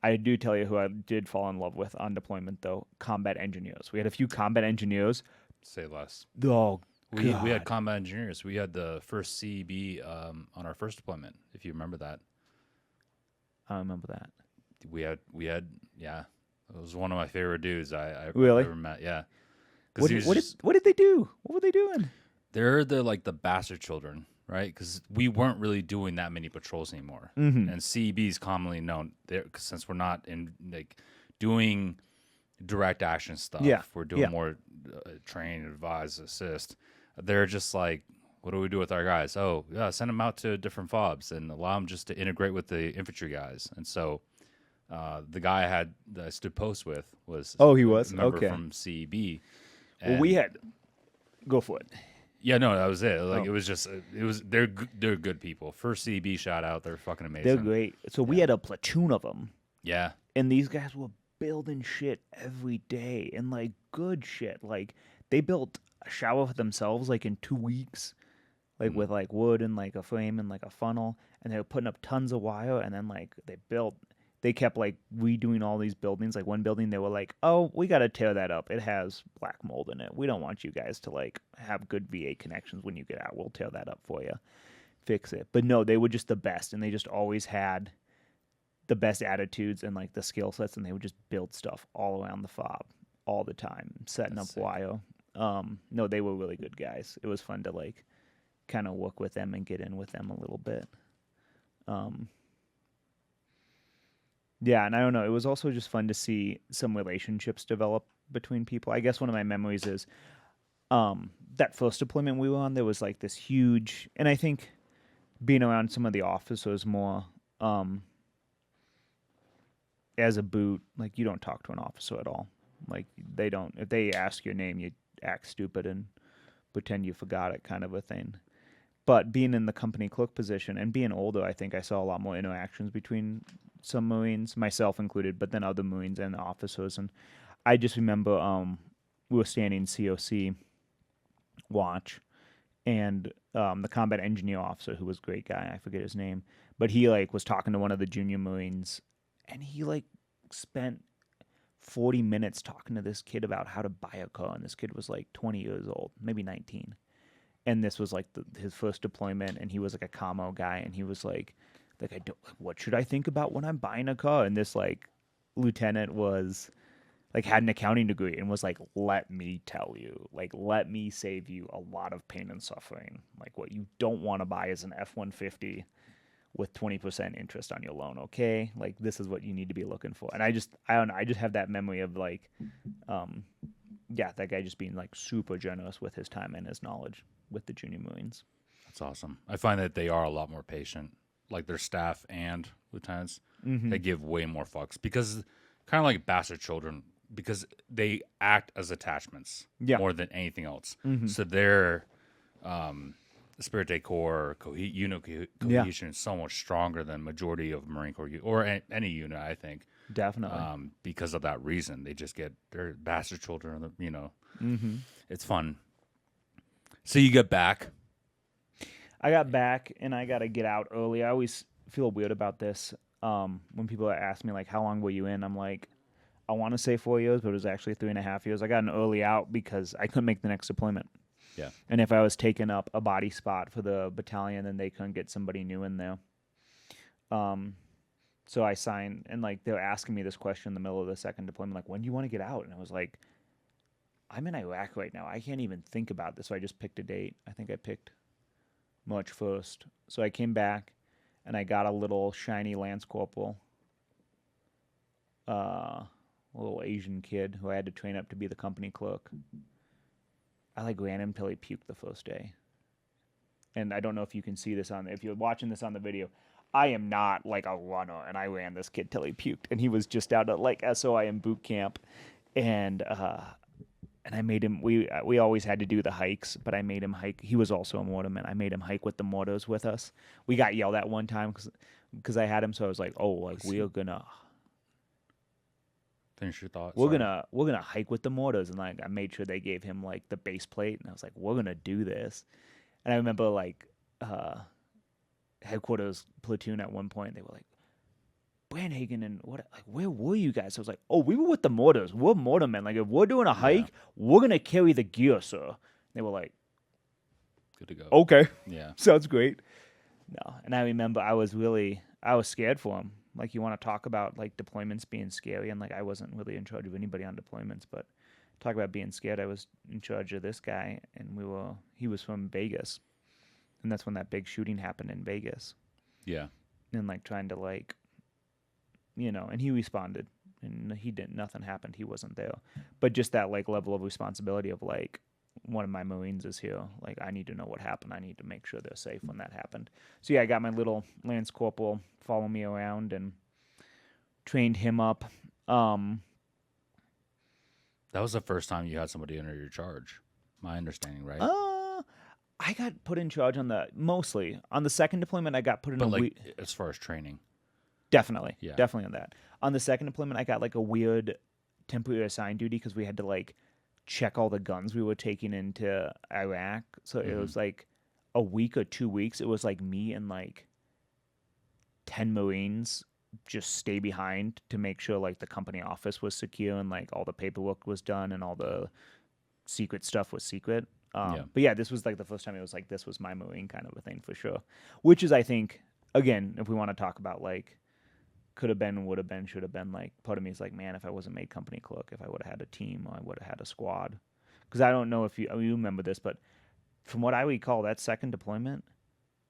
I do tell you who I did fall in love with on deployment though, combat engineers. We had a few combat engineers. Say less. Oh, we had combat engineers. We had the first CEB on our first deployment, if you remember that. I remember that. We had yeah. It was one of my favorite dudes I really? ever met. Yeah. What did they do? What were they doing? They're the bastard children, right? Because we weren't really doing that many patrols anymore. Mm-hmm. And CEB is commonly known there, since we're not in like doing direct action stuff. Yeah. We're doing more train, advise, assist. They're just like, what do we do with our guys? Oh, yeah, send them out to different FOBs and allow them just to integrate with the infantry guys. And so the guy that I stood post with was he was a member okay from CEB. Well, we had go for it. Yeah, no, that was it. Like they're good people. First CEB shout out, they're fucking amazing. They're great. So we had a platoon of them. Yeah, and these guys were building shit every day and like good shit. Like they built a shower for themselves like in 2 weeks. Like with like wood and like a frame and like a funnel, and they were putting up tons of wire, and then like they kept like redoing all these buildings. Like one building, they were like, "Oh, we got to tear that up. It has black mold in it. We don't want you guys to like have good VA connections when you get out. We'll tear that up for you, fix it." But no, they were just the best, and they just always had the best attitudes and like the skill sets, and they would just build stuff all around the fob all the time, setting That's up sick. Wire. No, they were really good guys. It was fun to like kind of work with them and get in with them a little bit. Yeah, and I don't know. It was also just fun to see some relationships develop between people. I guess one of my memories is that first deployment we were on, there was like this huge, and I think being around some of the officers more as a boot, like you don't talk to an officer at all. Like they don't, if they ask your name, you act stupid and pretend you forgot it kind of a thing. But being in the company clerk position and being older, I think I saw a lot more interactions between some Marines, myself included, but then other Marines and officers. And I just remember we were standing COC watch, and the combat engineer officer, who was a great guy, I forget his name, but he like was talking to one of the junior Marines, and he like spent 40 minutes talking to this kid about how to buy a car, and this kid was like 20 years old, maybe 19. And this was like his first deployment, and he was like a commo guy, and he was like I don't, what should I think about when I'm buying a car? And this like lieutenant was like had an accounting degree and was like, let me tell you, like let me save you a lot of pain and suffering. Like what you don't want to buy is an F-150 with 20% interest on your loan. Okay, like this is what you need to be looking for. And I don't know, I just have that memory of like, yeah, that guy just being like super generous with his time and his knowledge with the junior Marines. That's awesome. I find that they are a lot more patient, like their staff and lieutenants. They give way more fucks because kind of like bastard children, because they act as attachments more than anything else. So their spirit de corps unit cohesion is so much stronger than majority of Marine Corps or any unit, I think. Definitely. Because of that reason, they just get their bastard children. You know, it's fun. So you get back. I got back, and I got to get out early. I always feel weird about this. When people ask me, like, how long were you in? I'm like, I want to say 4 years, but it was actually 3.5 years. I got an early out because I couldn't make the next deployment. Yeah. And if I was taking up a body spot for the battalion, then they couldn't get somebody new in there. So I signed, and, like, they were asking me this question in the middle of the second deployment, like, when do you want to get out? And I was like, I'm in Iraq right now. I can't even think about this. So I just picked a date. I think I picked March 1st. So I came back, and I got a little shiny Lance Corporal, a little Asian kid who I had to train up to be the company clerk. I like ran him till he puked the first day. And I don't know if you can see this if you're watching this on the video, I am not like a runner, and I ran this kid till he puked. And he was just out at like SOIM boot camp, and I made him. We always had to do the hikes, but I made him hike. He was also a mortarman. I made him hike with the mortars with us. We got yelled at one time because I had him, so I was like, oh, like we are gonna finish your thought. We're gonna hike with the mortars, and like I made sure they gave him like the base plate, and I was like, we're gonna do this. And I remember like headquarters platoon at one point, they were like, Brandhagan and what? Like, where were you guys? I was like, oh, we were with the mortars. We're mortarmen. Like, if we're doing a hike, we're gonna carry the gear, sir. And they were like, good to go. Okay, yeah, sounds great. No, and I remember I was scared for him. Like, you want to talk about like deployments being scary, and like I wasn't really in charge of anybody on deployments, but talk about being scared. I was in charge of this guy, and he was from Vegas, and that's when that big shooting happened in Vegas. Yeah, and like trying to like. You know, and he responded, and nothing happened. He wasn't there. But just that, like, level of responsibility of, like, one of my Marines is here. Like, I need to know what happened. I need to make sure they're safe when that happened. So, yeah, I got my little Lance Corporal follow me around and trained him up. That was the first time you had somebody under your charge, my understanding, right? I got put in charge on the second deployment. I got put in as far as training. Definitely. Yeah. Definitely on that. On the second deployment, I got like a weird temporary assigned duty because we had to like check all the guns we were taking into Iraq. So it was like a week or 2 weeks. It was like me and like 10 Marines just stay behind to make sure like the company office was secure and like all the paperwork was done and all the secret stuff was secret. But yeah, this was like the first time it was like this was my Marine kind of a thing for sure. Which is, I think, again, if we want to talk about like could have been, would have been, should have been, like part of me is like, man, if I wasn't made company clerk, if I would have had a team, or I would have had a squad. Because I don't know if you remember this, but from what I recall, that second deployment,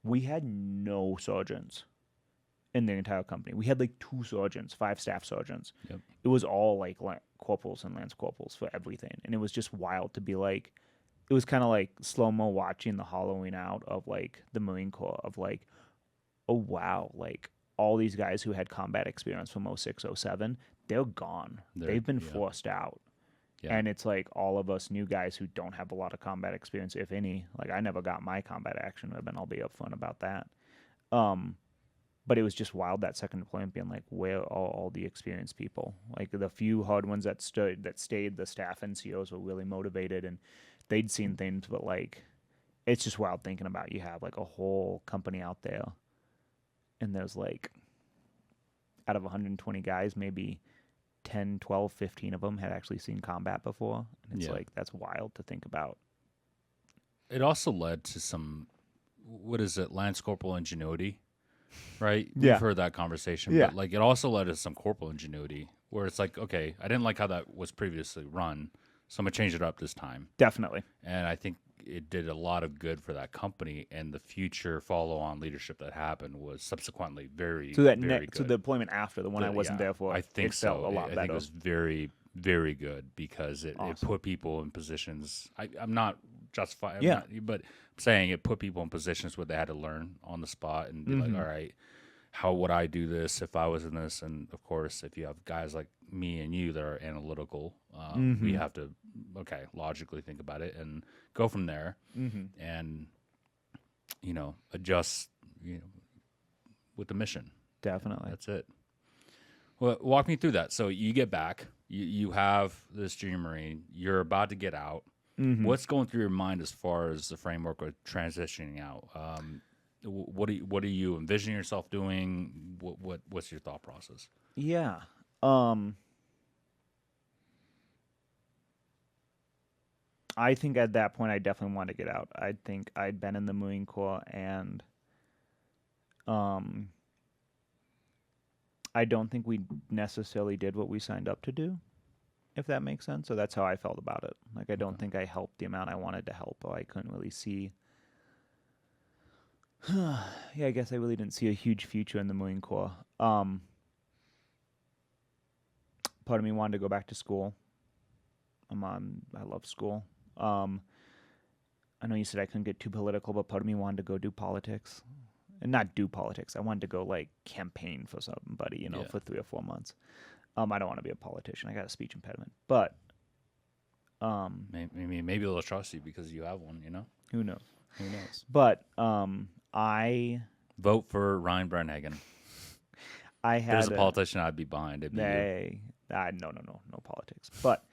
we had no sergeants in the entire company. We had like 2 sergeants, 5 staff sergeants. Yep. It was all like corporals and lance corporals for everything. And it was just wild to be like, it was kind of like slow-mo watching the hollowing out of like the Marine Corps of like, oh wow, like all these guys who had combat experience from 06, 07, they're gone. They've been forced out. Yeah. And it's like all of us new guys who don't have a lot of combat experience, if any. Like I never got my combat action ribbon. I'll be upfront about that. But it was just wild that second deployment being like, where are all the experienced people? Like the few hard ones that stayed, the staff NCOs were really motivated and they'd seen things, but like it's just wild thinking about you have like a whole company out there and there's like out of 120 guys, maybe 10, 12, 15 of them had actually seen combat before. And it's like, that's wild to think about. It also led to some, what is it, Lance Corporal ingenuity, right? Yeah. We've heard that conversation, but like it also led to some corporal ingenuity where it's like, okay, I didn't like how that was previously run, so I'm going to change it up this time. Definitely. And I think it did a lot of good for that company, and the future follow-on leadership that happened was subsequently very, very good. So the deployment after the one I wasn't there for, I think it felt a lot better. I think it was very, very good because it put people in positions. I'm not justifying, but I'm saying it put people in positions where they had to learn on the spot and be like, all right, how would I do this if I was in this? And of course, if you have guys like me and you that are analytical, we have to, logically think about it and go from there and, adjust, with the mission. Definitely. That's it. Well, walk me through that. So you get back, you have this junior Marine, you're about to get out. What's going through your mind as far as the framework of transitioning out? What are you envisioning yourself doing? What's your thought process? Yeah. I think at that point I definitely wanted to get out. I think I'd been in the Marine Corps and I don't think we necessarily did what we signed up to do, if that makes sense. So that's how I felt about it. Like I don't think I helped the amount I wanted to help, or I couldn't really see. Yeah, I guess I really didn't see a huge future in the Marine Corps. Part of me wanted to go back to school. I love school. I know you said I couldn't get too political, but part of me wanted to go do politics. And not do politics. I wanted to go like campaign for somebody, for 3 or 4 months. I don't want to be a politician. I got a speech impediment. But maybe they'll trust you because you have one, Who knows? Who knows? But I vote for Ryan Brandhagan. I had There's a politician I'd be behind. It'd be you. No politics. But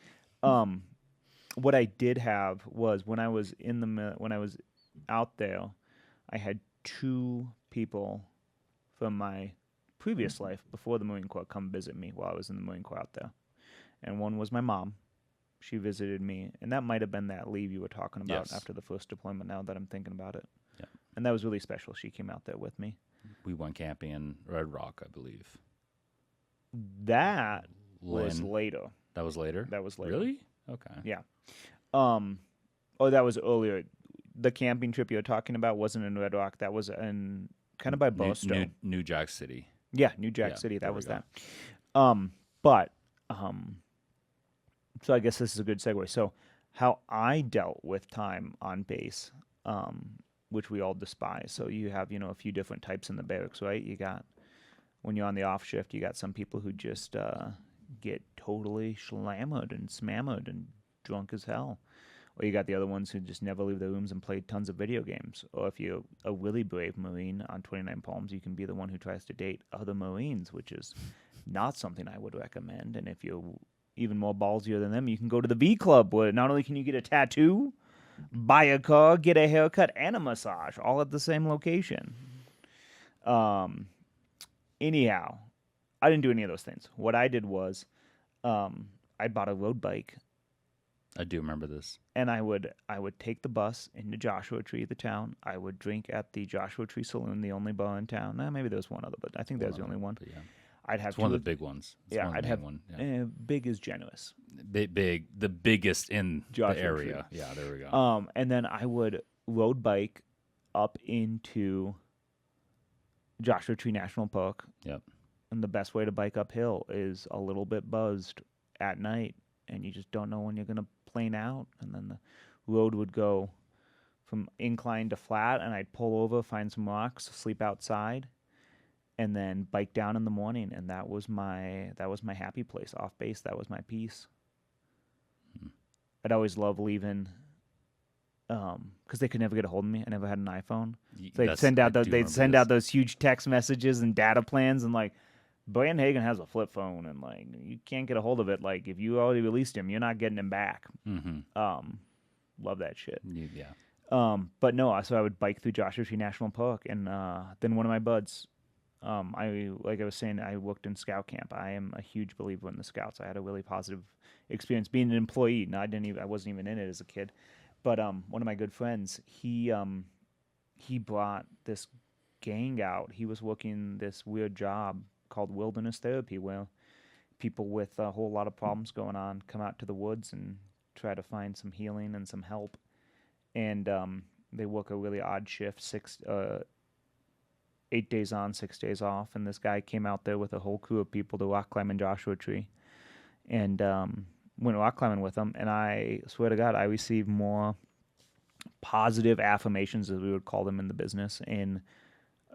what I did have was when I was out there, I had 2 people from my previous life before the Marine Corps come visit me while I was in the Marine Corps out there. And one was my mom. She visited me, and that might have been that leave you were talking about after the first deployment, now that I'm thinking about it. Yeah. And that was really special. She came out there with me. We went camping in Red Rock, I believe. That was later. That was later? That was later. Really? Okay. Yeah. That was earlier. The camping trip you're talking about wasn't in Red Rock. That was in kind of by Barstow. New Jack City. Yeah, New Jack City. That was that. So I guess this is a good segue. So how I dealt with time on base, which we all despise. So you have, a few different types in the barracks, right? You got, when you're on the off shift, you got some people who just get totally slammered and smammered and drunk as hell. Or you got the other ones who just never leave their rooms and play tons of video games. Or if you're a really brave Marine on 29 Palms, you can be the one who tries to date other Marines, which is not something I would recommend. And if you're even more ballsier than them, you can go to the V Club, where not only can you get a tattoo, buy a car, get a haircut, and a massage, all at the same location. Anyhow, I didn't do any of those things. What I did was I bought a road bike. I do remember this. And I would take the bus into Joshua Tree, the town. I would drink at the Joshua Tree Saloon, the only bar in town. Maybe there was one other, but I think that was the only one. Yeah. I'd have it's one of the big ones. I'd have one. Yeah. Big is generous. Big, the biggest in Joshua the area. Tree. Yeah, there we go. And then I would road bike up into Joshua Tree National Park. Yep. And the best way to bike uphill is a little bit buzzed at night, and you just don't know when you're going to plane out. And then the road would go from incline to flat, and I'd pull over, find some rocks, sleep outside, and then bike down in the morning. And that was my happy place off base. That was my peace. I'd always love leaving, because they could never get a hold of me. I never had an iPhone. So they'd send out those huge text messages and data plans, and like, Brandhagan has a flip phone, and like, you can't get a hold of it. Like, if you already released him, you're not getting him back. Love that shit. Yeah. But no, so I would bike through Joshua Tree National Park, and then one of my buds, like I was saying, I worked in scout camp. I am a huge believer in the scouts. I had a really positive experience being an employee. No, I wasn't even in it as a kid. But one of my good friends, he brought this gang out. He was working this weird job called wilderness therapy, where people with a whole lot of problems going on come out to the woods and try to find some healing and some help. And they work a really odd shift, 8 days on, 6 days off. And this guy came out there with a whole crew of people to rock climb in Joshua Tree, and went rock climbing with them. And I swear to God, I received more positive affirmations, as we would call them in the business, in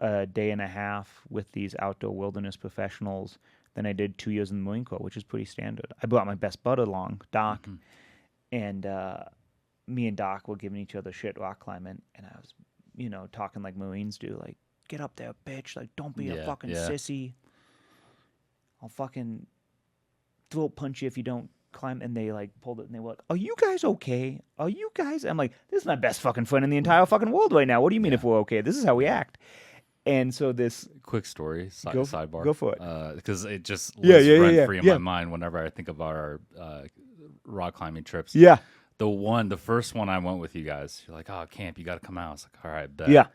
a day and a half with these outdoor wilderness professionals than I did 2 years in the Marine Corps, which is pretty standard. I brought my best bud along, Doc, and me and Doc were giving each other shit rock climbing, and I was, talking like Marines do, like, get up there, bitch, like, don't be a fucking sissy. I'll fucking throat punch you if you don't climb. And they like pulled it, and they were like, are you guys okay? Are you guys? I'm like, this is my best fucking friend in the entire fucking world right now. What do you mean if we're okay? This is how we act. And so this quick story, sidebar. Go for it. Because it just lives rent-free in my mind whenever I think about our rock climbing trips. Yeah. The first one I went with you guys, you're like, oh, camp, you got to come out. I was like, all right, bet. Yeah.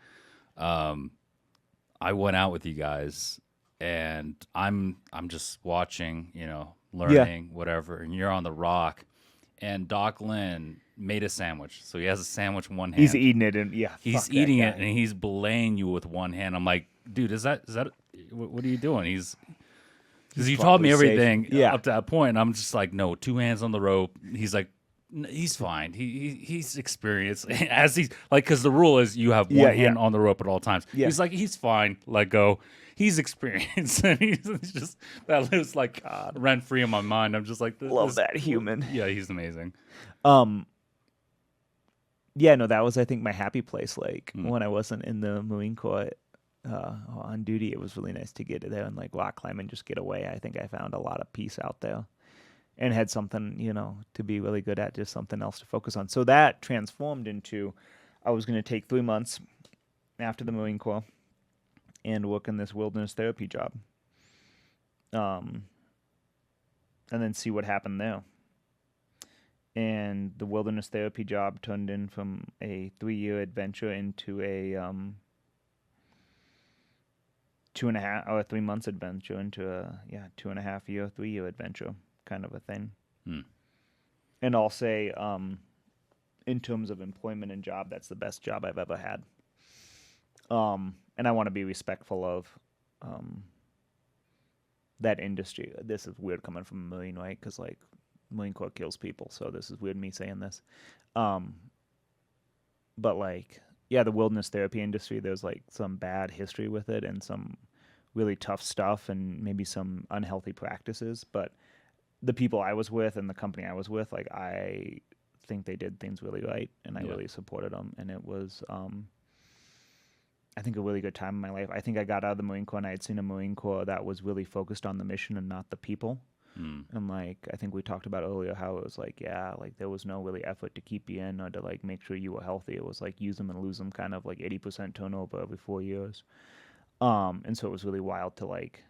I went out with you guys, and I'm just watching, learning, whatever, and you're on the rock, and Doc Lynn made a sandwich. So he has a sandwich in one hand. He's eating it, and he's eating it, and he's belaying you with one hand. I'm like, dude, is that what are you doing? Because you taught me everything up to that point, and I'm just like, no, 2 hands on the rope. He's like, he's fine. He's experienced. As he's like, because the rule is you have one hand on the rope at all times. Yeah. He's like, he's fine. Let go. He's experienced, and he's just, that lives like rent free in my mind. I'm just like, love that human. Yeah, he's amazing. Yeah, no, that was, I think, my happy place. Like when I wasn't in the Marine Corps on duty, it was really nice to get there and like rock climb and just get away. I think I found a lot of peace out there, and had something, to be really good at, just something else to focus on. So that transformed into, I was going to take 3 months after the Marine Corps and work in this wilderness therapy job, and then see what happened there. And the wilderness therapy job turned in from a 3-year adventure into a 2.5 or 3 months adventure into a 2.5-year, 3-year adventure kind of a thing. And I'll say, in terms of employment and job, that's the best job I've ever had. And I want to be respectful of that industry. This is weird coming from a Marine, right? Because like Marine Corps kills people, so this is weird me saying this. But like, the wilderness therapy industry, there's like some bad history with it and some really tough stuff and maybe some unhealthy practices. But the people I was with and the company I was with, like, I think they did things really right, and I really supported them. And it was, I think, a really good time in my life. I think I got out of the Marine Corps, and I had seen a Marine Corps that was really focused on the mission and not the people. And like, I think we talked about earlier how it was like, there was no really effort to keep you in or to like make sure you were healthy. It was like use them and lose them, kind of like 80% turnover every 4 years. And so it was really wild to like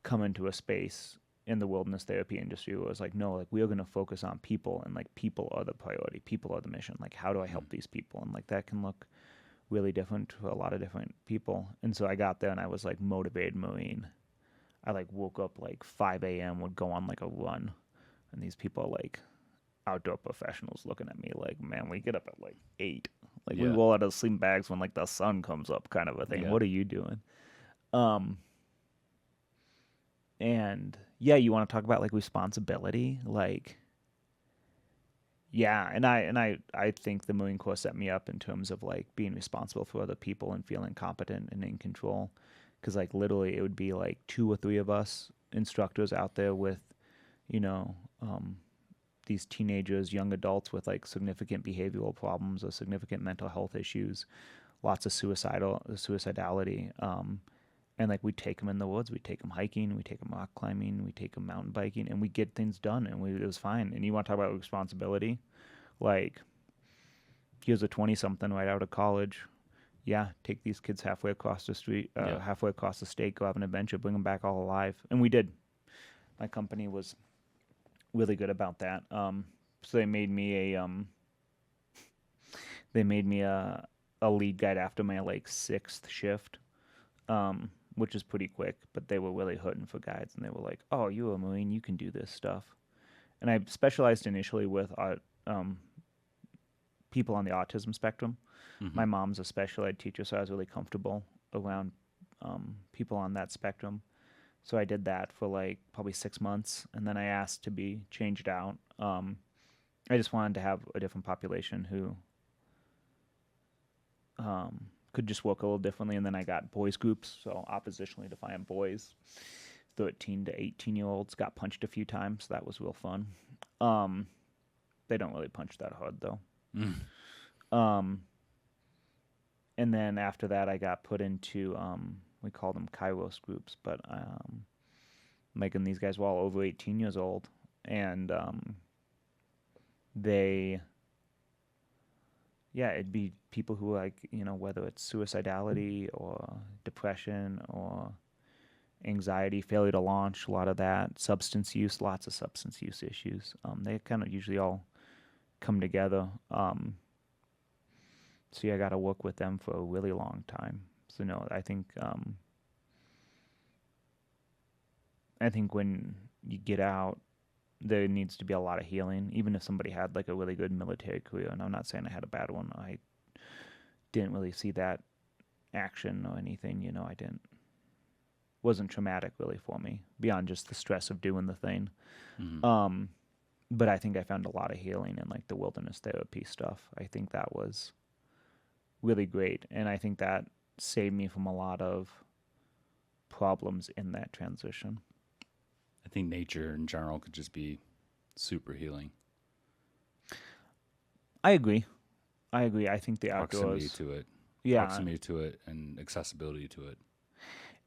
come into a space in the wilderness therapy industry where it was like, no, like we are going to focus on people, and like people are the priority. People are the mission. Like, how do I help these people? And like that can look really different for a lot of different people. And so I got there and I was like motivated Marine. I like woke up like 5 a.m., would go on like a run, and these people are like outdoor professionals looking at me like, man, we get up at like 8. Like we roll out of sleeping bags when like the sun comes up, kind of a thing. What are you doing? And you want to talk about like responsibility, like, and I think the Marine Corps set me up in terms of like being responsible for other people and feeling competent and in control. Because like literally it would be like 2 or 3 of us instructors out there with, these teenagers, young adults with like significant behavioral problems or significant mental health issues, lots of suicidality. And like we take them in the woods, we take them hiking, we take them rock climbing, we take them mountain biking, and we get things done, and it was fine. And you want to talk about responsibility? Like, here's a 20-something right out of college. Yeah, take these kids halfway across the street, halfway across the state, go have an adventure, bring them back all alive, and we did. My company was really good about that. So they made me a lead guide after my like 6th shift, which is pretty quick. But they were really hurting for guides, and they were like, "Oh, you're a Marine, you can do this stuff." And I specialized initially with people on the autism spectrum. Mm-hmm. My mom's a special ed teacher, so I was really comfortable around people on that spectrum. So I did that for like probably 6 months, and then I asked to be changed out. I just wanted to have a different population who could just work a little differently, and then I got boys groups, so oppositionally defiant boys, 13 to 18-year-olds, got punched a few times. So that was real fun. They don't really punch that hard, though. And then after that, I got put into, we call them Kairos groups, but Mike and these guys were all over 18 years old, and it'd be people who like, whether it's suicidality or depression or anxiety, failure to launch, a lot of that, substance use, lots of substance use issues. They kind of usually all come together. So I got to work with them for a really long time. So no, I think when you get out, there needs to be a lot of healing. Even if somebody had like a really good military career, and I'm not saying I had a bad one, I didn't really see that action or anything. Wasn't traumatic really for me beyond just the stress of doing the thing. Mm-hmm. But I think I found a lot of healing in like the wilderness therapy stuff. I think that was really great, and I think that saved me from a lot of problems in that transition. I think nature in general could just be super healing. I agree. I think the outdoors, proximity to it, and accessibility to it.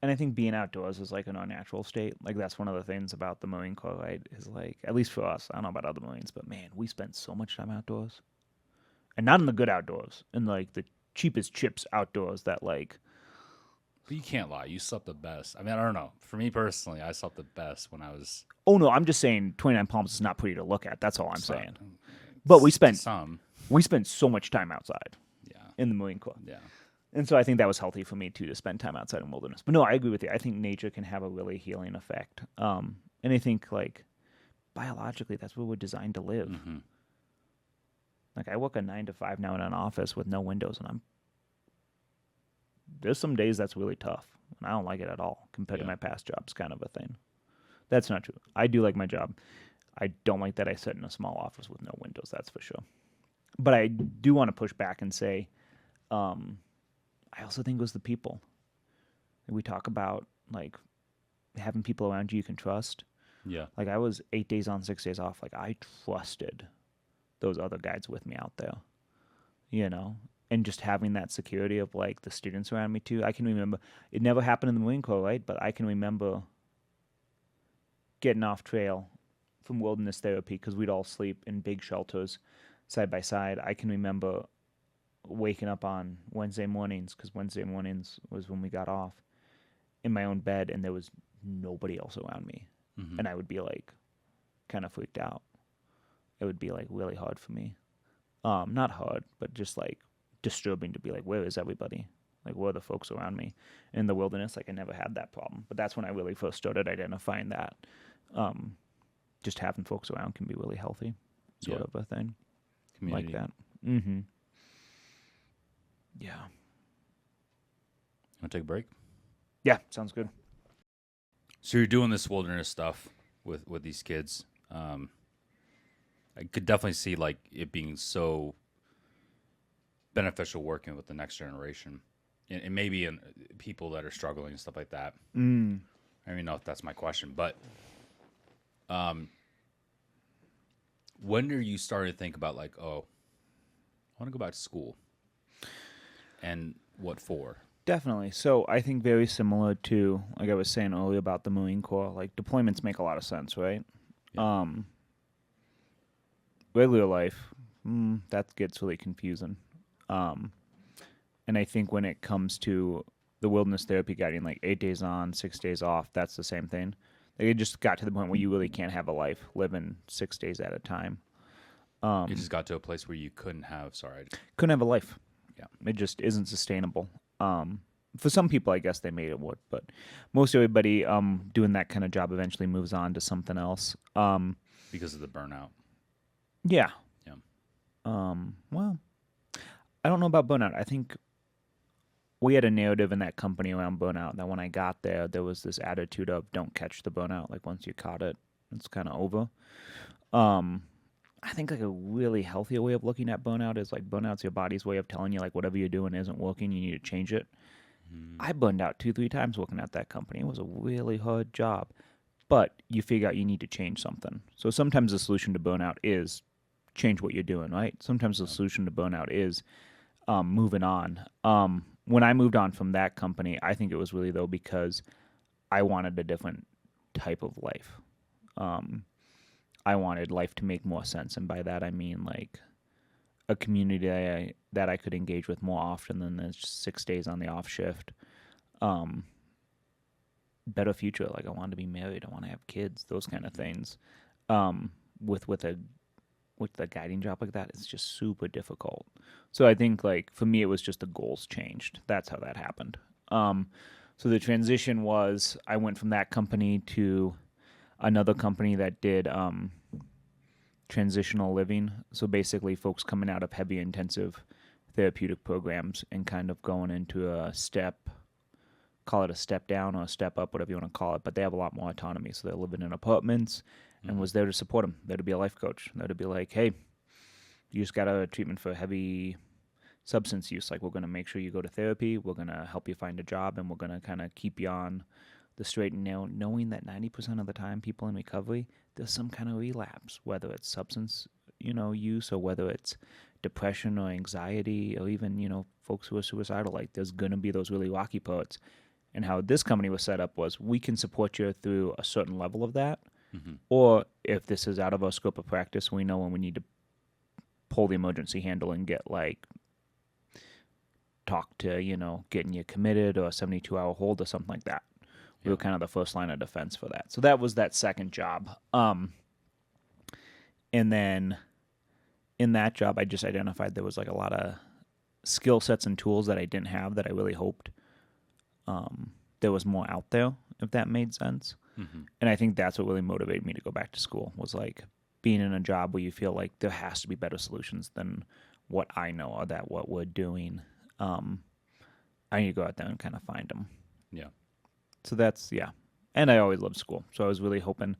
And I think being outdoors is like an unnatural state. Like that's one of the things about the Marine Corps, right? Is like, at least for us, I don't know about other Marines, but man, we spend so much time outdoors, and not in the good outdoors, in like the cheapest chips outdoors that like. But you can't lie. You slept the best. I mean, I don't know. For me personally, I slept the best when I was. Oh no, I'm just saying 29 Palms is not pretty to look at. That's all I'm saying. But we spent so much time outside. Yeah. In the Marine Corps. Yeah. And so I think that was healthy for me too, to spend time outside in wilderness. But no, I agree with you. I think nature can have a really healing effect. And I think like biologically, that's where we're designed to live. Mm-hmm. Like I work a 9 to 5 now in an office with no windows, and there's some days that's really tough, and I don't like it at all compared to my past jobs, kind of a thing. That's not true. I do like my job. I don't like that I sit in a small office with no windows, that's for sure. But I do want to push back and say, I also think it was the people. We talk about like having people around you can trust. Yeah. Like I was 8 days on, 6 days off. Like I trusted those other guides with me out there, and just having that security of like the students around me too. I can remember, it never happened in the Marine Corps, right? But I can remember getting off trail from wilderness therapy because we'd all sleep in big shelters side by side. I can remember waking up on Wednesday mornings, because Wednesday mornings was when we got off, in my own bed, and there was nobody else around me. Mm-hmm. And I would be like kind of freaked out. It would be like really hard for me. Not hard, but just like disturbing to be like, where is everybody? Like, where are the folks around me? In the wilderness, like I never had that problem. But that's when I really first started identifying that just having folks around can be really healthy, sort of a thing. Community. Like that. Mm-hmm. Yeah. Want to take a break? Yeah, sounds good. So you're doing this wilderness stuff with these kids. I could definitely see like it being so beneficial working with the next generation, and maybe in people that are struggling and stuff like that. I don't even know if that's my question, but When are you starting to think about like, oh, I want to go back to school, and what for? Definitely. So I think very similar to, like I was saying earlier about the Marine Corps, like deployments make a lot of sense, right? Yeah. Regular life, that gets really confusing. Um, and I think when it comes to the wilderness therapy guiding, like 8 days on, 6 days off, that's the same thing. Like it just got to the point where you really can't have a life living 6 days at a time. It just got to a place where you couldn't have. Sorry. Couldn't have a life. Yeah. It just isn't sustainable. For some people, I guess they made it work, but most everybody doing that kind of job eventually moves on to something else. Because of the burnout. Yeah. Yeah. Well, I don't know about burnout. I think we had a narrative in that company around burnout that when I got there, there was this attitude of don't catch the burnout. Like once you caught it, it's kind of over. I think like a really healthier way of looking at burnout is like burnout's your body's way of telling you like whatever you're doing isn't working. You need to change it. I burned out 2-3 times working at that company. It was a really hard job, but you figure out you need to change something. So sometimes the solution to burnout is change what you're doing, right? Sometimes the solution to burnout is moving on. When I moved on from that company, I think it was really though because I wanted a different type of life. I wanted life to make more sense, and by that I mean like a community that I could engage with more often than the 6 days on the off shift. Better future, like I wanted to be married, I want to have kids, those kind of things. With a guiding job like that, it's just super difficult. So I think like for me, it was just the goals changed. That's how that happened. So the transition was I went from that company to another company that did transitional living. So basically, folks coming out of heavy intensive therapeutic programs and kind of going into a step, call it a step down or a step up, whatever you want to call it. But they have a lot more autonomy. So they're living in apartments and was there to support them, there to be a life coach, there to be like, hey, you just got a treatment for heavy substance use. Like, we're going to make sure you go to therapy. We're going to help you find a job, and we're going to kind of keep you on the straight and narrow, knowing that 90% of the time people in recovery, there's some kind of relapse, whether it's substance, use, or whether it's depression or anxiety, or even, folks who are suicidal. Like, there's going to be those really rocky parts. And how this company was set up was we can support you through a certain level of that. Or if this is out of our scope of practice, we know when we need to pull the emergency handle and get like talk to, getting you committed or a 72-hour hold or something like that. We were kind of the first line of defense for that. So that was that second job. And then in that job, I just identified there was like a lot of skill sets and tools that I didn't have that I really hoped there was more out there, if that made sense. And I think that's what really motivated me to go back to school, was like being in a job where you feel like there has to be better solutions than what I know or that what we're doing. I need to go out there and kind of find them. Yeah. So that's, yeah. And I always loved school. So I was really hoping,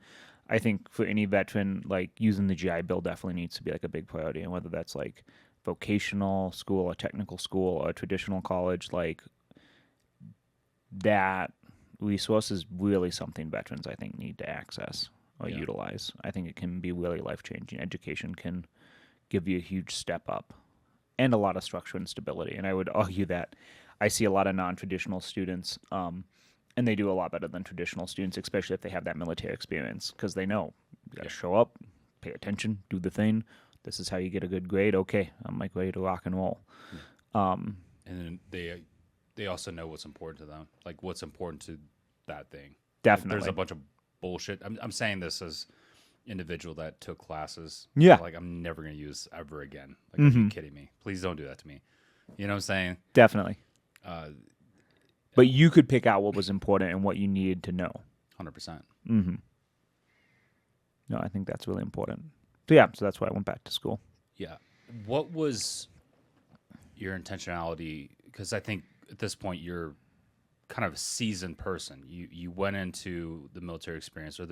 I think for any veteran, like using the GI Bill definitely needs to be like a big priority. And whether that's like vocational school or technical school or traditional college, like that resource is really something veterans, I think, need to access or utilize. I think it can be really life-changing. Education can give you a huge step up and a lot of structure and stability. And I would argue that I see a lot of non-traditional students, and they do a lot better than traditional students, especially if they have that military experience, because they know you got to show up, pay attention, do the thing. This is how you get a good grade. Okay, I'm like ready to rock and roll. And then they also know what's important to them, like what's important to that thing. Definitely. Like, there's a bunch of bullshit. I'm saying this as individual that took classes. Yeah. Like, I'm never going to use ever again. Like, are you kidding me? Please don't do that to me. You know what I'm saying? Definitely. But you could pick out what was important and what you needed to know. 100%. No, I think that's really important. So yeah, so that's why I went back to school. Yeah. What was your intentionality? Because I think at this point you're kind of a seasoned person. You went into the military experience or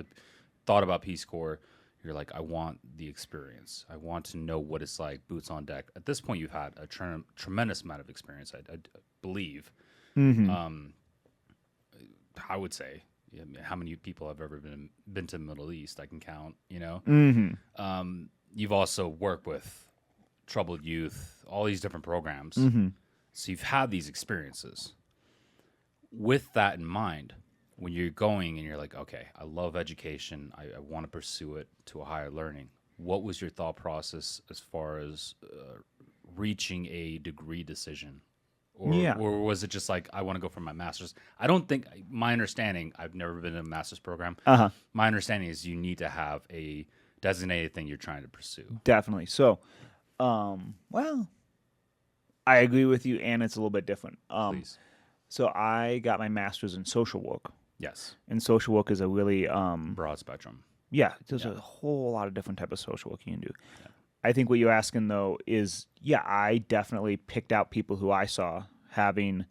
thought about Peace Corps. You're like, I want the experience. I want to know what it's like, boots on deck. At this point, you've had a tremendous amount of experience, I believe. I would say, how many people have ever been to the Middle East? I can count, you've also worked with troubled youth, all these different programs. So you've had these experiences. With that in mind, when you're going and you're like, okay, I love education, I want to pursue it to a higher learning. What was your thought process as far as reaching a degree decision? Or was it just like, I want to go for my master's? I don't think, my understanding, I've never been in a master's program. My understanding is you need to have a designated thing you're trying to pursue. Definitely. So, well, I agree with you, and it's a little bit different. Please. So I got my master's in social work. Yes. And social work is a really Broad spectrum. Yeah, there's a whole lot of different types of social work you can do. Yeah. I think what you're asking, though, is, I definitely picked out people who I saw having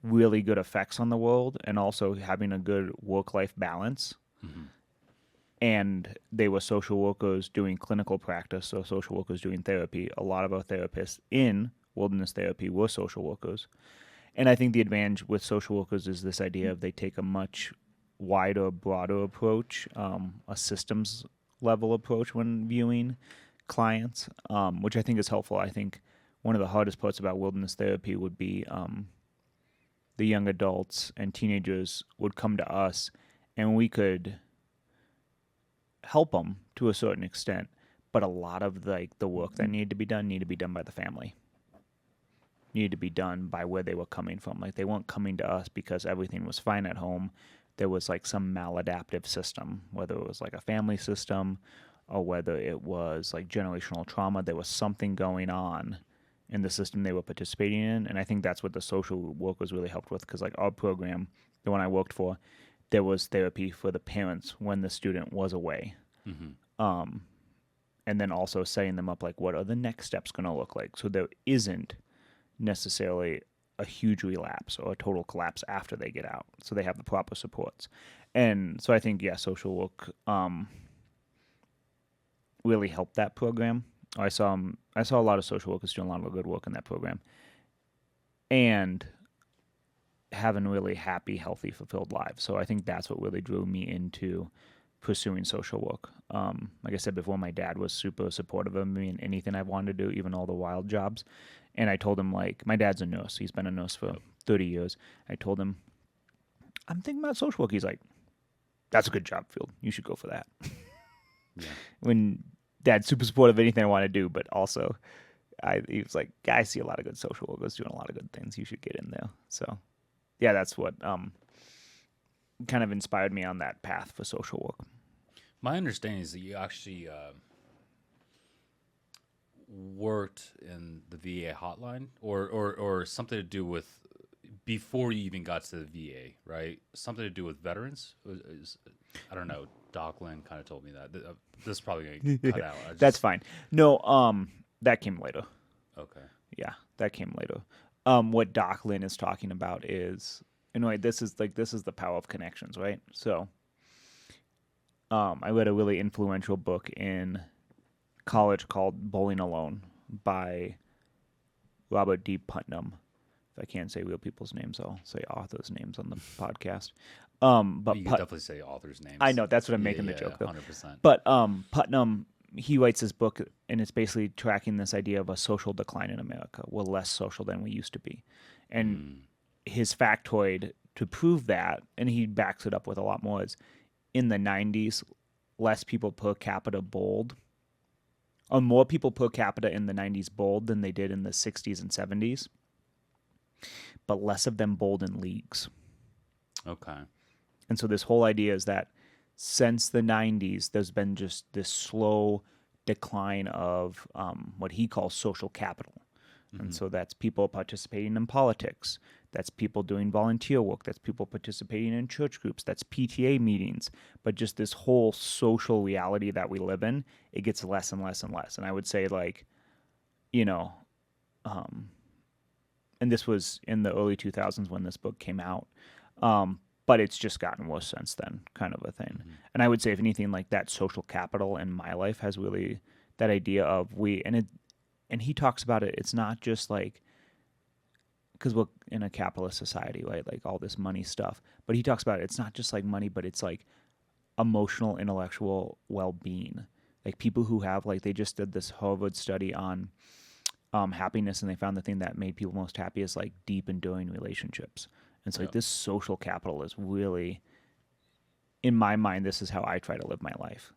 really good effects on the world and also having a good work-life balance. And they were social workers doing clinical practice, so social workers doing therapy. A lot of our therapists in wilderness therapy were social workers. And I think the advantage with social workers is this idea of they take a much wider, broader approach, a systems level approach when viewing clients, which I think is helpful. I think one of the hardest parts about wilderness therapy would be the young adults and teenagers would come to us and we could help them to a certain extent, but a lot of the work that needed to be done by the family. Needed to be done by where they were coming from. Like, they weren't coming to us because everything was fine at home. There was like some maladaptive system, whether it was like a family system or whether it was like generational trauma. There was something going on in the system they were participating in. And I think that's what the social workers really helped with, because like our program, the one I worked for, there was therapy for the parents when the student was away. And then also setting them up like, what are the next steps going to look like? So there isn't necessarily a huge relapse or a total collapse after they get out, so they have the proper supports. And so I think social work really helped that program. I saw a lot of social workers doing a lot of good work in that program and having really happy, healthy, fulfilled lives. So I think that's what really drew me into pursuing social work. Like I said before, my dad was super supportive of me in anything I wanted to do, even all the wild jobs. And I told him, like, my dad's a nurse. He's been a nurse for 30 years. I told him, I'm thinking about social work. He's like, that's a good job field. You should go for that. When dad's super supportive of anything I want to do, but also he was like, I see a lot of good social workers doing a lot of good things. You should get in there. So, that's what kind of inspired me on that path for social work. My understanding is that you actually worked in the VA hotline or something to do with, before you even got to the VA, right? Something to do with veterans? I don't know. Docklin kind of told me that. This is probably going to cut out. That's fine. No, that came later. Okay. Yeah, that came later. What Docklin is talking about is, anyway, this is the power of connections, right? So, I read a really influential book in college called Bowling Alone by Robert D. Putnam. If I can't say real people's names, I'll say authors' names on the podcast. But you can definitely say authors' names. I know, that's what I'm making the joke, though. 100%. But Putnam, he writes this book, and it's basically tracking this idea of a social decline in America. We're less social than we used to be. And his factoid to prove that, and he backs it up with a lot more, is in the 90s, less people per capita bowled. Or more people per capita in the 90s bowled than they did in the 60s and 70s. But less of them bowled in leagues. Okay. And so this whole idea is that since the 90s, there's been just this slow decline of what he calls social capital. And so that's people participating in politics. That's people doing volunteer work. That's people participating in church groups. That's PTA meetings. But just this whole social reality that we live in, it gets less and less and less. And I would say, like, and this was in the early 2000s when this book came out. But it's just gotten worse since then, kind of a thing. And I would say, if anything, like, that social capital in my life has really that idea of and he talks about it. It's not just like, because we're in a capitalist society, right? Like all this money stuff. But he talks about it. It's not just like money, but it's like emotional, intellectual well-being. Like people who have, like, they just did this Harvard study on happiness, and they found the thing that made people most happy is like deep, enduring relationships. And so like this social capital is really, in my mind, this is how I try to live my life.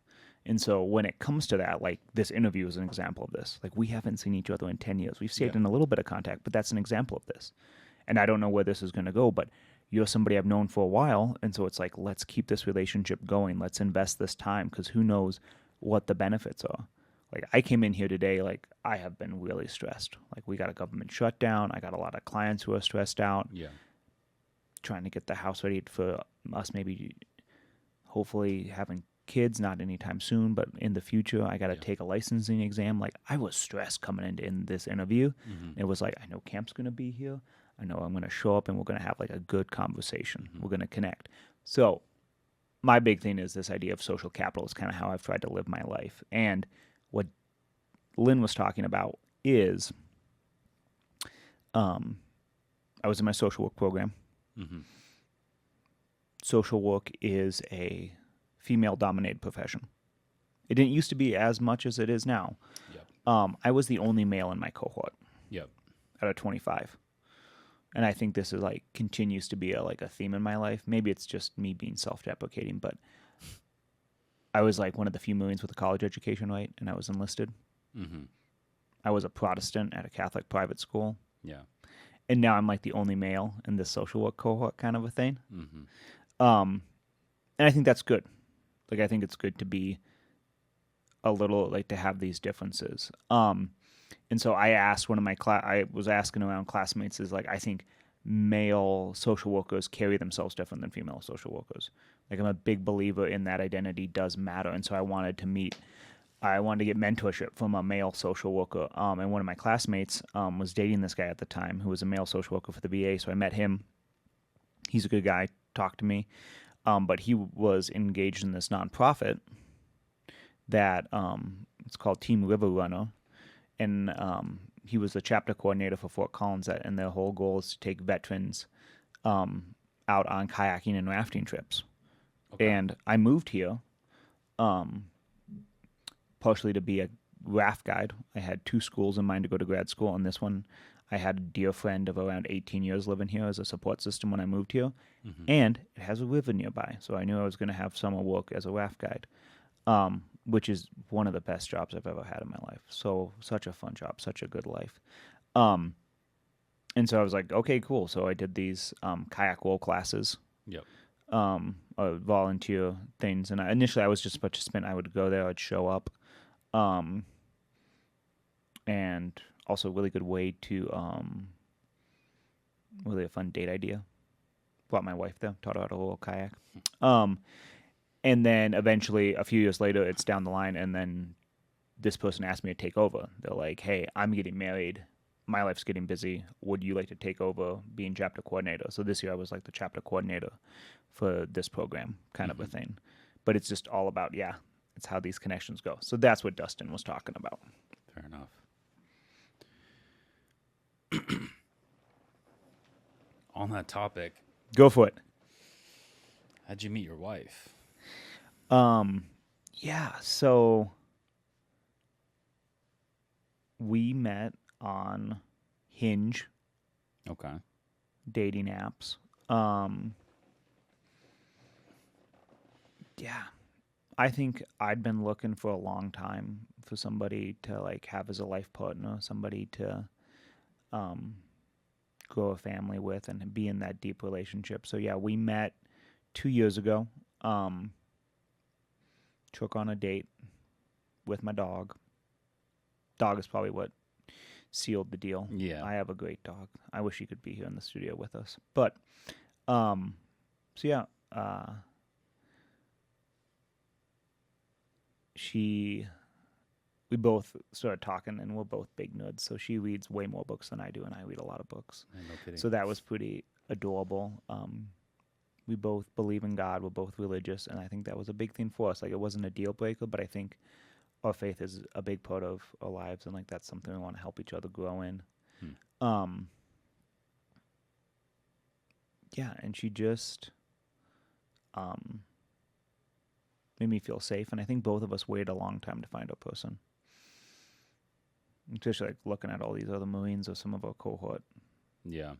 And so when it comes to that, like this interview is an example of this. Like we haven't seen each other in 10 years. We've stayed in a little bit of contact, but that's an example of this. And I don't know where this is going to go, but you're somebody I've known for a while. And so it's like, let's keep this relationship going. Let's invest this time, because who knows what the benefits are. Like I came in here today, like I have been really stressed. Like we got a government shutdown. I got a lot of clients who are stressed out. Yeah. Trying to get the house ready for us, maybe hopefully having kids, not anytime soon, but in the future. I got to take a licensing exam. Like I was stressed coming into in this interview. It was like, I know Camp's going to be here. I know I'm going to show up and we're going to have like a good conversation. We're going to connect. So my big thing is this idea of social capital is kind of how I've tried to live my life. And what Lynn was talking about is I was in my social work program. Social work is a female-dominated profession. It didn't used to be as much as it is now. I was the only male in my cohort. Out of 25. And I think this is like continues to be like a theme in my life. Maybe it's just me being self-deprecating, but I was like one of the few Marines with a college education, right? And I was enlisted. I was a Protestant at a Catholic private school. And now I'm like the only male in this social work cohort, kind of a thing. And I think that's good. Like I think it's good to be a little, like, to have these differences. And so I asked one of my I was asking around classmates, is like, I think male social workers carry themselves different than female social workers. Like I'm a big believer in that identity does matter. And so I wanted to get mentorship from a male social worker. And one of my classmates was dating this guy at the time who was a male social worker for the VA. So I met him. He's a good guy, talked to me. But he was engaged in this nonprofit that it's called Team River Runner. And he was the chapter coordinator for Fort Collins, and their whole goal is to take veterans out on kayaking and rafting trips. And I moved here partially to be a raft guide. I had 2 schools in mind to go to grad school, and this one I had a dear friend of around 18 years living here as a support system when I moved here. And it has a river nearby, so I knew I was going to have summer work as a raft guide. Which is one of the best jobs I've ever had in my life. So such a fun job, such a good life. And so I was like, okay, cool. So I did these kayak roll classes, volunteer things. And initially I was just a participant. I would go there, I'd show up. And also a really good way to, really a fun date idea. Brought my wife there, taught her how to roll a kayak. And then eventually, a few years later, it's down the line, and then this person asked me to take over. They're like, hey, I'm getting married. My life's getting busy. Would you like to take over being chapter coordinator? So this year I was like the chapter coordinator for this program, kind of a thing. But it's just all about, it's how these connections go. So that's what Dustin was talking about. Fair enough. On that topic. Go for it. How'd you meet your wife? So we met on Hinge. Okay. Dating apps. I think I'd been looking for a long time for somebody to like have as a life partner, somebody to grow a family with and be in that deep relationship. So we met 2 years ago. Took on a date with my dog. Dog is probably what sealed the deal. Yeah. I have a great dog. I wish he could be here in the studio with us. But, we both started talking, and we're both big nerds. So she reads way more books than I do, and I read a lot of books. No kidding. So that was pretty adorable. We both believe in God. We're both religious, and I think that was a big thing for us. Like, it wasn't a deal breaker, but I think our faith is a big part of our lives, and like that's something we want to help each other grow in. And she just made me feel safe. And I think both of us waited a long time to find our person. Especially like looking at all these other Marines or some of our cohort. Yeah.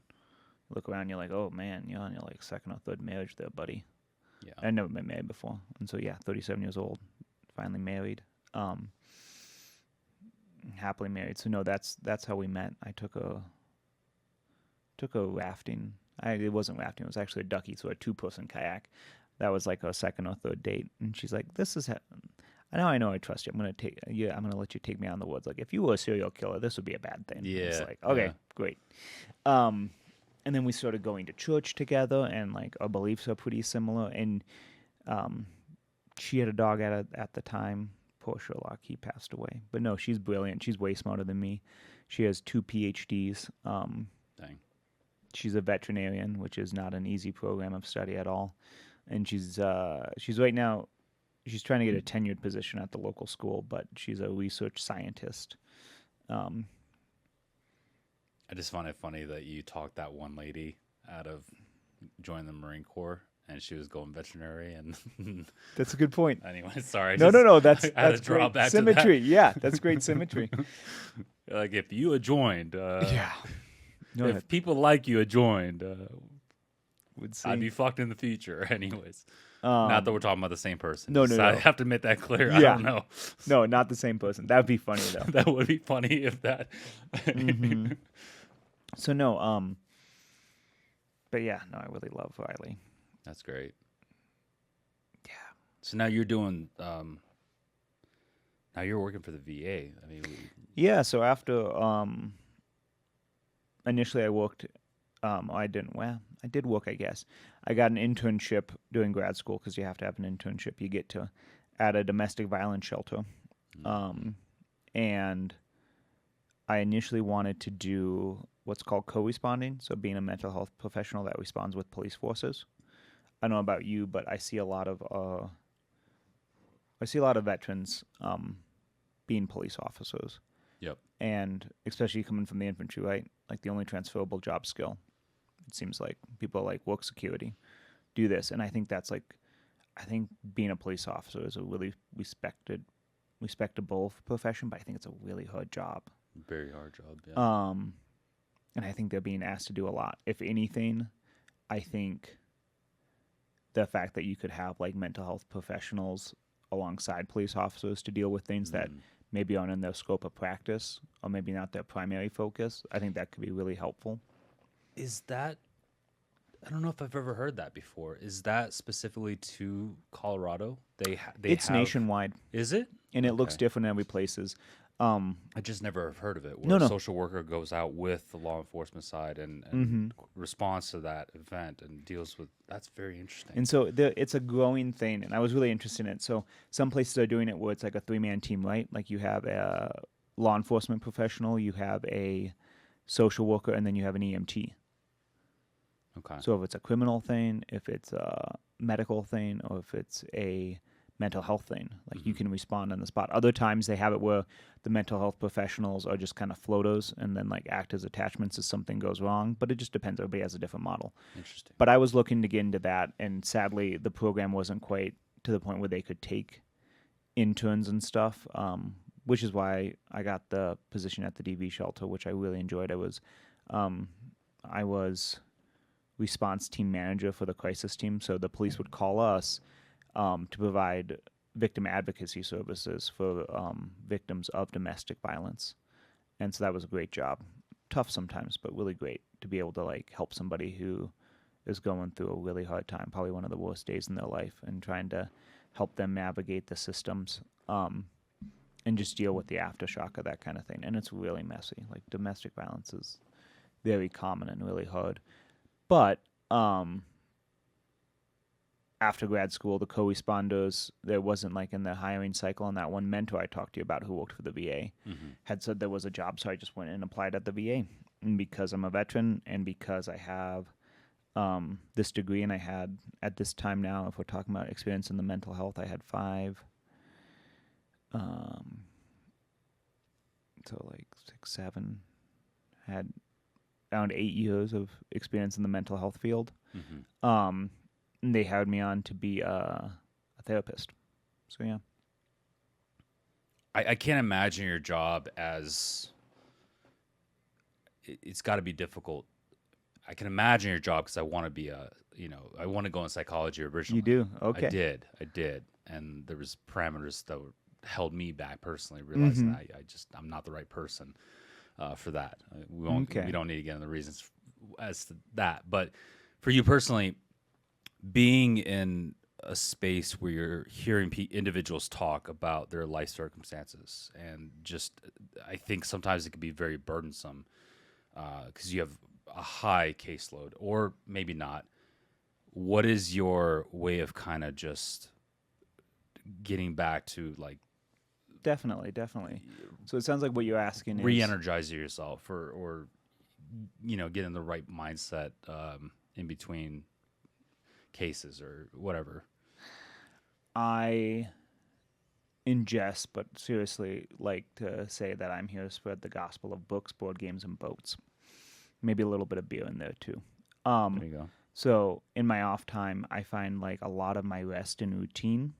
Look around, you're like, oh man, you're on your like second or third marriage there, buddy. Yeah. I'd never been married before. And so 37 years old, finally married. Happily married. So no, that's how we met. I took a rafting. It wasn't rafting, it was actually a ducky, so a 2-person kayak. That was like a second or third date. And she's like, I know I trust you. I'm gonna let you take me out in the woods. Like if you were a serial killer, this would be a bad thing. Yeah. It's like, okay, great. And then we started going to church together, and like our beliefs are pretty similar. And she had a dog at the time. Poor Sherlock, he passed away. But no, she's brilliant. She's way smarter than me. She has 2 PhDs. Dang. She's a veterinarian, which is not an easy program of study at all. And she's right now, she's trying to get a tenured position at the local school, but she's a research scientist. I just find it funny that you talked that one lady out of joining the Marine Corps, and she was going veterinary. And that's a good point. Anyway, sorry. No. That's great back symmetry. Yeah, that's great symmetry. Like if you had joined, yeah. No, if people like you had joined, would see. I'd be fucked in the future. Anyways, not that we're talking about the same person. No. I have to make that clear. Yeah. I don't know. No, not the same person. That'd be funny though. That would be funny if that. Mm-hmm. So no, but yeah, no, I really love Riley. That's great. Yeah. So now you're doing. Now you're working for the VA. I mean. Yeah. So after initially I worked. I didn't. Well, I did work, I guess. I got an internship during grad school because you have to have an internship. You get to at a domestic violence shelter, and I initially wanted to do what's called co-responding, so being a mental health professional that responds with police forces. I don't know about you, but I see a lot of veterans being police officers. Yep. And especially coming from the infantry, right? Like the only transferable job skill. It seems like people are like work security, do this, and I think that's like, I think being a police officer is a really respectable profession, but I think it's a really hard job. Very hard job. Yeah. And I think they're being asked to do a lot. If anything, I think the fact that you could have like mental health professionals alongside police officers to deal with things that maybe aren't in their scope of practice or maybe not their primary focus, I think that could be really helpful. Is that, I don't know if I've ever heard that before. Is that specifically to Colorado? It's nationwide. Is it? And it looks different in every places. I just never have heard of it. Where a social worker goes out with the law enforcement side and responds to that event and deals with. That's very interesting. And so it's a growing thing, and I was really interested in it. So some places are doing it where it's like a 3-man team, right? Like you have a law enforcement professional, you have a social worker, and then you have an EMT. Okay. So if it's a criminal thing, if it's a medical thing, or if it's a mental health thing, like you can respond on the spot. Other times they have it where the mental health professionals are just kind of floaters and then like act as attachments if something goes wrong, but it just depends. Everybody has a different model. Interesting. But I was looking to get into that, and sadly the program wasn't quite to the point where they could take interns and stuff, which is why I got the position at the DV shelter, which I really enjoyed. I was response team manager for the crisis team, so the police would call us to provide victim advocacy services for victims of domestic violence. And so that was a great job. Tough sometimes, but really great to be able to like help somebody who is going through a really hard time, probably one of the worst days in their life, and trying to help them navigate the systems and just deal with the aftershock of that kind of thing. And it's really messy. Like domestic violence is very common and really hard. But after grad school, the co-responders, there wasn't like in the hiring cycle, and that one mentor I talked to you about who worked for the VA had said there was a job, so I just went and applied at the VA. And because I'm a veteran and because I have this degree, and I had at this time now, if we're talking about experience in the mental health, I had 5, so like 6, 7, had around 8 years of experience in the mental health field. And they hired me on to be a therapist. So yeah. I can't imagine your job as it's got to be difficult. I can imagine your job because I want to be I want to go in psychology originally. You do? Okay. I did. And there was parameters that held me back personally, realizing that I'm not the right person for that. We don't need to get into the reasons as to that. But for you personally, being in a space where you're hearing individuals talk about their life circumstances, and just I think sometimes it can be very burdensome because you have a high caseload, or maybe not. What is your way of kind of just getting back to like Definitely. So it sounds like what you're asking is re-energize yourself, or get in the right mindset in between cases or whatever. I ingest, but seriously like to say that I'm here to spread the gospel of books, board games, and boats. Maybe a little bit of beer in there too. There you go. So in my off time, I find like a lot of my rest in routine.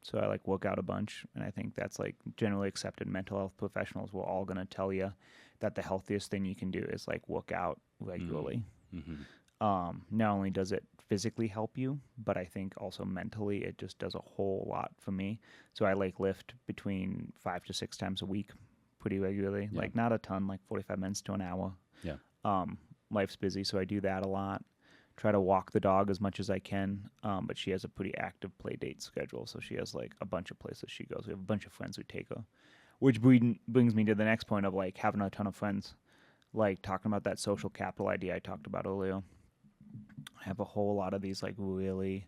So I like work out a bunch, and I think that's like generally accepted. Mental health professionals were all going to tell you that the healthiest thing you can do is like work out regularly. Not only does it physically help you, but I think also mentally it just does a whole lot for me. So I like lift between 5 to 6 times a week pretty regularly. Yeah. Like not a ton, like 45 minutes to an hour. Yeah. Life's busy, so I do that a lot. Try to walk the dog as much as I can, but she has a pretty active play date schedule, so she has like a bunch of places she goes. We have a bunch of friends who take her, which brings me to the next point of like having a ton of friends, like talking about that social capital idea I talked about earlier. I have a whole lot of these like really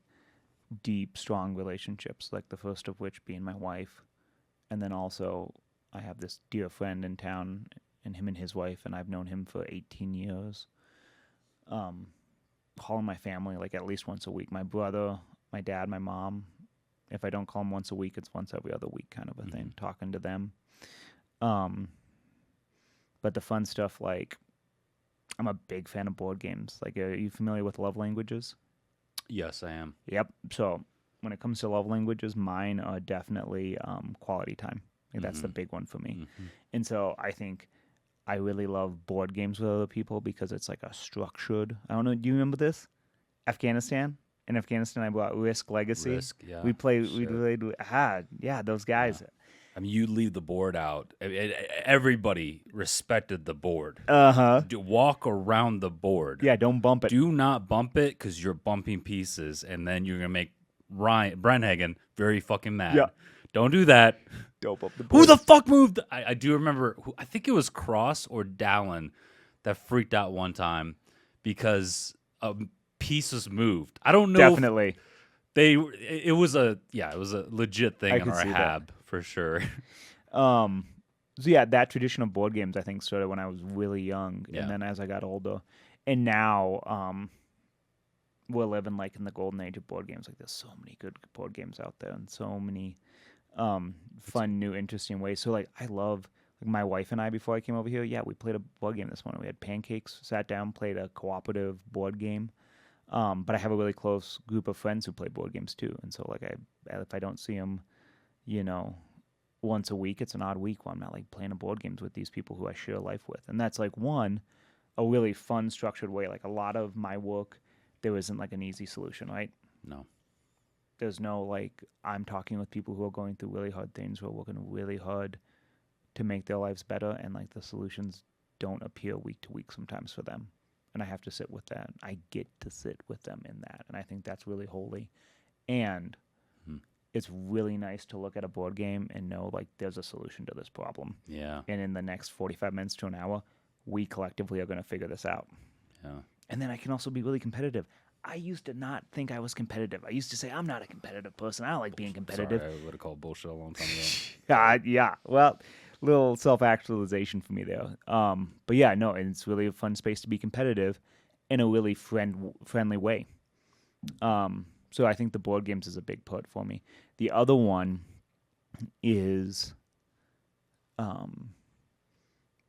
deep, strong relationships, like the first of which being my wife, and then also I have this dear friend in town, and him and his wife, and I've known him for 18 years. Calling my family like at least once a week. My brother, my dad, my mom. If I don't call them once a week, it's once every other week kind of a thing, talking to them. But the fun stuff, like, I'm a big fan of board games. Like, are you familiar with love languages? Yes, I am. Yep. So when it comes to love languages, mine are definitely quality time. Like, that's the big one for me. And so I think I really love board games with other people because it's like a structured. I don't know. Do you remember this? Afghanistan. In Afghanistan, I bought Risk Legacy. Risk, yeah. We played. Those guys. Yeah. I mean, you leave the board out. Everybody respected the board. Walk around the board. Yeah, don't bump it. Do not bump it because you're bumping pieces, and then you're gonna make Brandhagan very fucking mad. Yeah. Don't do that. Don't bump the board. Who the fuck moved? I do remember. I think it was Cross or Dallin that freaked out one time because pieces moved. I don't know. Definitely. It was a legit thing in our hab for sure. So yeah, that tradition of board games I think started when I was really young, Yeah. and then as I got older, and now we're living like in the golden age of board games. Like there's so many good board games out there, and so many fun, new, interesting ways. So like I love like my wife and I before I came over here. Yeah, we played a board game this morning. We had pancakes, sat down, played a cooperative board game. But I have a really close group of friends who play board games too, and so like if I don't see them, once a week, it's an odd week where I'm not like playing a board games with these people who I share life with, and that's like a really fun, structured way. Like a lot of my work, there isn't like an easy solution, right? No. There's no like I'm talking with people who are going through really hard things, who are working really hard to make their lives better, and like the solutions don't appear week to week sometimes for them. And I have to sit with that. I get to sit with them in that. And I think that's really holy. And it's really nice to look at a board game and know, like, there's a solution to this problem. Yeah. And in the next 45 minutes to an hour, we collectively are going to figure this out. Yeah. And then I can also be really competitive. I used to not think I was competitive. I used to say, I'm not a competitive person. I don't like being competitive. Sorry, I would have called bullshit a long time ago. Yeah. Well, little self-actualization for me there. But yeah, no, and it's really a fun space to be competitive in a really friendly way. So I think the board games is a big part for me. The other one is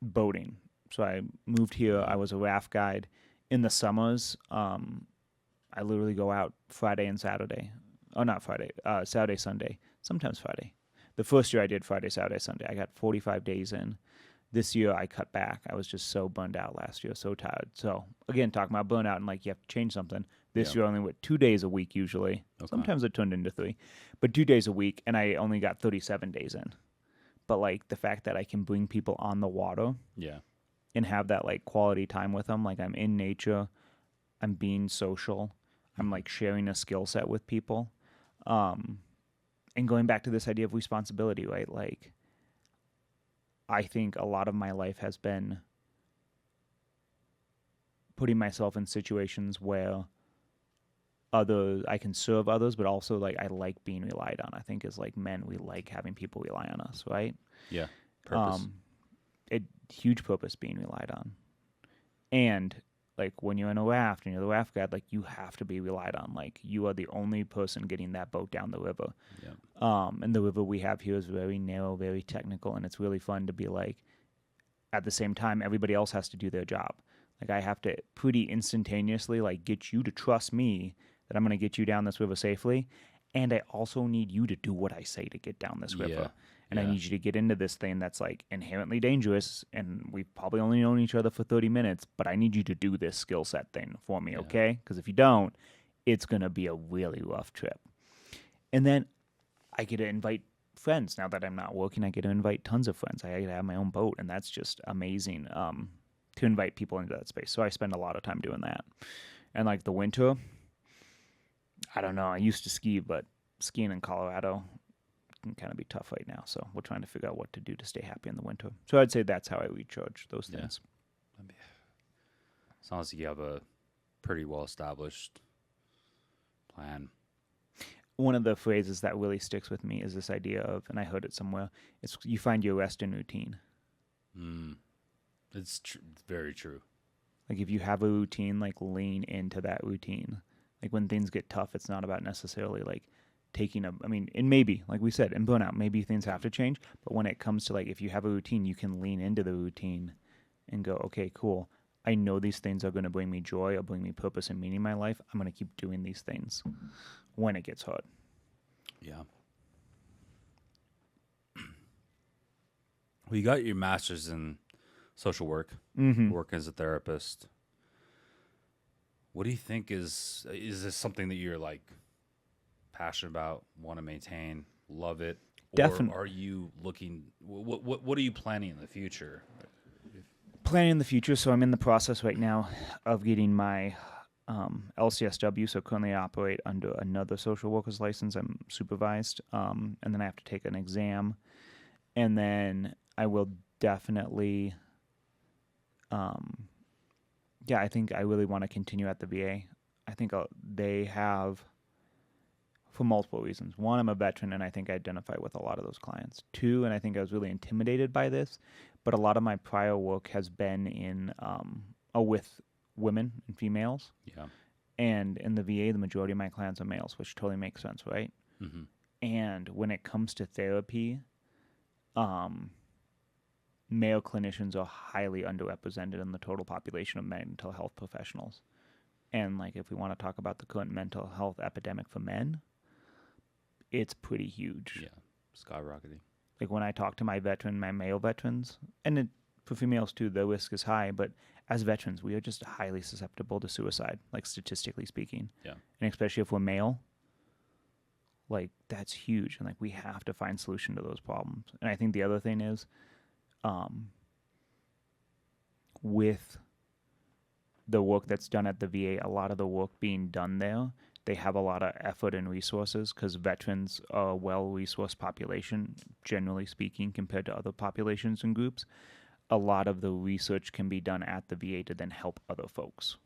boating. So I moved here. I was a raft guide. In the summers, I literally go out Friday and Saturday. Oh, not Friday. Saturday, Sunday. sometimes Friday. The first year I did Friday, Saturday, Sunday. I got 45 days in. This year I cut back. I was just so burned out last year, so tired. So again, talking about burnout and like you have to change something. This year I only went 2 days a week usually. Okay. Sometimes it turned into 3, but 2 days a week, and I only got 37 days in. But like the fact that I can bring people on the water, and have that like quality time with them, like I'm in nature, I'm being social, I'm like sharing a skill set with people, and going back to this idea of responsibility, right? Like, I think a lot of my life has been putting myself in situations where I can serve others, but also like I like being relied on. I think as like men, we like having people rely on us, right? Yeah, purpose. Huge purpose being relied on. And like when you're in a raft and you're the raft guide, like you have to be relied on. Like you are the only person getting that boat down the river. Yeah. And the river we have here is very narrow, very technical, and it's really fun to be like, at the same time, everybody else has to do their job. Like I have to pretty instantaneously like get you to trust me that I'm going to get you down this river safely. And I also need you to do what I say to get down this river. And I need you to get into this thing that's like inherently dangerous, and we've probably only known each other for 30 minutes, but I need you to do this skill set thing for me, okay? Because if you don't, it's going to be a really rough trip. And then I get to invite friends. Now that I'm not working, I get to invite tons of friends. I get to have my own boat, and that's just amazing to invite people into that space. So I spend a lot of time doing that. And like the winter, I don't know. I used to ski, but skiing in Colorado can kind of be tough right now. So we're trying to figure out what to do to stay happy in the winter. So I'd say that's how I recharge those things. Sounds like you have a pretty well-established plan. One of the phrases that really sticks with me is this idea of, and I heard it somewhere, it's you find your rest in routine. It's very true. Like if you have a routine, like lean into that routine. Like when things get tough, it's not about necessarily like and maybe, like we said, in burnout, maybe things have to change. But when it comes to like, if you have a routine, you can lean into the routine and go, okay, cool. I know these things are going to bring me joy or bring me purpose and meaning in my life. I'm going to keep doing these things when it gets hard. Yeah. Well, you got your master's in social work, working as a therapist. What do you think is this something that you're like passionate about, want to maintain, love it? Definitely. Or are you looking, what are you planning in the future? Planning in the future, so I'm in the process right now of getting my LCSW, so currently I operate under another social worker's license. I'm supervised, and then I have to take an exam, and then I will definitely, I think I really want to continue at the VA. I think they have, for multiple reasons. One, I'm a veteran, and I think I identify with a lot of those clients. Two, and I think I was really intimidated by this, but a lot of my prior work has been in with women and females. Yeah. And in the VA, the majority of my clients are males, which totally makes sense, right? Mm-hmm. And when it comes to therapy, male clinicians are highly underrepresented in the total population of mental health professionals. And like, if we want to talk about the current mental health epidemic for men, it's pretty huge. Yeah, skyrocketing. Like when I talk to my male veterans, and for females too, the risk is high, but as veterans, we are just highly susceptible to suicide, like statistically speaking. Yeah. And especially if we're male, like that's huge. And like we have to find solution to those problems. And I think the other thing is, with the work that's done at the VA, a lot of the work being done there, they have a lot of effort and resources because veterans are a well-resourced population, generally speaking, compared to other populations and groups. A lot of the research can be done at the VA to then help other folks.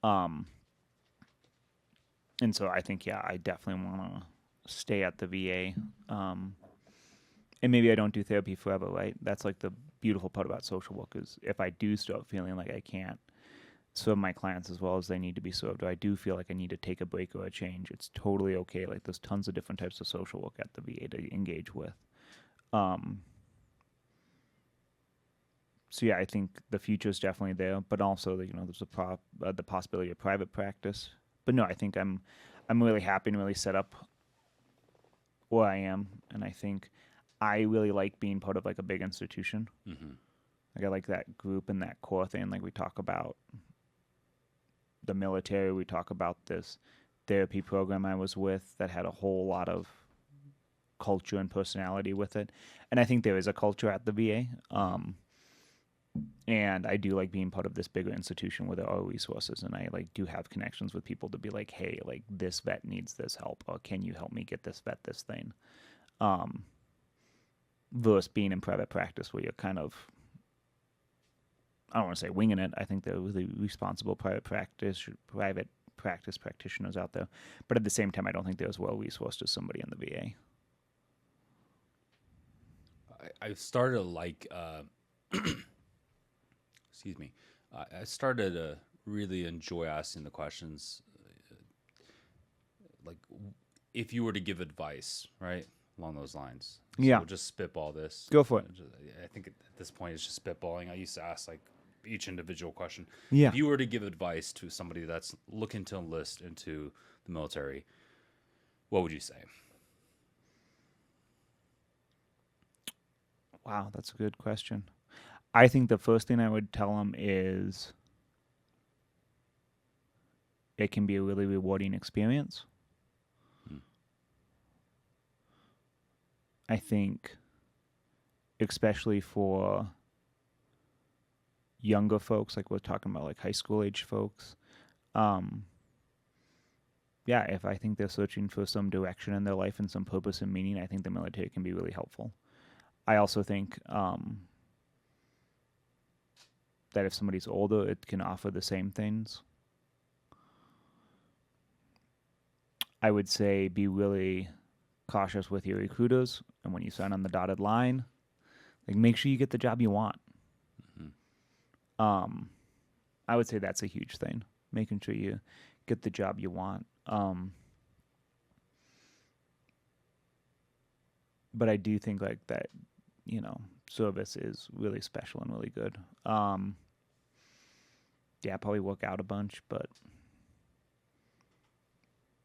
And so I think, I definitely want to stay at the VA. And maybe I don't do therapy forever, right? That's like the beautiful part about social work is if I do start feeling like I can't serve my clients as well as they need to be served, or I do feel like I need to take a break or a change, it's totally okay. Like there's tons of different types of social work at the VA to engage with. So I think the future is definitely there, but also there's the possibility of private practice. But no, I think I'm really happy and really set up where I am, and I think I really like being part of like a big institution. Mm-hmm. Like I like that group and that core thing. Like we talk about the military, we talk about this therapy program I was with that had a whole lot of culture and personality with it. And I think there is a culture at the VA. And I do like being part of this bigger institution where there are resources, and I like do have connections with people to be like, hey, like this vet needs this help, or can you help me get this vet this thing? Versus being in private practice where you're kind of, I don't want to say winging it. I think there are really responsible private practice practitioners out there, but at the same time, I don't think they're as well resourced as somebody in the VA. I started to like, excuse me, I started to really enjoy asking the questions, like if you were to give advice, right, along those lines. So Yeah. we'll just spitball this. Go for it. I think at this point it's just spitballing. I used to ask like each individual question. Yeah. If you were to give advice to somebody that's looking to enlist into the military, what would you say? Wow, that's a good question. I think the first thing I would tell them is it can be a really rewarding experience. I think, especially for younger folks, like we're talking about, like high school age folks, yeah, if I think they're searching for some direction in their life and some purpose and meaning, I think the military can be really helpful. I also think that if somebody's older, it can offer the same things. I would say be really cautious with your recruiters, and when you sign on the dotted line, like make sure you get the job you want. Mm-hmm. I would say that's a huge thing, making sure you get the job you want. But I do think like that, you know, service is really special and really good. Yeah, probably work out a bunch, but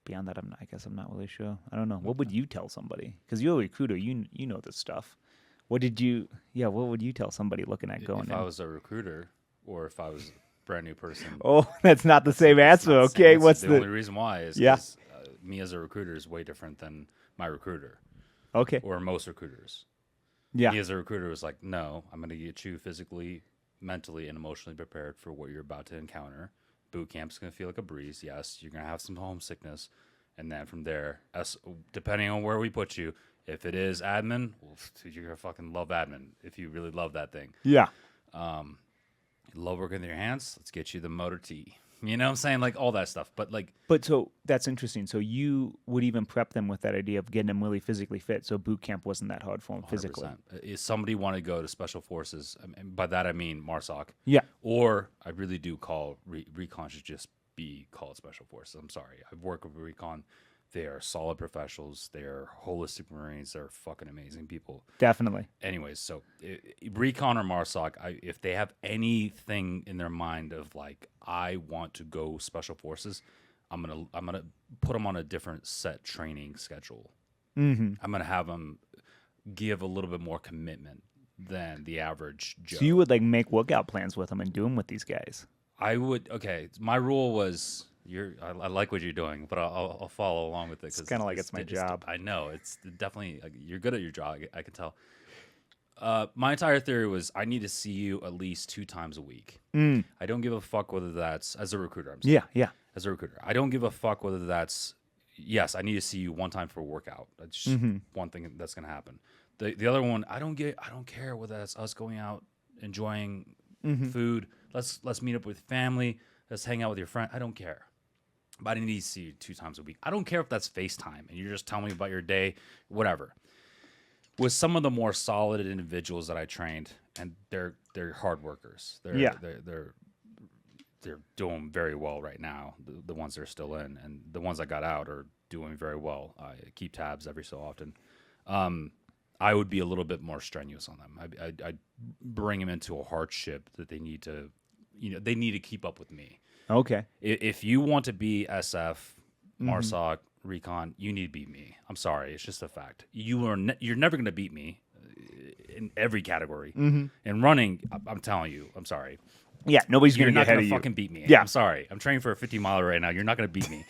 beyond that, I guess I'm not really sure. I don't know. What would you tell somebody? Because you're a recruiter, you know this stuff. What would you tell somebody looking at going If in? I was a recruiter, or if I was a brand new person. Oh, that's not the same answer. Okay, what's the only reason why is because me as a recruiter is way different than my recruiter. Okay. Or most recruiters. Yeah. Me as a recruiter was like, no, I'm going to get you physically, mentally, and emotionally prepared for what you're about to encounter. Boot camp's going to feel like a breeze. Yes, you're going to have some homesickness. And then from there, depending on where we put you, if it is admin, well, you're going to fucking love admin if you really love that thing. Yeah. Love working with your hands, let's get you the motor T. You know what I'm saying? Like all that stuff. But so that's interesting. So you would even prep them with that idea of getting them really physically fit. So boot camp wasn't that hard for them physically. If somebody want to go to special forces, and by that I mean MARSOC. Yeah. Or I really do call recon should just be called special forces. I'm sorry. I've worked with recon. They are solid professionals. They are holistic Marines. They're fucking amazing people. Definitely. Anyways, so recon or MARSOC, if they have anything in their mind of like, I want to go special forces, I'm gonna put them on a different set training schedule. Mm-hmm. I'm gonna have them give a little bit more commitment than the average Joe. So you would like make workout plans with them and do them with these guys. I would. Okay, my rule was. I like what you're doing, but I'll follow along with it. It's kind of like it's my job. I know it's definitely you're good at your job. I can tell. My entire theory was I need to see you at least 2 times a week. I don't give a fuck whether that's as a recruiter. I'm saying. Yeah. As a recruiter, I don't give a fuck whether that's yes. I need to see you 1 time for a workout. That's just one thing that's gonna happen. The other one, I don't care whether that's us going out enjoying food. Let's meet up with family. Let's hang out with your friend. I don't care. But I need to see you 2 times a week. I don't care if that's FaceTime and you're just telling me about your day, whatever. With some of the more solid individuals that I trained, and they're hard workers. They're doing very well right now. The ones that are still in, and the ones that got out are doing very well. I keep tabs every so often. I would be a little bit more strenuous on them. I'd bring them into a hardship that they need to, they need to keep up with me. Okay. If you want to be SF, MARSOC, recon, you need to beat me. I'm sorry, it's just a fact. You're never going to beat me in every category. Mm-hmm. In running, I'm telling you, I'm sorry. Yeah, nobody's You're going to not get ahead going of to you. fucking beat me. Yeah. I'm sorry. I'm training for a 50-miler right now. You're not going to beat me.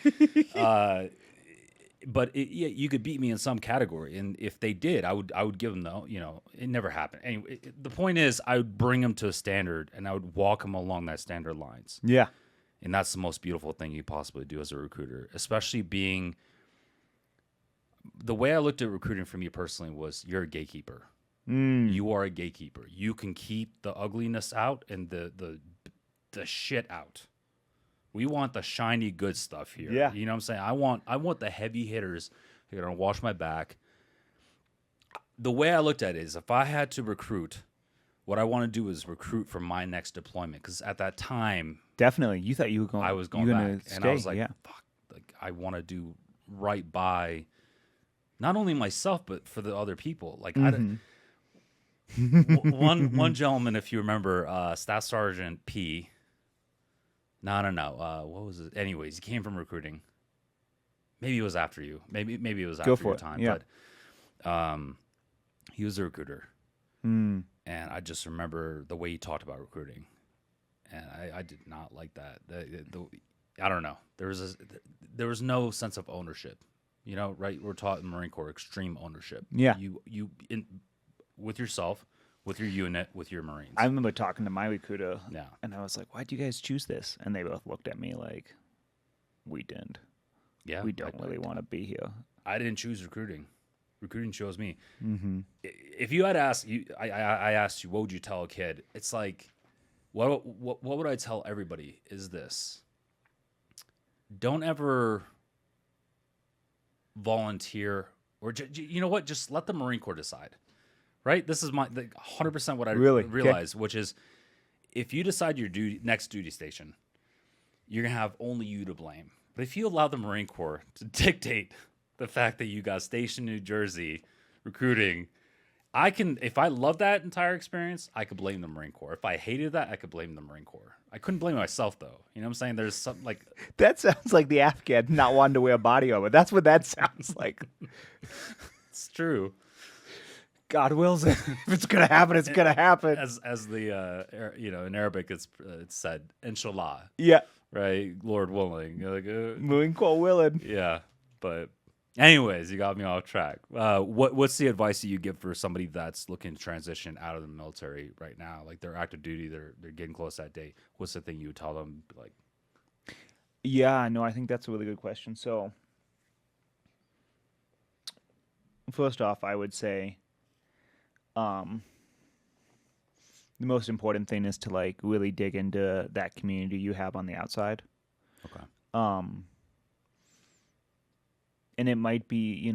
But you could beat me in some category, and if they did, I would give them it never happened. Anyway, the point is, I would bring them to a standard, and I would walk them along that standard lines. Yeah. And that's the most beautiful thing you possibly do as a recruiter, especially being. The way I looked at recruiting for me personally was, you're a gatekeeper. You are a gatekeeper. You can keep the ugliness out and the shit out. We want the shiny good stuff here. Yeah. You know what I'm saying? I want the heavy hitters who are going to wash my back. The way I looked at it is, if I had to recruit, what I want to do is recruit for my next deployment. Because at that time, Definitely. You thought you were going. I was going back. Stay. And I was like, yeah. fuck, like, I want to do right by not only myself, but for the other people. Like, one gentleman, if you remember, Staff Sergeant P. No. What was it? Anyways, he came from recruiting. Maybe it was after you. Maybe it was after your time. Yeah. But he was a recruiter. And I just remember the way he talked about recruiting. And I did not like that. I don't know. There was no sense of ownership. You know, right? We're taught in the Marine Corps extreme ownership. Yeah. With yourself, with your unit, with your Marines. I remember talking to my recruiter, Yeah. and I was like, "Why'd you guys choose this?" And they both looked at me like, "We didn't. Yeah, we don't really want to be here." I didn't choose recruiting. Recruiting chose me. Mm-hmm. If you had asked you, I asked you, what would you tell a kid? It's like, what would I tell everybody? Is this: don't ever volunteer, or you know what? Just let the Marine Corps decide. Right? This is 100% what I realized, which is, if you decide your next duty station, you're going to have only you to blame. But if you allow the Marine Corps to dictate the fact that you got stationed in New Jersey recruiting, if I love that entire experience, I could blame the Marine Corps. If I hated that, I could blame the Marine Corps. I couldn't blame myself, though. You know what I'm saying? There's something like... That sounds like the Afghan not wanting to wear body armor. That's what that sounds like. It's true. God wills it. If it's gonna happen, it's gonna happen. As the in Arabic it's said, inshallah. Yeah. Right, Lord willing. Like, Marine Corps willing. Yeah, but anyways, you got me off track. What's the advice that you give for somebody that's looking to transition out of the military right now? Like, they're active duty, they're getting close that day. What's the thing you would tell them? Like, yeah, no, I think that's a really good question. So, first off, I would say, the most important thing is to like really dig into that community you have on the outside. Okay. And it might be,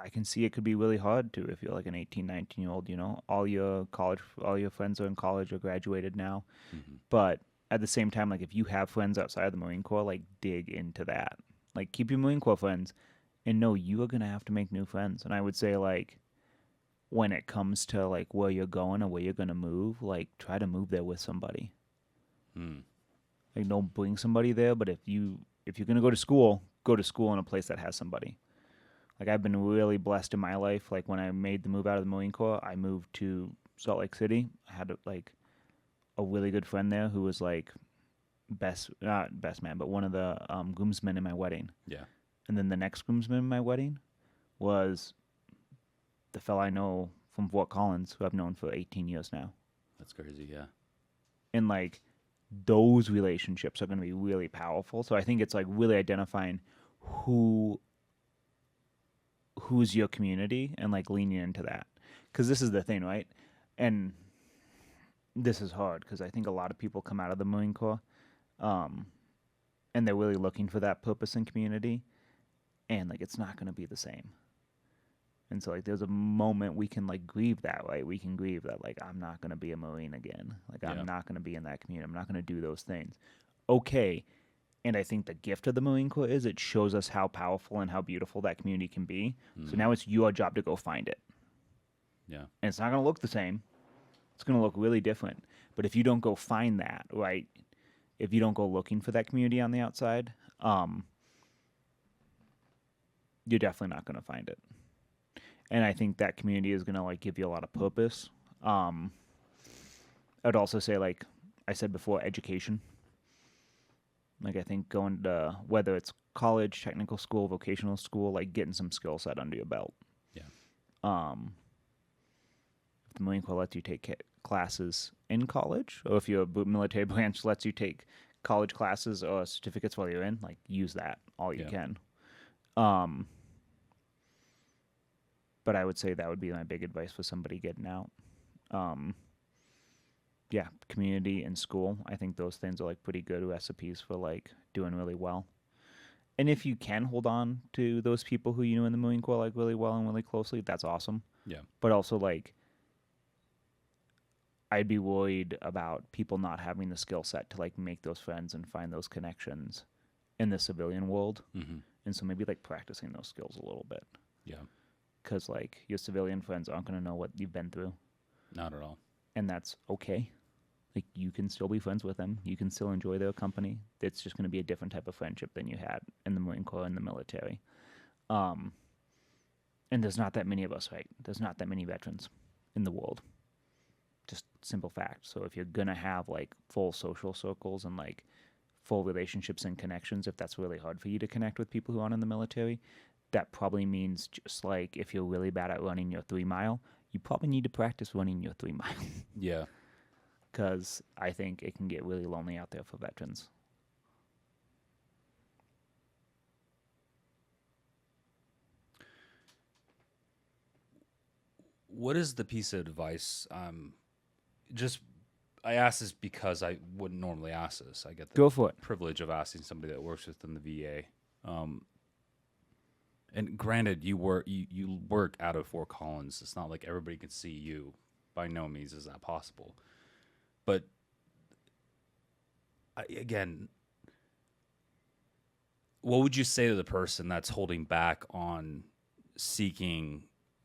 I can see it could be really hard too if you're like an 18, 19-year-old, all your friends are in college or graduated now. Mm-hmm. But at the same time, like if you have friends outside of the Marine Corps, like dig into that. Like keep your Marine Corps friends and know you are going to have to make new friends. And I would say like when it comes to like where you're going or where you're going to move, like try to move there with somebody. Like don't bring somebody there, but if you're going to go to school in a place that has somebody. Like I've been really blessed in my life. Like when I made the move out of the Marine Corps, I moved to Salt Lake City. I had like a really good friend there who was like not best man, but one of the groomsmen in my wedding. Yeah. And then the next groomsman in my wedding was the fella I know from Fort Collins, who I've known for 18 years now. That's crazy, yeah. And like those relationships are going to be really powerful. So I think it's like really identifying who's your community and like leaning into that. Because this is the thing, right? And this is hard because I think a lot of people come out of the Marine Corps and they're really looking for that purpose and community. And like it's not going to be the same. And so, like, there's a moment we can, like, grieve that, right? We can grieve that, like, I'm not going to be a Marine again. Like, I'm not going to be in that community. I'm not going to do those things. Okay. And I think the gift of the Marine Corps is it shows us how powerful and how beautiful that community can be. So now it's your job to go find it. Yeah. And it's not going to look the same. It's going to look really different. But if you don't go find that, right, if you don't go looking for that community on the outside, you're definitely not going to find it. And I think that community is going to like give you a lot of purpose. I'd also say, like I said before, education. Like I think going to whether it's college, technical school, vocational school, like getting some skill set under your belt. Yeah. If the Marine Corps lets you take classes in college, or if your military branch lets you take college classes or certificates while you're in, like use that all you can. But I would say that would be my big advice for somebody getting out. Yeah, community and school. I think those things are like pretty good recipes for like doing really well. And if you can hold on to those people who you knew in the Marine Corps like really well and really closely, that's awesome. Yeah. But also like I'd be worried about people not having the skill set to like make those friends and find those connections in the civilian world. Mm-hmm. And so maybe like practicing those skills a little bit. Yeah. Because like your civilian friends aren't going to know what you've been through. Not at all. And that's okay. Like you can still be friends with them. You can still enjoy their company. It's just going to be a different type of friendship than you had in the Marine Corps and the military. And there's not that many of us, right? There's not that many veterans in the world. Just simple fact. So if you're going to have like full social circles and like full relationships and connections, if that's really hard for you to connect with people who aren't in the military, that probably means just like if you're really bad at running your 3 mile, you probably need to practice running your 3 mile. Yeah. Because I think it can get really lonely out there for veterans. What is the piece of advice? I ask this because I wouldn't normally ask this. I get the Go for it. privilege of asking somebody that works within the VA. And granted, you work out of Fort Collins. It's not like everybody can see you. By no means is that possible. But again, what would you say to the person that's holding back on seeking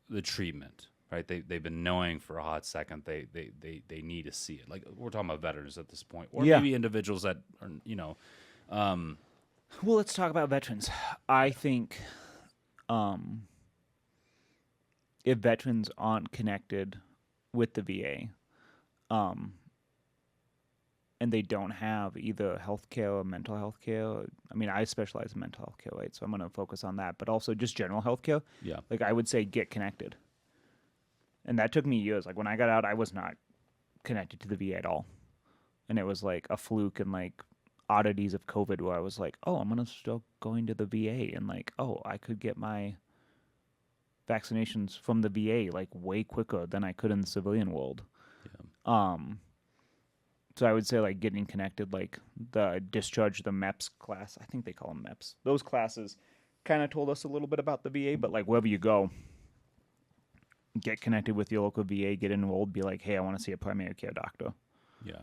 the treatment? Right? They've been knowing for a hot second they need to see it. Like we're talking about veterans at this point, or maybe individuals that are Well, let's talk about veterans. I think if veterans aren't connected with the VA, and they don't have either healthcare or mental health care. I mean, I specialize in mental health care, right? So I'm going to focus on that, but also just general health care. Yeah. Like I would say get connected. And that took me years. Like when I got out, I was not connected to the VA at all. And it was like a fluke and like oddities of COVID where I was like, oh, I'm going to start going to the VA. And like, oh, I could get my vaccinations from the VA like way quicker than I could in the civilian world. Yeah. So I would say like getting connected, like the discharge, the MEPS class. I think they call them MEPS. Those classes kind of told us a little bit about the VA, but like wherever you go, get connected with your local VA, get enrolled, be like, hey, I want to see a primary care doctor. Yeah.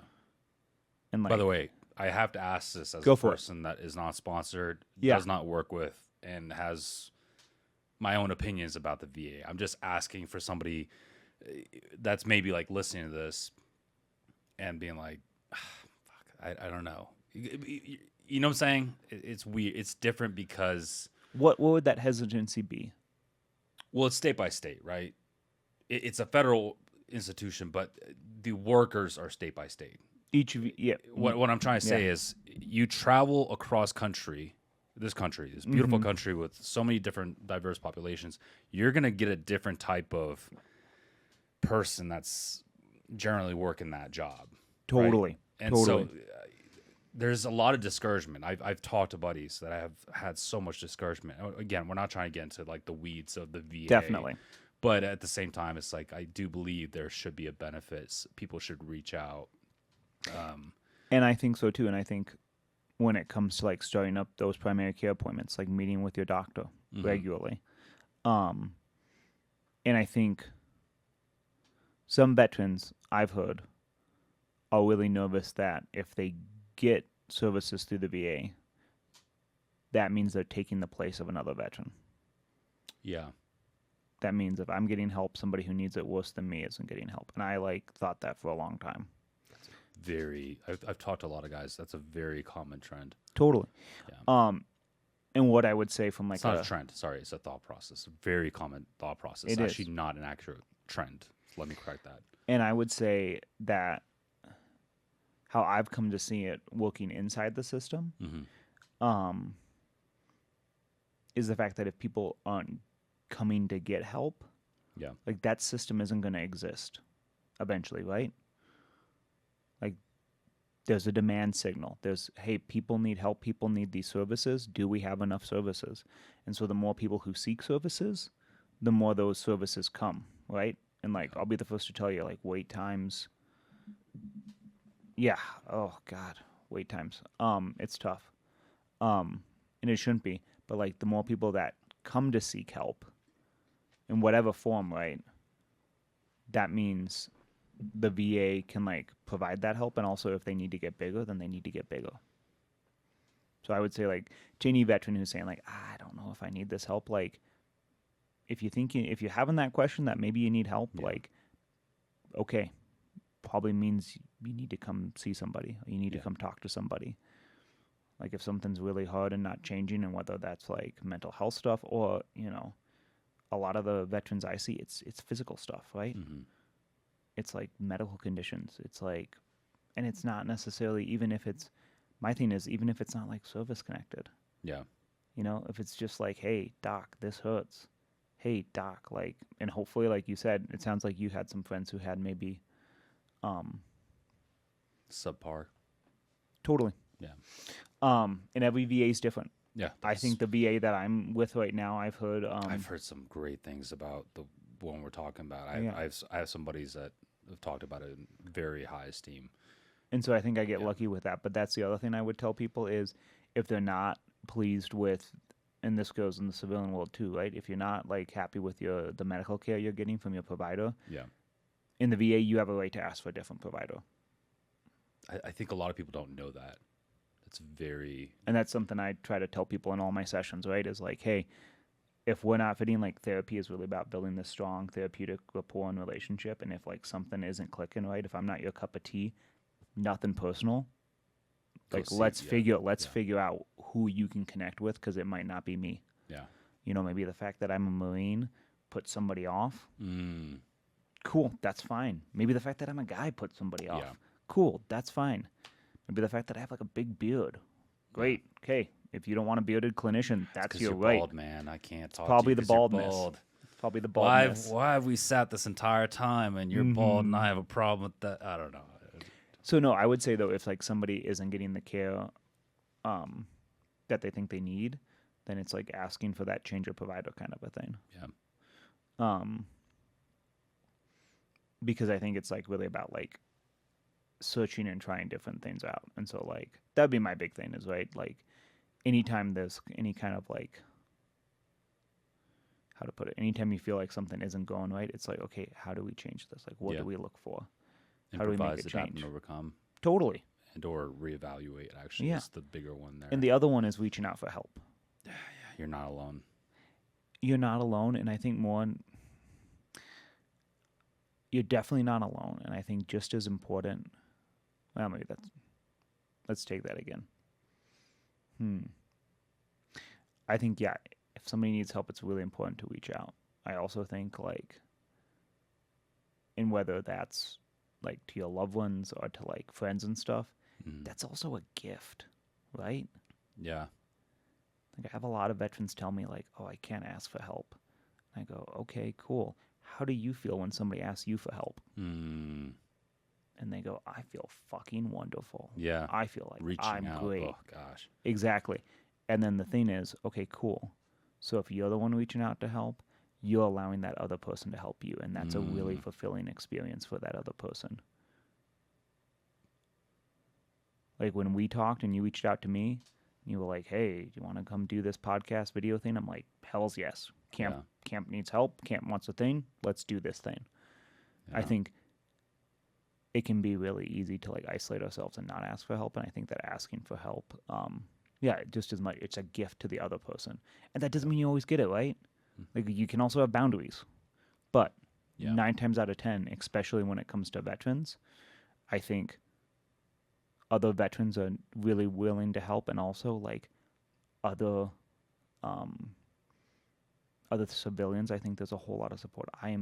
And like, by the way, I have to ask this as a person that is not sponsored, does not work with, and has my own opinions about the VA. I'm just asking for somebody that's maybe like listening to this and being like, fuck, I don't know. You know what I'm saying? It's weird. It's different because... What would that hesitancy be? Well, it's state by state, right? It's a federal institution, but the workers are state by state. Each of you, yeah. What I'm trying to say is you travel across this beautiful country with so many different diverse populations, you're going to get a different type of person that's generally working that job. Totally. Right? And so there's a lot of discouragement. I've talked to buddies that have had so much discouragement. Again, we're not trying to get into like the weeds of the VA. Definitely. But at the same time, it's like I do believe there should be a benefit. People should reach out. And I think so too. And I think when it comes to like starting up those primary care appointments, like meeting with your doctor regularly. And I think some veterans I've heard are really nervous that if they get services through the VA, that means they're taking the place of another veteran. Yeah. That means if I'm getting help, somebody who needs it worse than me isn't getting help. And I like thought that for a long time. I've talked to a lot of guys. That's a very common trend. Totally. Yeah. And what I would say from like it's not a trend. Sorry, it's a thought process. A very common thought process. It It's actually is. not an accurate trend. Let me correct that. And I would say that how I've come to see it working inside the system is the fact that if people aren't coming to get help, Yeah. like that system isn't going to exist eventually, right? Like there's a demand signal. There's, hey, people need help. People need these services. Do we have enough services? And so the more people who seek services, the more those services come, right? And like, I'll be the first to tell you, like wait times. Yeah. Oh God, wait times. It's tough. And it shouldn't be, but like the more people that come to seek help in whatever form, right? That means the VA can like provide that help, and also if they need to get bigger, then they need to get bigger. So I would say like to any veteran who's saying like, I don't know if I need this help, like if you're having that question that maybe you need help, like okay, probably means you need to come see somebody, or you need to come talk to somebody. Like if something's really hard and not changing, and whether that's like mental health stuff or, you know, a lot of the veterans I see, it's physical stuff, right? It's like medical conditions. It's like, and it's not necessarily, even if it's, my thing is, even if it's not like service connected. Yeah. You know, if it's just like, hey, doc, this hurts. Hey, doc, like, and hopefully, like you said, it sounds like you had some friends who had maybe subpar. Totally. Yeah. And every VA is different. Yeah. I think the VA that I'm with right now, I've heard some great things about the one we're talking about. I have some buddies that have talked about it in very high esteem. And so I think I get lucky with that. But that's the other thing I would tell people is if they're not pleased with, and this goes in the civilian world too, right? If you're not like happy with the medical care you're getting from your provider, in the VA you have a right to ask for a different provider. I think a lot of people don't know that. It's very, and that's something I try to tell people in all my sessions, right? Is like, hey, if we're not fitting, like therapy is really about building this strong therapeutic rapport and relationship. And if like something isn't clicking right, if I'm not your cup of tea, nothing personal. Like let's figure out who you can connect with, because it might not be me. Yeah. You know, maybe the fact that I'm a Marine put somebody off. Cool, that's fine. Maybe the fact that I'm a guy put somebody off. Cool, that's fine. Maybe the fact that I have like a big beard. Great. Okay. If you don't want a bearded clinician, that's your right. Bald, man. I can't talk probably to you the baldness. bald. It's probably the baldness. Why have we sat this entire time and you're bald and I have a problem with that? I don't know. So no, I would say though, if like somebody isn't getting the care that they think they need, then it's like asking for that change of provider kind of a thing. Yeah. Because I think it's like really about like searching and trying different things out. And so like that'd be my big thing is, right, like anytime there's any kind of like, how to put it, anytime you feel like something isn't going right, it's like, okay, how do we change this? Like what do we look for? How do we make it change? And overcome. Totally. And or reevaluate actually is the bigger one there. And the other one is reaching out for help. Yeah, you're not alone. You're not alone, and I think you're definitely not alone. And I think just as important, well, maybe let's take that again. I think, if somebody needs help, it's really important to reach out. I also think like, and whether that's like to your loved ones or to like friends and stuff, that's also a gift, right? Yeah. Like I have a lot of veterans tell me like, oh, I can't ask for help. I go, okay, cool. How do you feel when somebody asks you for help? And they go, I feel fucking wonderful. Yeah. I feel like reaching I'm out. great. Oh, gosh. Exactly. And then the thing is, okay, cool. So if you're the one reaching out to help, you're allowing that other person to help you. And that's a really fulfilling experience for that other person. Like when we talked and you reached out to me, you were like, hey, do you want to come do this podcast video thing? I'm like, hell's yes. Camp needs help. Camp wants a thing. Let's do this thing. Yeah. I think it can be really easy to like isolate ourselves and not ask for help. And I think that asking for help, just as much, it's a gift to the other person. And that doesn't mean you always get it, right? Like you can also have boundaries. But 9 times out of 10, especially when it comes to veterans, I think other veterans are really willing to help, and also like other other civilians, I think there's a whole lot of support. I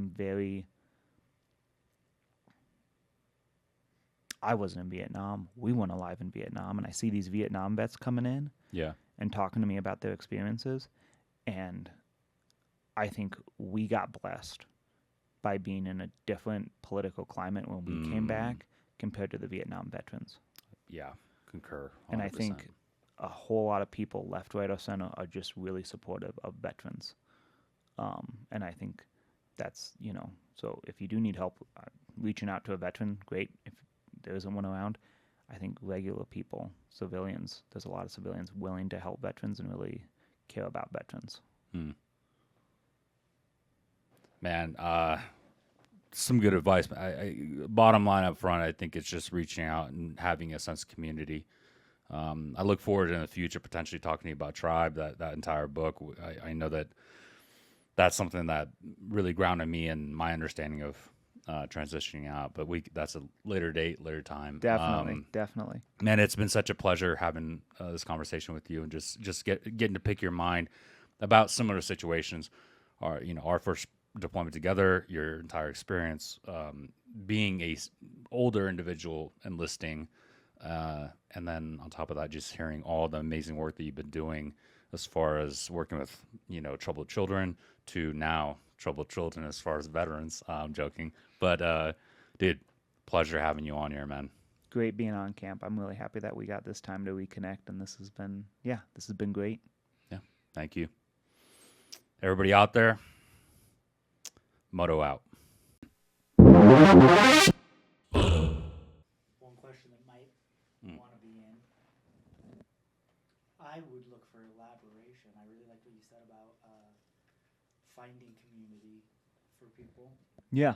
wasn't in Vietnam. We weren't alive in Vietnam, and I see these Vietnam vets coming in and talking to me about their experiences, and I think we got blessed by being in a different political climate when we came back compared to the Vietnam veterans. Yeah, concur. 100%. And I think a whole lot of people, left, right, or center, are just really supportive of veterans. And I think that's, so if you do need help reaching out to a veteran, great. If there isn't one around, I think regular people, civilians, there's a lot of civilians willing to help veterans and really care about veterans. Man, some good advice. Bottom line up front, I think it's just reaching out and having a sense of community. I look forward in the future potentially talking to you about Tribe, that entire book. I know that's something that really grounded me in my understanding of transitioning out. But that's a later date, later time. Definitely. Man, it's been such a pleasure having this conversation with you and just getting to pick your mind about similar situations. Our first deployment together, your entire experience, being a older individual enlisting, and then on top of that, just hearing all the amazing work that you've been doing as far as working with, troubled children to now troubled children as far as veterans. I'm joking. But, dude, pleasure having you on here, man. Great being on camp. I'm really happy that we got this time to reconnect, and this has been great. Yeah, thank you. Everybody out there, Moto out. One question that might want to be in. I would look for elaboration. I really liked what you said about finding community for people. Yeah.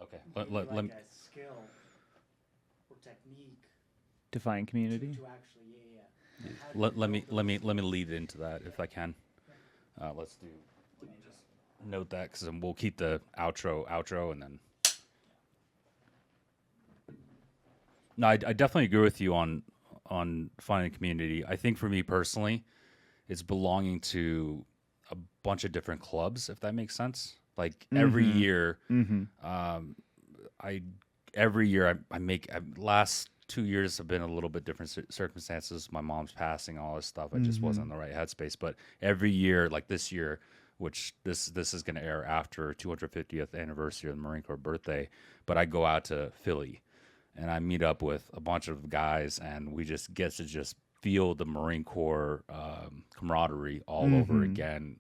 Okay. Let me a skill or technique To find community. to actually, Let me lead into that if I can. Let me just note that because we'll keep the outro and then. No, I definitely agree with you on finding community. I think for me personally, it's belonging to a bunch of different clubs, if that makes sense. Like every year, I make. Last 2 years have been a little bit different circumstances. My mom's passing, all this stuff. I just wasn't in the right headspace. But every year, like this year, which this is going to air after 250th anniversary of the Marine Corps birthday, but I go out to Philly, and I meet up with a bunch of guys, and we just get to just feel the Marine Corps camaraderie all over again.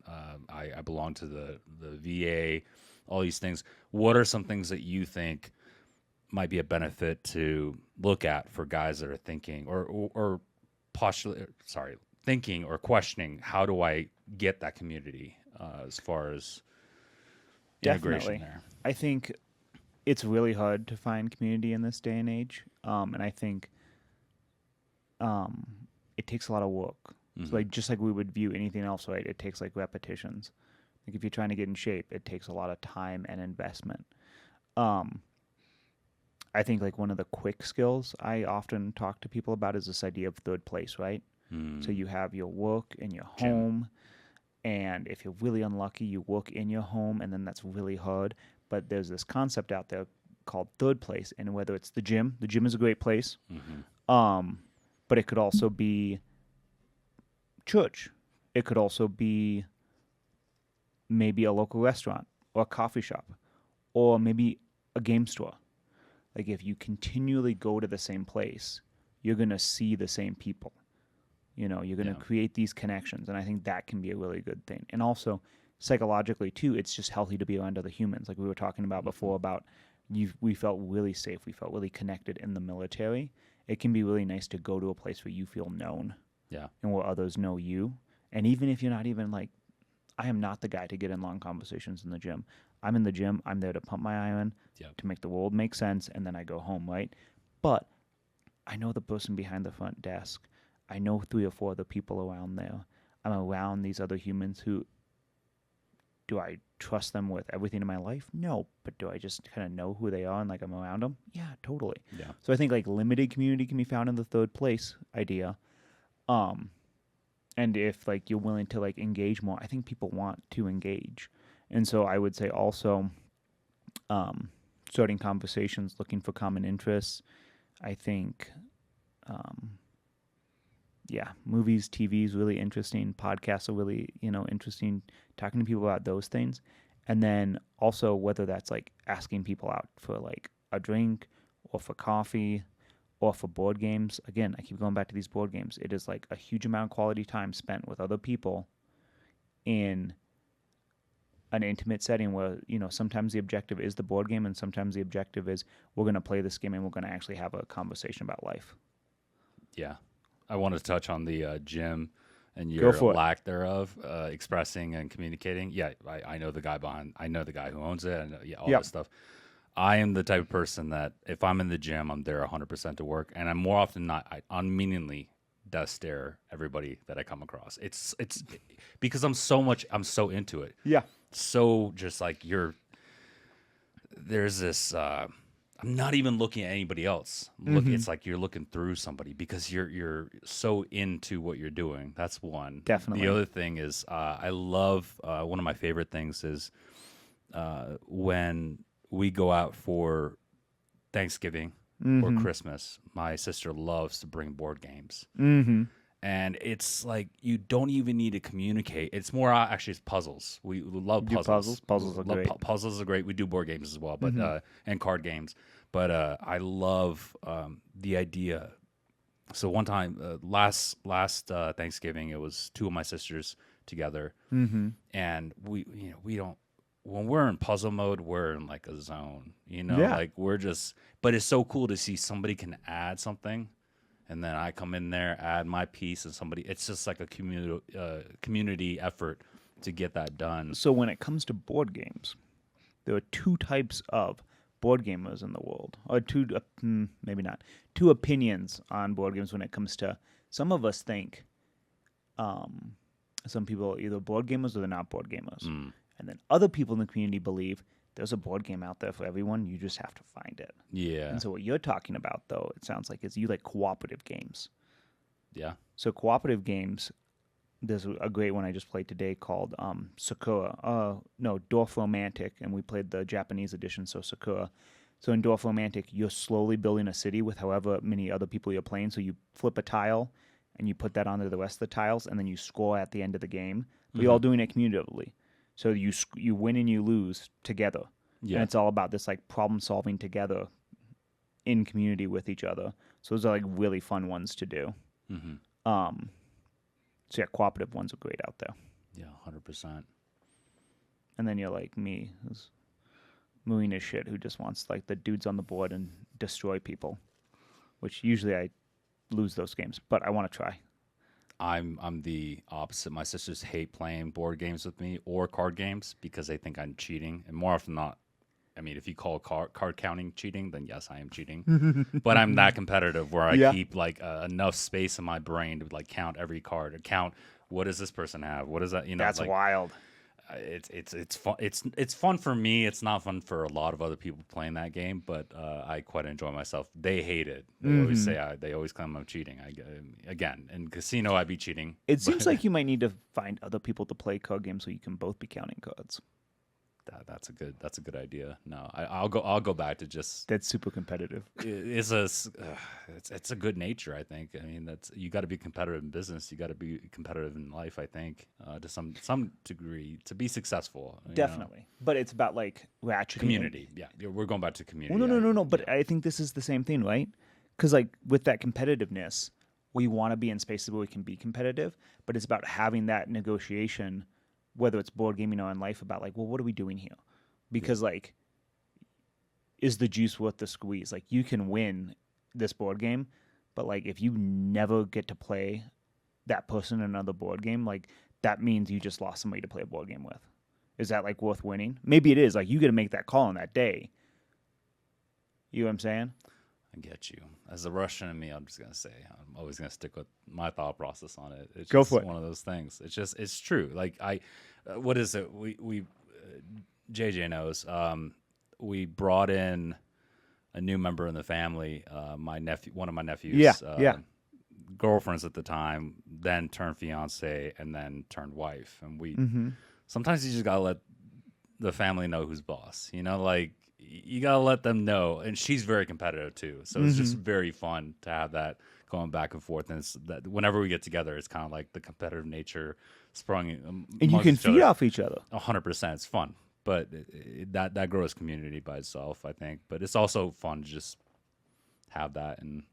I belong to the VA, all these things. What are some things that you think might be a benefit to look at for guys that are thinking thinking or questioning, how do I get that community as far as integration there? I think it's really hard to find community in this day and age. And I think it takes a lot of work. So just like we would view anything else, right? It takes like repetitions. Like if you're trying to get in shape, it takes a lot of time and investment. I think like one of the quick skills I often talk to people about is this idea of third place, right? So you have your work and your home, and if you're really unlucky, you work in your home, and then that's really hard. But there's this concept out there called third place, and whether it's the gym is a great place, but it could also be church. It could also be maybe a local restaurant or a coffee shop or maybe a game store. Like if you continually go to the same place, you're going to see the same people. You're going to create these connections, and I think that can be a really good thing. And also psychologically too, it's just healthy to be around other humans. Like we were talking about before about we felt really safe. We felt really connected in the military. It can be really nice to go to a place where you feel known. Yeah. And where others know you. And even if you're not even like, I am not the guy to get in long conversations in the gym. I'm in the gym. I'm there to pump my iron, to make the world make sense, and then I go home, right? But I know the person behind the front desk. I know 3 or 4 other people around there. I'm around these other humans who, do I trust them with everything in my life? No. But do I just kind of know who they are and like I'm around them? Yeah, totally. Yeah. So I think like limited community can be found in the third place idea. and if like you're willing to like engage more, I think people want to engage. And so I would say also starting conversations, looking for common interests. I think movies, TV is really interesting. Podcasts are really, interesting. Talking to people about those things. And then also whether that's like asking people out for like a drink or for coffee or for board games. Again, I keep going back to these board games. It is like a huge amount of quality time spent with other people in an intimate setting where, sometimes the objective is the board game and sometimes the objective is we're going to play this game and we're going to actually have a conversation about life. Yeah. I want to touch on the gym and your lack thereof, expressing and communicating. Yeah, I know the guy who owns it and all this stuff. I am the type of person that if I'm in the gym, I'm there 100% to work, and I'm more often not. I unmeaningly death stare everybody that I come across. It's because I'm so into it. Yeah. So just like there's this. I'm not even looking at anybody else. It's like you're looking through somebody because you're so into what you're doing. That's one. Definitely. The other thing is I love one of my favorite things is when we go out for Thanksgiving or Christmas. My sister loves to bring board games. Mm-hmm. And it's like you don't even need to communicate. It's more actually it's puzzles. We love puzzles. Puzzles are great. Puzzles are great. We do board games as well, but and card games. But I love the idea. So one time last Thanksgiving, it was two of my sisters together, and we don't. When we're in puzzle mode, we're in like a zone. Like we're just. But it's so cool to see somebody can add something. And then I come in there, add my piece, and somebody. It's just like a community effort to get that done. So when it comes to board games, there are two types of board gamers in the world, or maybe not two opinions on board games when it comes to. Some of us think, some people are either board gamers or they're not board gamers, and then other people in the community believe there's a board game out there for everyone. You just have to find it. Yeah. And so what you're talking about, though, it sounds like, is you like cooperative games. Yeah. So cooperative games, there's a great one I just played today called Sakura. Dwarf Romantic, and we played the Japanese edition, so Sakura. So in Dwarf Romantic, you're slowly building a city with however many other people you're playing. So you flip a tile, and you put that onto the rest of the tiles, and then you score at the end of the game. But you're all doing it communicatively. So you win and you lose together. Yeah. And it's all about this like problem solving together in community with each other. So those are like really fun ones to do. Mm-hmm. So yeah, cooperative ones are great out there. Yeah, 100%. And then you're like me, who's mooing as shit, who just wants like the dudes on the board and destroy people, which usually I lose those games, but I want to try. I'm the opposite. My sisters hate playing board games with me or card games because they think I'm cheating. And more often than not, I mean, if you call card counting cheating, then yes, I am cheating. But I'm that competitive where I keep like enough space in my brain to like count every card, count what does this person have, what is that? That's like, wild. It's fun. It's fun for me. It's not fun for a lot of other people playing that game, but I quite enjoy myself. They hate it. They always say they always claim I'm cheating. Again, in casino I'd be cheating. It seems like you might need to find other people to play card games so you can both be counting cards. That's a good idea. No, I'll go back to just that's super competitive. It's a good nature, I think. I mean, you got to be competitive in business. You got to be competitive in life, I think, to some degree to be successful. Definitely, but it's about like ratcheting community. Yeah, we're going back to community. Well, no. But I think this is the same thing, right? Because like with that competitiveness, we want to be in spaces where we can be competitive, but it's about having that negotiation. Whether it's board gaming or in life, about like, well, what are we doing here? Because like, is the juice worth the squeeze? Like, you can win this board game, but like, if you never get to play that person in another board game, like that means you just lost somebody to play a board game with. Is that like worth winning? Maybe it is. Like, you got to make that call on that day. You know what I'm saying? I get you. As a Russian in me, I'm just gonna say I'm always gonna stick with my thought process on it. It's Go just for it. One of those things. It's true. Like what is it? We JJ knows. We brought in a new member in the family. My nephew, one of my nephews. Yeah. Girlfriends at the time then turned fiance, and then turned wife. And we Mm-hmm. sometimes you just gotta let the family know who's boss. You know, like you gotta let them know. And she's very competitive too, so it's just very fun to have that going back and forth. And it's that whenever we get together, it's kind of like the competitive nature sprung. And you can feed off each other. 100%. It's fun, but that grows community by itself, I think. But it's also fun to just have that and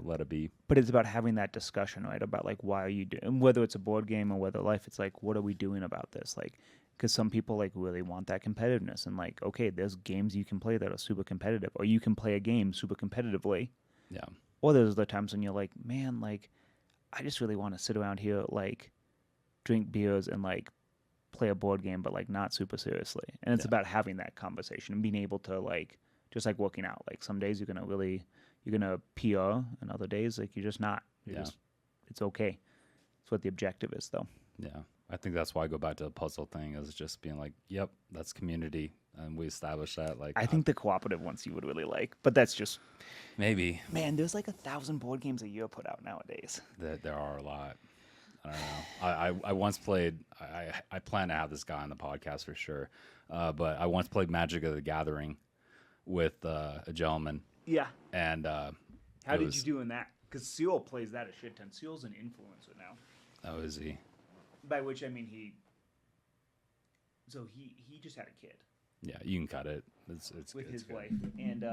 let it be. But it's about having that discussion, right? About like, why are you doing, whether it's a board game or whether life, it's like, what are we doing about this? Like, because some people like really want that competitiveness, and like, okay, there's games you can play that are super competitive, or you can play a game super competitively. Yeah. Or there's the times when you're like, man, like, I just really want to sit around here, like, drink beers and like play a board game, but like not super seriously. And it's about having that conversation and being able to like, just like working out. Like some days you're gonna PR, and other days like you're just not. It's okay. That's what the objective is, though. Yeah, I think that's why I go back to the puzzle thing, is just being like, yep, that's community, and we established that. Like, I think the cooperative ones you would really like, but that's just maybe. Man, there's like 1,000 board games a year put out nowadays. There are a lot. I don't know. I once played. I plan to have this guy on the podcast for sure, but I once played Magic of the Gathering with a gentleman. Yeah. And how did you do in that? Because Seal plays that a shit ton. Seal's an influencer now. Oh, is he? By which I mean he just had a kid. Yeah, you can cut it. It's with his good. wife, and